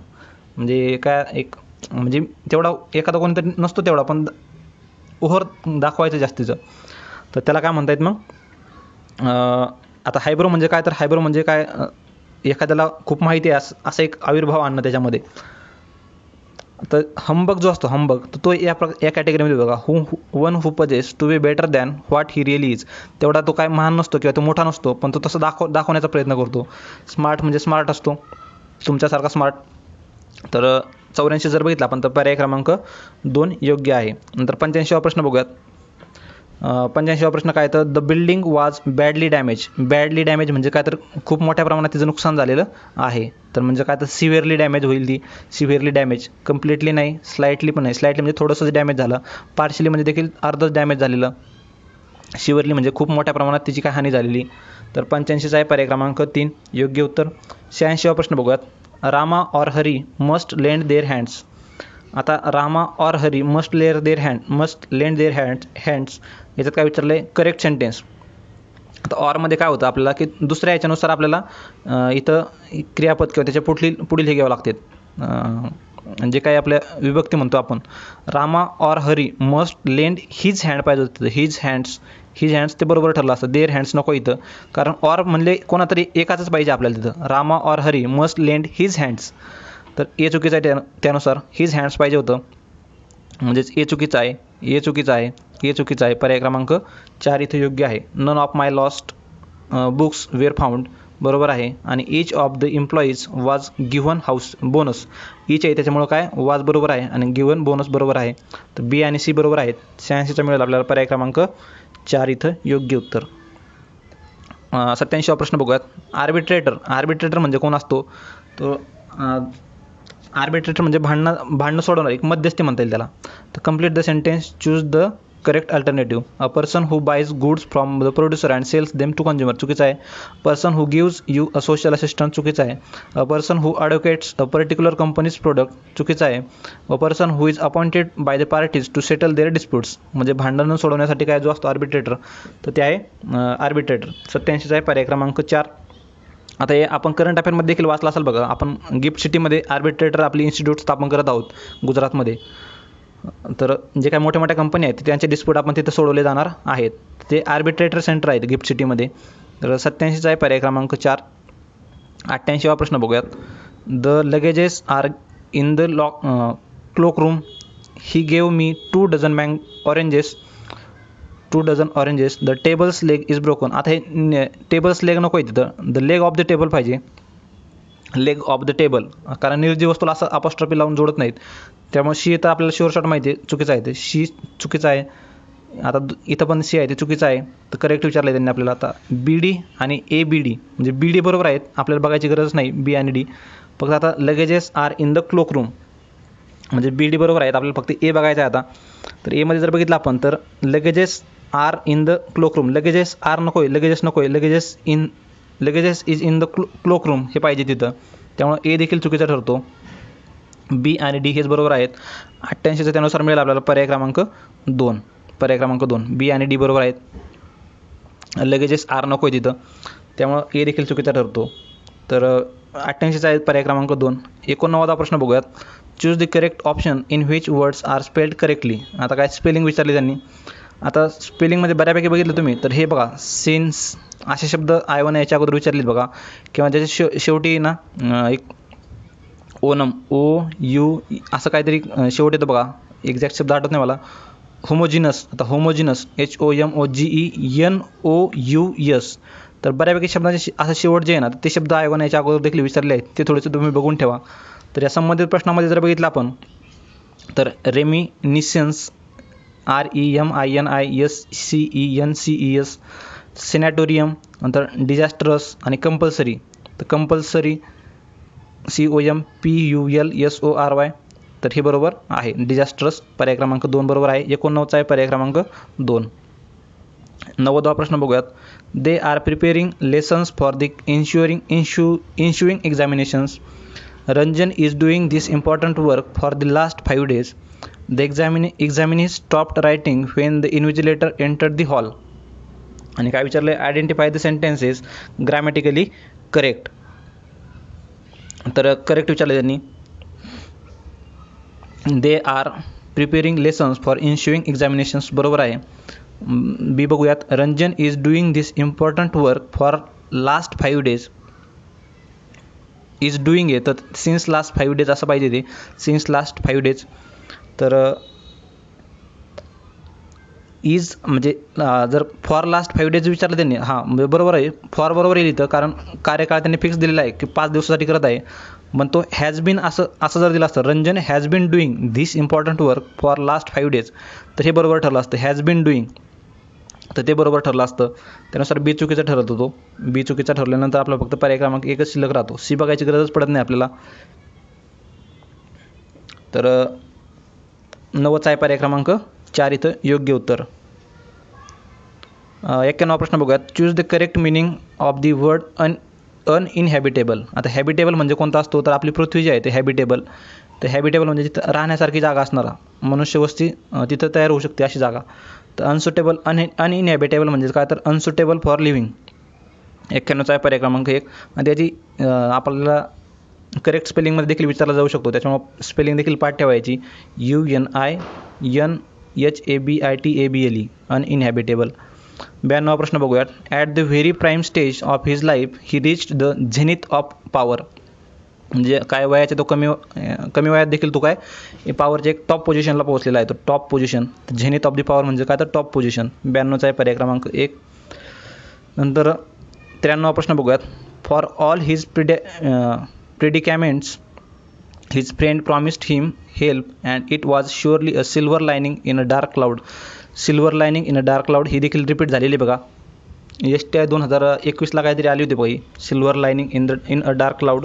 Speaker 1: म्हणजे काय एक म्हणजे तेवढा एखादा कोणतरी नसतो तेवढा, पण ओव्हर दाखवायचं जास्तीचं. तर त्याला काय म्हणता येत मग. आता हायब्रो म्हणजे काय, तर हायब्रो म्हणजे काय, एखाद्याला खूप माहिती आहे असं एक आविर्भाव आणणं त्याच्यामध्ये. तर हंबग जो असतो हंबग, तर तो या कॅटेगरीमध्ये बघा. One who poses to be better than what he really is. तेवढा तो काय महान नसतो किंवा तो मोठा नसतो, पण तो तसं दाखवण्याचा प्रयत्न करतो. स्मार्ट म्हणजे स्मार्ट असतो, तुमच्यासारखा स्मार्ट. तर 84 जर बघितला आपण तर पर्याय क्रमांक 2 योग्य आहे. नंतर 85वा प्रश्न बघूयात. 85वा प्रश्न काय, तर the building was badly damage म्हणजे काय, तर खूप मोठ्या प्रमाणात तिचं नुकसान झालेलं आहे. तर म्हणजे काय, तर सिव्हिअरली डॅमेज होईल ती. सिव्हिअरली डॅमेज, कम्प्लिटली नाही, स्लाइटली पण नाही. स्लाइटली म्हणजे थोडंसंच डॅमेज झालं, पार्शली म्हणजे देखील अर्धच डॅमेज झालेलं, सिव्हिअरली म्हणजे खूप मोठ्या प्रमाणात तिची काय हानी झालेली. तर 85चा आहे पर्याय क्रमांक 3 योग्य उत्तर. 86वा प्रश्न बघूयात. Rama or Hari must lend their hands. आता Rama or Hari must lend their hands याच्यात काय विचारलं आहे, करेक्ट सेंटेन्स. आता ऑरमध्ये काय होतं आपल्याला की दुसऱ्या याच्यानुसार आपल्याला इथं क्रियापद किंवा त्याच्या पुढील हे घ्यावं लागतात. जे काही आपल्या विभक्ती म्हणतो आपण. Rama or Hari must lend his hand पाहिजे होतं, हिज हँड्स ते बरोबर ठरलं असतं. देअर हँड्स नको इथं, कारण ऑर म्हणले कोणातरी एकाच पाहिजे आपल्याला तिथं. Rama or Hari must lend his hands, तर ए चुकीचं आहे. त्यानुसार हिज हँड्स पाहिजे होतं, म्हणजेच ए चुकीचं आहे. पर्याय क्रमांक 4 इथं योग्य आहे. None of my lost books were found बरोबर आहे. आणि each of the employees was given house bonus. Each आहे त्याच्यामुळं काय वाज बरोबर आहे आणि गिव्हन बोनस बरोबर आहे. तर बी आणि सी बरोबर आहेत. 86चा मिळेल आपल्याला पर्याय क्रमांक 4 इथं योग्य उत्तर. 87वा प्रश्न बघूयात. आर्बिट्रेटर म्हणजे कोण असतो, तो आर्बिट्रेटर म्हणजे भांडणं सोडवणार, एक मध्यस्थी म्हणता येईल त्याला. तर complete the sentence, choose the correct alternative. A person who buys goods from the producer and sells them to consumer चुकीचं आहे. Person who gives you a social assistant चुकीचं आहे. A person who advocates a particular company's product चुकीचं आहे. A person who is appointed by the parties to settle their disputes म्हणजे भांडणं सोडवण्यासाठी काय जो असतो आर्बिट्रेटर, तर ते आहे आर्बिट्रेटर. 87चा आहे पर्याय क्रमांक 4. आता हे आपण करंट अफेअरमध्ये देखील वाचलं असेल बघा. आपण गिफ्ट सिटीमध्ये आर्बिट्रेटर आपली इन्स्टिट्यूट स्थापन करत आहोत गुजरातमध्ये. तर जे काही मोठ्या कंपनी आहेत त्यांचे डिस्प्यूट आपण तिथं सोडवले जाणार आहेत. ते आर्बिट्रेटर सेंटर आहेत गिफ्ट सिटीमध्ये. तर 87चा आहे पर्याय क्रमांक 4. 88वा प्रश्न बघूयात. The luggages are in the cloak room. He gave me 2 dozen oranges. The table's leg is broken. आता हे टेबल्स लेग नको आहे तिथं, the leg of the table पाहिजे. लेग ऑफ द टेबल, कारण निर्जीव वस्तूला असं अपॉस्ट्रॉफी लावून जोडत नाहीत. त्यामुळे शी तर आपल्याला शुअर शॉट माहिती आहे चुकीचं आहे. ते शी चुकीचं आहे. आता इथं पण सी आहे ते चुकीचं आहे. तर करेक्ट विचारलं आहे त्यांनी आपल्याला. आता बी डी आणि ए बी डी म्हणजे बी डी बरोबर आहेत, आपल्याला बघायची गरज नाही बी आणि डी. फक्त आता luggages are in the cloak room म्हणजे बी डी बरोबर आहेत, आपल्याला फक्त ए बघायचं आहे आता. तर एमध्ये जर बघितलं आपण तर luggages are in the cloak room, luggages are नको आहे, luggages is in the cloak room हे पाहिजे तिथं. त्यामुळे ए देखील चुकीचा ठरतो. बी आणि डी हेच बरोबर आहेत. 88चं त्यानुसार मिळेल आपल्याला पर्याय क्रमांक 2. बी आणि डी बरोबर आहेत. लगेजेस आर नको आहे तिथं, त्यामुळं ए देखील चुकीचा ठरतो. तर 88चा आहे पर्याय क्रमांक 2. 89वा प्रश्न बघूयात. Choose the correct option in which words are spelled correctly. आता काय स्पेलिंग विचारली त्यांनी. आता स्पेलिंगमध्ये बऱ्यापैकी बघितलं तुम्ही तर हे बघा सिन्स असे शब्द I1 याच्या अगोदर विचारलेत बघा, किंवा त्याच्या शेवटी ना एक ओनम OU असं काहीतरी शेवट येतं बघा, एक्झॅक्ट शब्द आठवत नाही मला. होमोजिनस, आता होमोजिनस HOMOGENOUS. तर बऱ्यापैकी शब्दांचे असं शेवट जे आहे ना ते शब्द I1 याच्या अगोदर देखील विचारले आहेत, ते थोडेसे तुम्ही बघून ठेवा. तर या संबंधित प्रश्नामध्ये जर बघितलं आपण तर रेमिनिसेन्स REMINISCENCES, सेनॅटोरियम, नंतर डिझास्ट्रस आणि कंपल्सरी. तर कंपल्सरी COMPULSORY. तर हे बरोबर आहे. डिझास्ट्रस पर्याय क्रमांक 2 बरोबर आहे. 89चा आहे पर्याय क्रमांक 2. 90वा प्रश्न बघूयात. They are preparing lessons for the ensuing examinations. Ranjan is doing this important work for the last 5 days. The examinee stopped writing when the invigilator entered the hall. आणि काय विचारले, identify the sentences grammatically correct. तर correct विचारले त्यांनी. They are preparing lessons for ensuing examinations बरोबर आहे. B बघूयात. Ranjan is doing this important work for last 5 days. Is doing आहे तर सिन्स लास्ट 5 days असं पाहिजे ते, सिन्स लास्ट 5 days. तर इज म्हणजे जर फॉर लास्ट 5 days विचारलं त्यांनी, हां बरोबर आहे, फॉर बरोबर येईल इथं, कारण कार्यकाळ त्यांनी फिक्स दिलेला आहे की 5 दिवसासाठी करत आहे. पण तो हॅज बीन असं जर दिलं असतं, Ranjan has been doing this important work for last 5 days, तर हे बरोबर ठरलं असतं. हॅज बीन डुईंग तर ते बरोबर ठरलं असतं. त्यानुसार बी चुकीचा ठरत होतो. बी चुकीचा ठरल्यानंतर आपला फक्त पर्याय क्रमांक 1च शिल्लक राहतो. सी बघायची गरजच पडत नाही आपल्याला. तर 90चा आहे पर्याय क्रमांक 4 इथं योग्य उत्तर. 91वा प्रश्न बघूयात. Choose the correct meaning of the word uninhabitable. आता हॅबिटेबल म्हणजे कोणता असतो, तर आपली पृथ्वी जी आहे ते हॅबिटेबल. तर हॅबिटेबल म्हणजे तिथं राहण्यासारखी जागा असणारा, मनुष्यवस्ती तिथं तयार होऊ शकते अशी जागा. तर अनसुटेबल अनइनहॅबिटेबल म्हणजे काय, तर अनसुटेबल फॉर लिव्हिंग. 91चा आहे पर्याय क्रमांक 1. आणि त्याची आपल्याला करेक्ट स्पेलिंगमध्ये देखील विचारला जाऊ शकतो, त्याच्यामुळे स्पेलिंग देखील पाठ ठेवायची. UNINHABITABLE अनइनहॅबिटेबल. 92वा प्रश्न बघूयात. At the very prime stage of his life he reached the zenith of power. म्हणजे काय वयाच्या तो कमी वयात देखील तो काय पॉवरच्या एक टॉप पोझिशनला पोहोचलेला आहे. तो top position, Zenith of the power म्हणजे काय, तर टॉप पोझिशन. 92चा आहे पर्याय क्रमांक 1. नंतर 93वा प्रश्न बघूयात. For all his predicaments his friend promised him help and it was surely a silver lining in a dark cloud. Silver lining in a dark cloud ही देखील रिपीट झालेली बघा. STI 2021ला काहीतरी आली होती बघा ही silver lining in a dark cloud.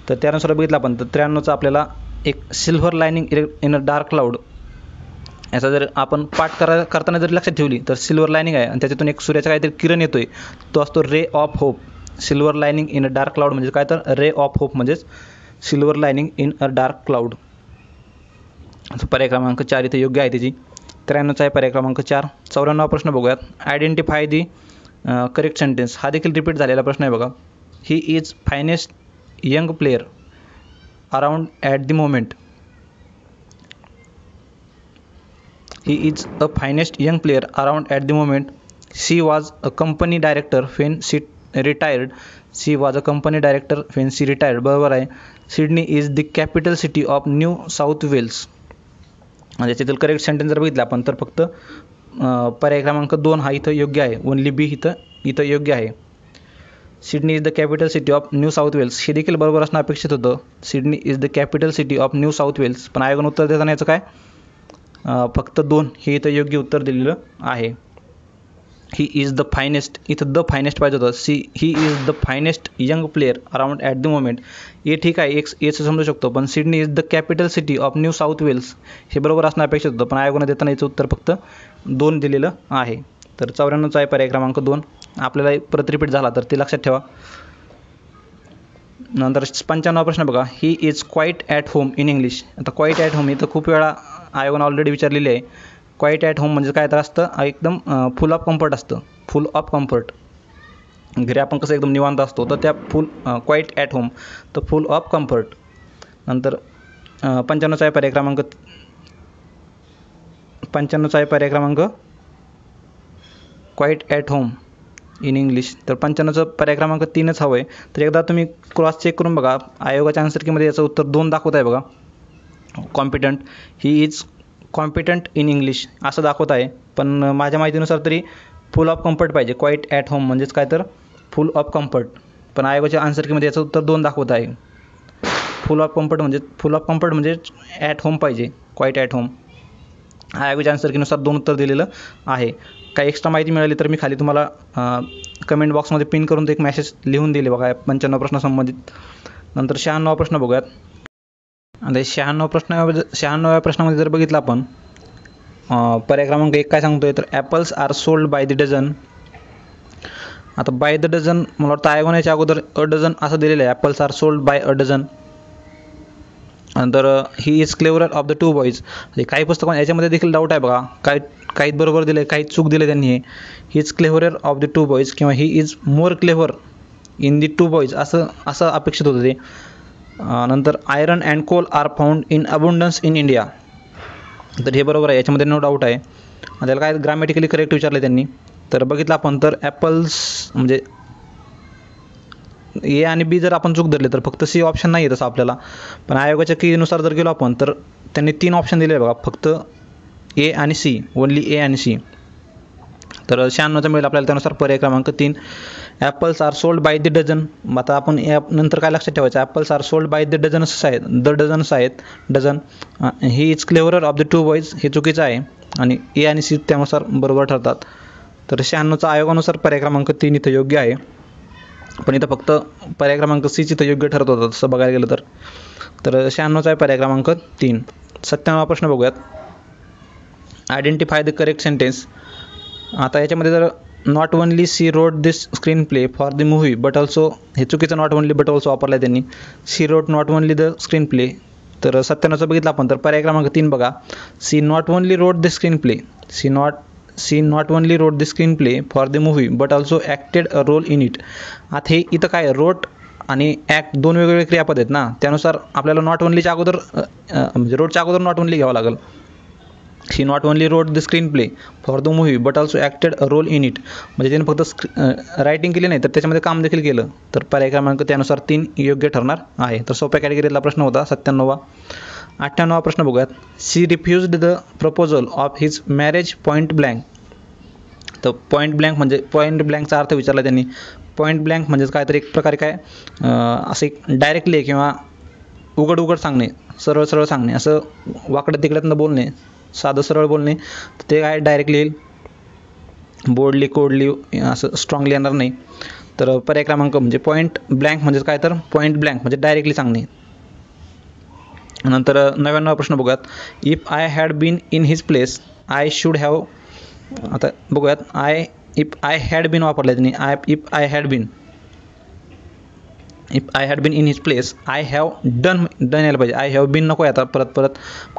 Speaker 1: तर त्यानुसार बघितलं आपण तर 93चा आपल्याला एक silver lining in a dark cloud याचा जर आपण पाठ करताना जर लक्षात ठेवली तर सिल्वर लायनिंग आहे आणि त्याच्यातून एक सूर्याचा काहीतरी किरण येतोय, तो असतो ray of hope. Silver lining in a dark cloud म्हणजे काय, तर रे ऑफ होप म्हणजेच silver lining in a dark cloud. पर्याय क्रमांक 4 इथे योग्य आहे त्याची. 93चा आहे पर्याय क्रमांक 4. 94वा प्रश्न बघूयात. Identify the correct sentence. हा देखील रिपीट झालेला प्रश्न आहे बघा. He is finest young player around at the moment. He is a finest young player around at the moment. She was a company director when she retired. She was a company director when she retired बरोबर आहे. Sydney is the capital city of New South Wales. याच्यातील correct sentence जर बघितलं आपण तर फक्त पर्याय क्रमांक 2 हा इथं योग्य आहे. ओनली बी इथं योग्य आहे. Sydney is the capital city of New South Wales हे देखील बरोबर असणं अपेक्षित होतं. Sydney is the capital city of New South Wales, पण आयोगानं उत्तर देताना याचं काय फक्त 2 हे इथं योग्य उत्तर दिलेलं आहे. ही इज द फायनेस्ट, इथं द फायनेस्ट पाहिजे होतं. He is the finest young player around at the moment. हे ठीक आहे, याचं समजू शकतो, पण Sydney is the capital city of New South Wales हे बरोबर असणं अपेक्षित होतं, पण आयोगानं देताना याचं उत्तर फक्त 2 दिलेलं आहे. तर 94चा आहे पर्याय क्रमांक 2. आपल्याला परत रिपीट झाला तर ते लक्षात ठेवा. नंतर 95वा प्रश्न बघा. He is quite at home in English. आता क्वाईट ॲट होम इथं खूप वेळा आयोगानं ऑलरेडी विचारलेली आहे. क्वाईट ॲट होम म्हणजे काय तर असतं एकदम फुल ऑफ कम्फर्ट असतं. फुल ऑफ कम्फर्ट घरी आपण कसं एकदम निवांत असतो, तर त्या क्वाईट ॲट होम तर फुल ऑफ कम्फर्ट. नंतर 95चा आहे पर्याय क्रमांक 95चा आहे पर्याय क्रमांक quite at home in English. तर 95चं पर्याय क्रमांक 3च हवं आहे. तर एकदा तुम्ही क्रॉस चेक करून बघा. आयोगाच्या आन्सर कीमध्ये याचं उत्तर 2 दाखवत आहे बघा. Competent, he is competent in English असं दाखवत आहे, पण माझ्या माहितीनुसार तरी फुल ऑफ कम्फर्ट पाहिजे. क्वाईट ॲट होम म्हणजेच काय तर फुल ऑफ कम्फर्ट, पण आयोगाच्या आन्सर कीमध्ये याचं उत्तर 2 दाखवत आहे. फुल ऑफ कम्फर्ट म्हणजे ॲट होम पाहिजे, क्वाईट ॲट होम. आयोगाच्या आन्सर कीनुसार 2 उत्तर दिलेलं आहे. काही एक्स्ट्रा माहिती मिळाली तर मी खाली तुम्हाला कमेंट बॉक्समध्ये पिन करून तो एक मेसेज लिहून दिले बघा 95 प्रश्नासंबंधित. नंतर 96वा प्रश्न बघूयात. आता 96व्या प्रश्नामध्ये जर बघितलं आपण पर्याय क्रमांक 1 काय सांगतोय तर apples are sold by the dozen. आता बाय द डझन मला वाटतं आयोगाने याच्या अगोदर अ डझन असं दिलेलं आहे. Apples are sold by a dozen. नंतर he is cleverer of the 2 boys. काही पुस्तकां याच्यामध्ये देखील डाऊट आहे बघा. काही बरोबर दिले, काही चूक दिले त्यांनी. He is cleverer of the 2 boys किंवा he is more clever in the 2 boys असं अपेक्षित होतं ते. नंतर iron and coal are found in abundance in India. तर हे बरोबर आहे, याच्यामध्ये नो डाऊट आहे. त्याला काय ग्रामॅटिकली करेक्ट विचारलं त्यांनी. तर बघितलं आपण तर ॲपल्स म्हणजे ए आणि बी जर आपण चूक धरले तर फक्त सी ऑप्शन नाही आहे तसं आपल्याला. पण आयोगाच्या कीनुसार जर गेलो आपण तर त्यांनी 3 ऑप्शन दिले बघा, फक्त ए आणि सी, ओनली ए आणि सी. तर 96चा मिळेल आपल्याला त्यानुसार पर्याय क्रमांक 3. Apples are sold by the dozen. आता आपण नंतर काय लक्षात ठेवायचं, apples are sold by the dozens आहेत, dozen. He is cleverer of the 2 boys हे चुकीचं आहे आणि ए आणि सी त्यानुसार बरोबर ठरतात. तर 96चा आयोगानुसार पर्याय क्रमांक 3 इथं योग्य आहे, पण इथं फक्त पर्याय क्रमांक सीच इथं योग्य ठरत होतं तसं बघायला गेलं तर. तर 96चा आहे पर्याय क्रमांक 3. 97वा प्रश्न बघूयात. Identify the correct sentence. आता याच्यामध्ये जर not only she wrote this screenplay for the movie but also, हे चुकीचं नॉट ओनली बट ऑल्सो वापरलं आहे त्यांनी. She wrote not only the screenplay. तर 97चं बघितलं आपण तर पर्याय क्रमांक 3 बघा. She not only wrote the screenplay. She not only wrote the screenplay for the movie but also acted a role in it. आता हे इथं काय रोट आणि ॲक्ट 2 वेगवेगळे क्रियापद आहेत ना, त्यानुसार आपल्याला नॉट ओनलीच्या अगोदर म्हणजे रोडच्या अगोदर नॉट ओनली घ्यावं लागेल. He not only wrote the screenplay for the movie but also acted a role in it. म्हणजे त्याने फक्त रायटिंग केली नाही तर त्याच्यामध्ये काम देखील केलं. तर पर्याय क्रमांक त्यानुसार 3 योग्य ठरणार आहे. तर सोप्या कॅटेगरीतला प्रश्न होता 97वा. 98वा प्रश्न बघूयात. She refused the proposal of his marriage point blank. तर पॉईंट ब्लँकचा अर्थ विचारला त्यांनी. पॉईंट ब्लँक म्हणजेच काय तर एक प्रकारे काय असं एक डायरेक्टली किंवा उघड सांगणे, सरळ सांगणे, असं वाकडं तिकड्यातनं बोलणे, साधं सरळ बोलणे. ते काय डायरेक्टली येईल, बोल्डली कोडली असं स्ट्रॉंगली येणार नाही. तर पर्याय क्रमांक म्हणजे पॉईंट ब्लँक म्हणजेच काय तर पॉईंट ब्लँक म्हणजे डायरेक्टली सांगणे. नंतर 99वा प्रश्न बघूयात. If I had been in his place I should have. आता बघूयात. इफ आय हॅड बीन वापरलं त्यांनी. If I had been in his place I have done यायला पाहिजे. आय हॅव बीन नको आहे आता परत,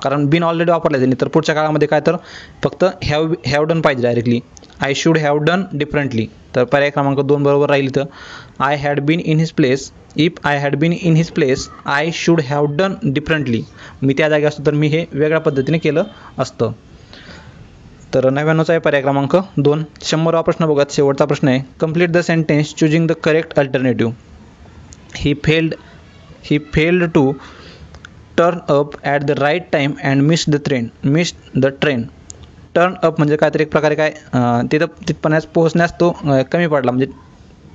Speaker 1: कारण बीन ऑलरेडी वापरलं त्यांनी. तर पुढच्या काळामध्ये काय तर फक्त हॅव डन पाहिजे directly. I should have done differently. तर पर्याय क्रमांक 2 बरोबर राहील इथं. I had been in his place. If I had been in his place I should have done differently. मी त्या जागी असतो तर मी हे वेगळ्या पद्धतीने केलं असतं. तर 99चा आहे पर्याय क्रमांक 2. 100वा प्रश्न बघत. शेवटचा प्रश्न आहे. Complete the sentence choosing the correct alternative. He failed to turn up at the right time and missed the train. Turn up म्हणजे काहीतरी एक प्रकारे काय तिथपर्यंत पोहोचण्यास तो कमी पडला, म्हणजे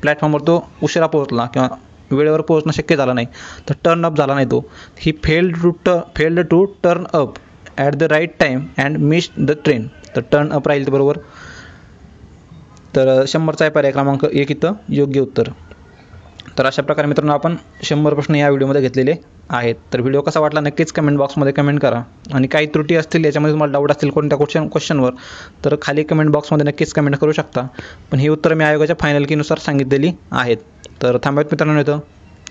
Speaker 1: प्लॅटफॉर्मवर तो उशिरा पोहोचला किंवा वेळेवर पोहोचणं शक्य झालं नाही, तर टर्न अप झाला नाही तो. He failed to turn up at the right time and missed the train. तर टर्न अप राहील ते बरोबर. तर 100चा आहे पर्याय क्रमांक 1 इथं योग्य उत्तर. तर अशा प्रकारे मित्रांनो आपण 100 प्रश्न या व्हिडिओमध्ये घेतलेले आहेत. तर व्हिडिओ कसा वाटला नक्कीच कमेंट बॉक्समध्ये कमेंट करा. आणि काही त्रुटी असतील याच्यामध्ये तुम्हाला डाऊट असतील कोणत्या क्वेश्चनवर तर खाली कमेंट बॉक्समध्ये नक्कीच कमेंट करू शकता. पण ही उत्तरं मी आयोगाच्या फायनल कीनुसार सांगितलेली आहेत. तर थांबूयात मित्रांनो इथं.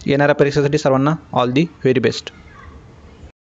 Speaker 1: येणाऱ्या परीक्षेसाठी सर्वांना ऑल दी व्हेरी बेस्ट.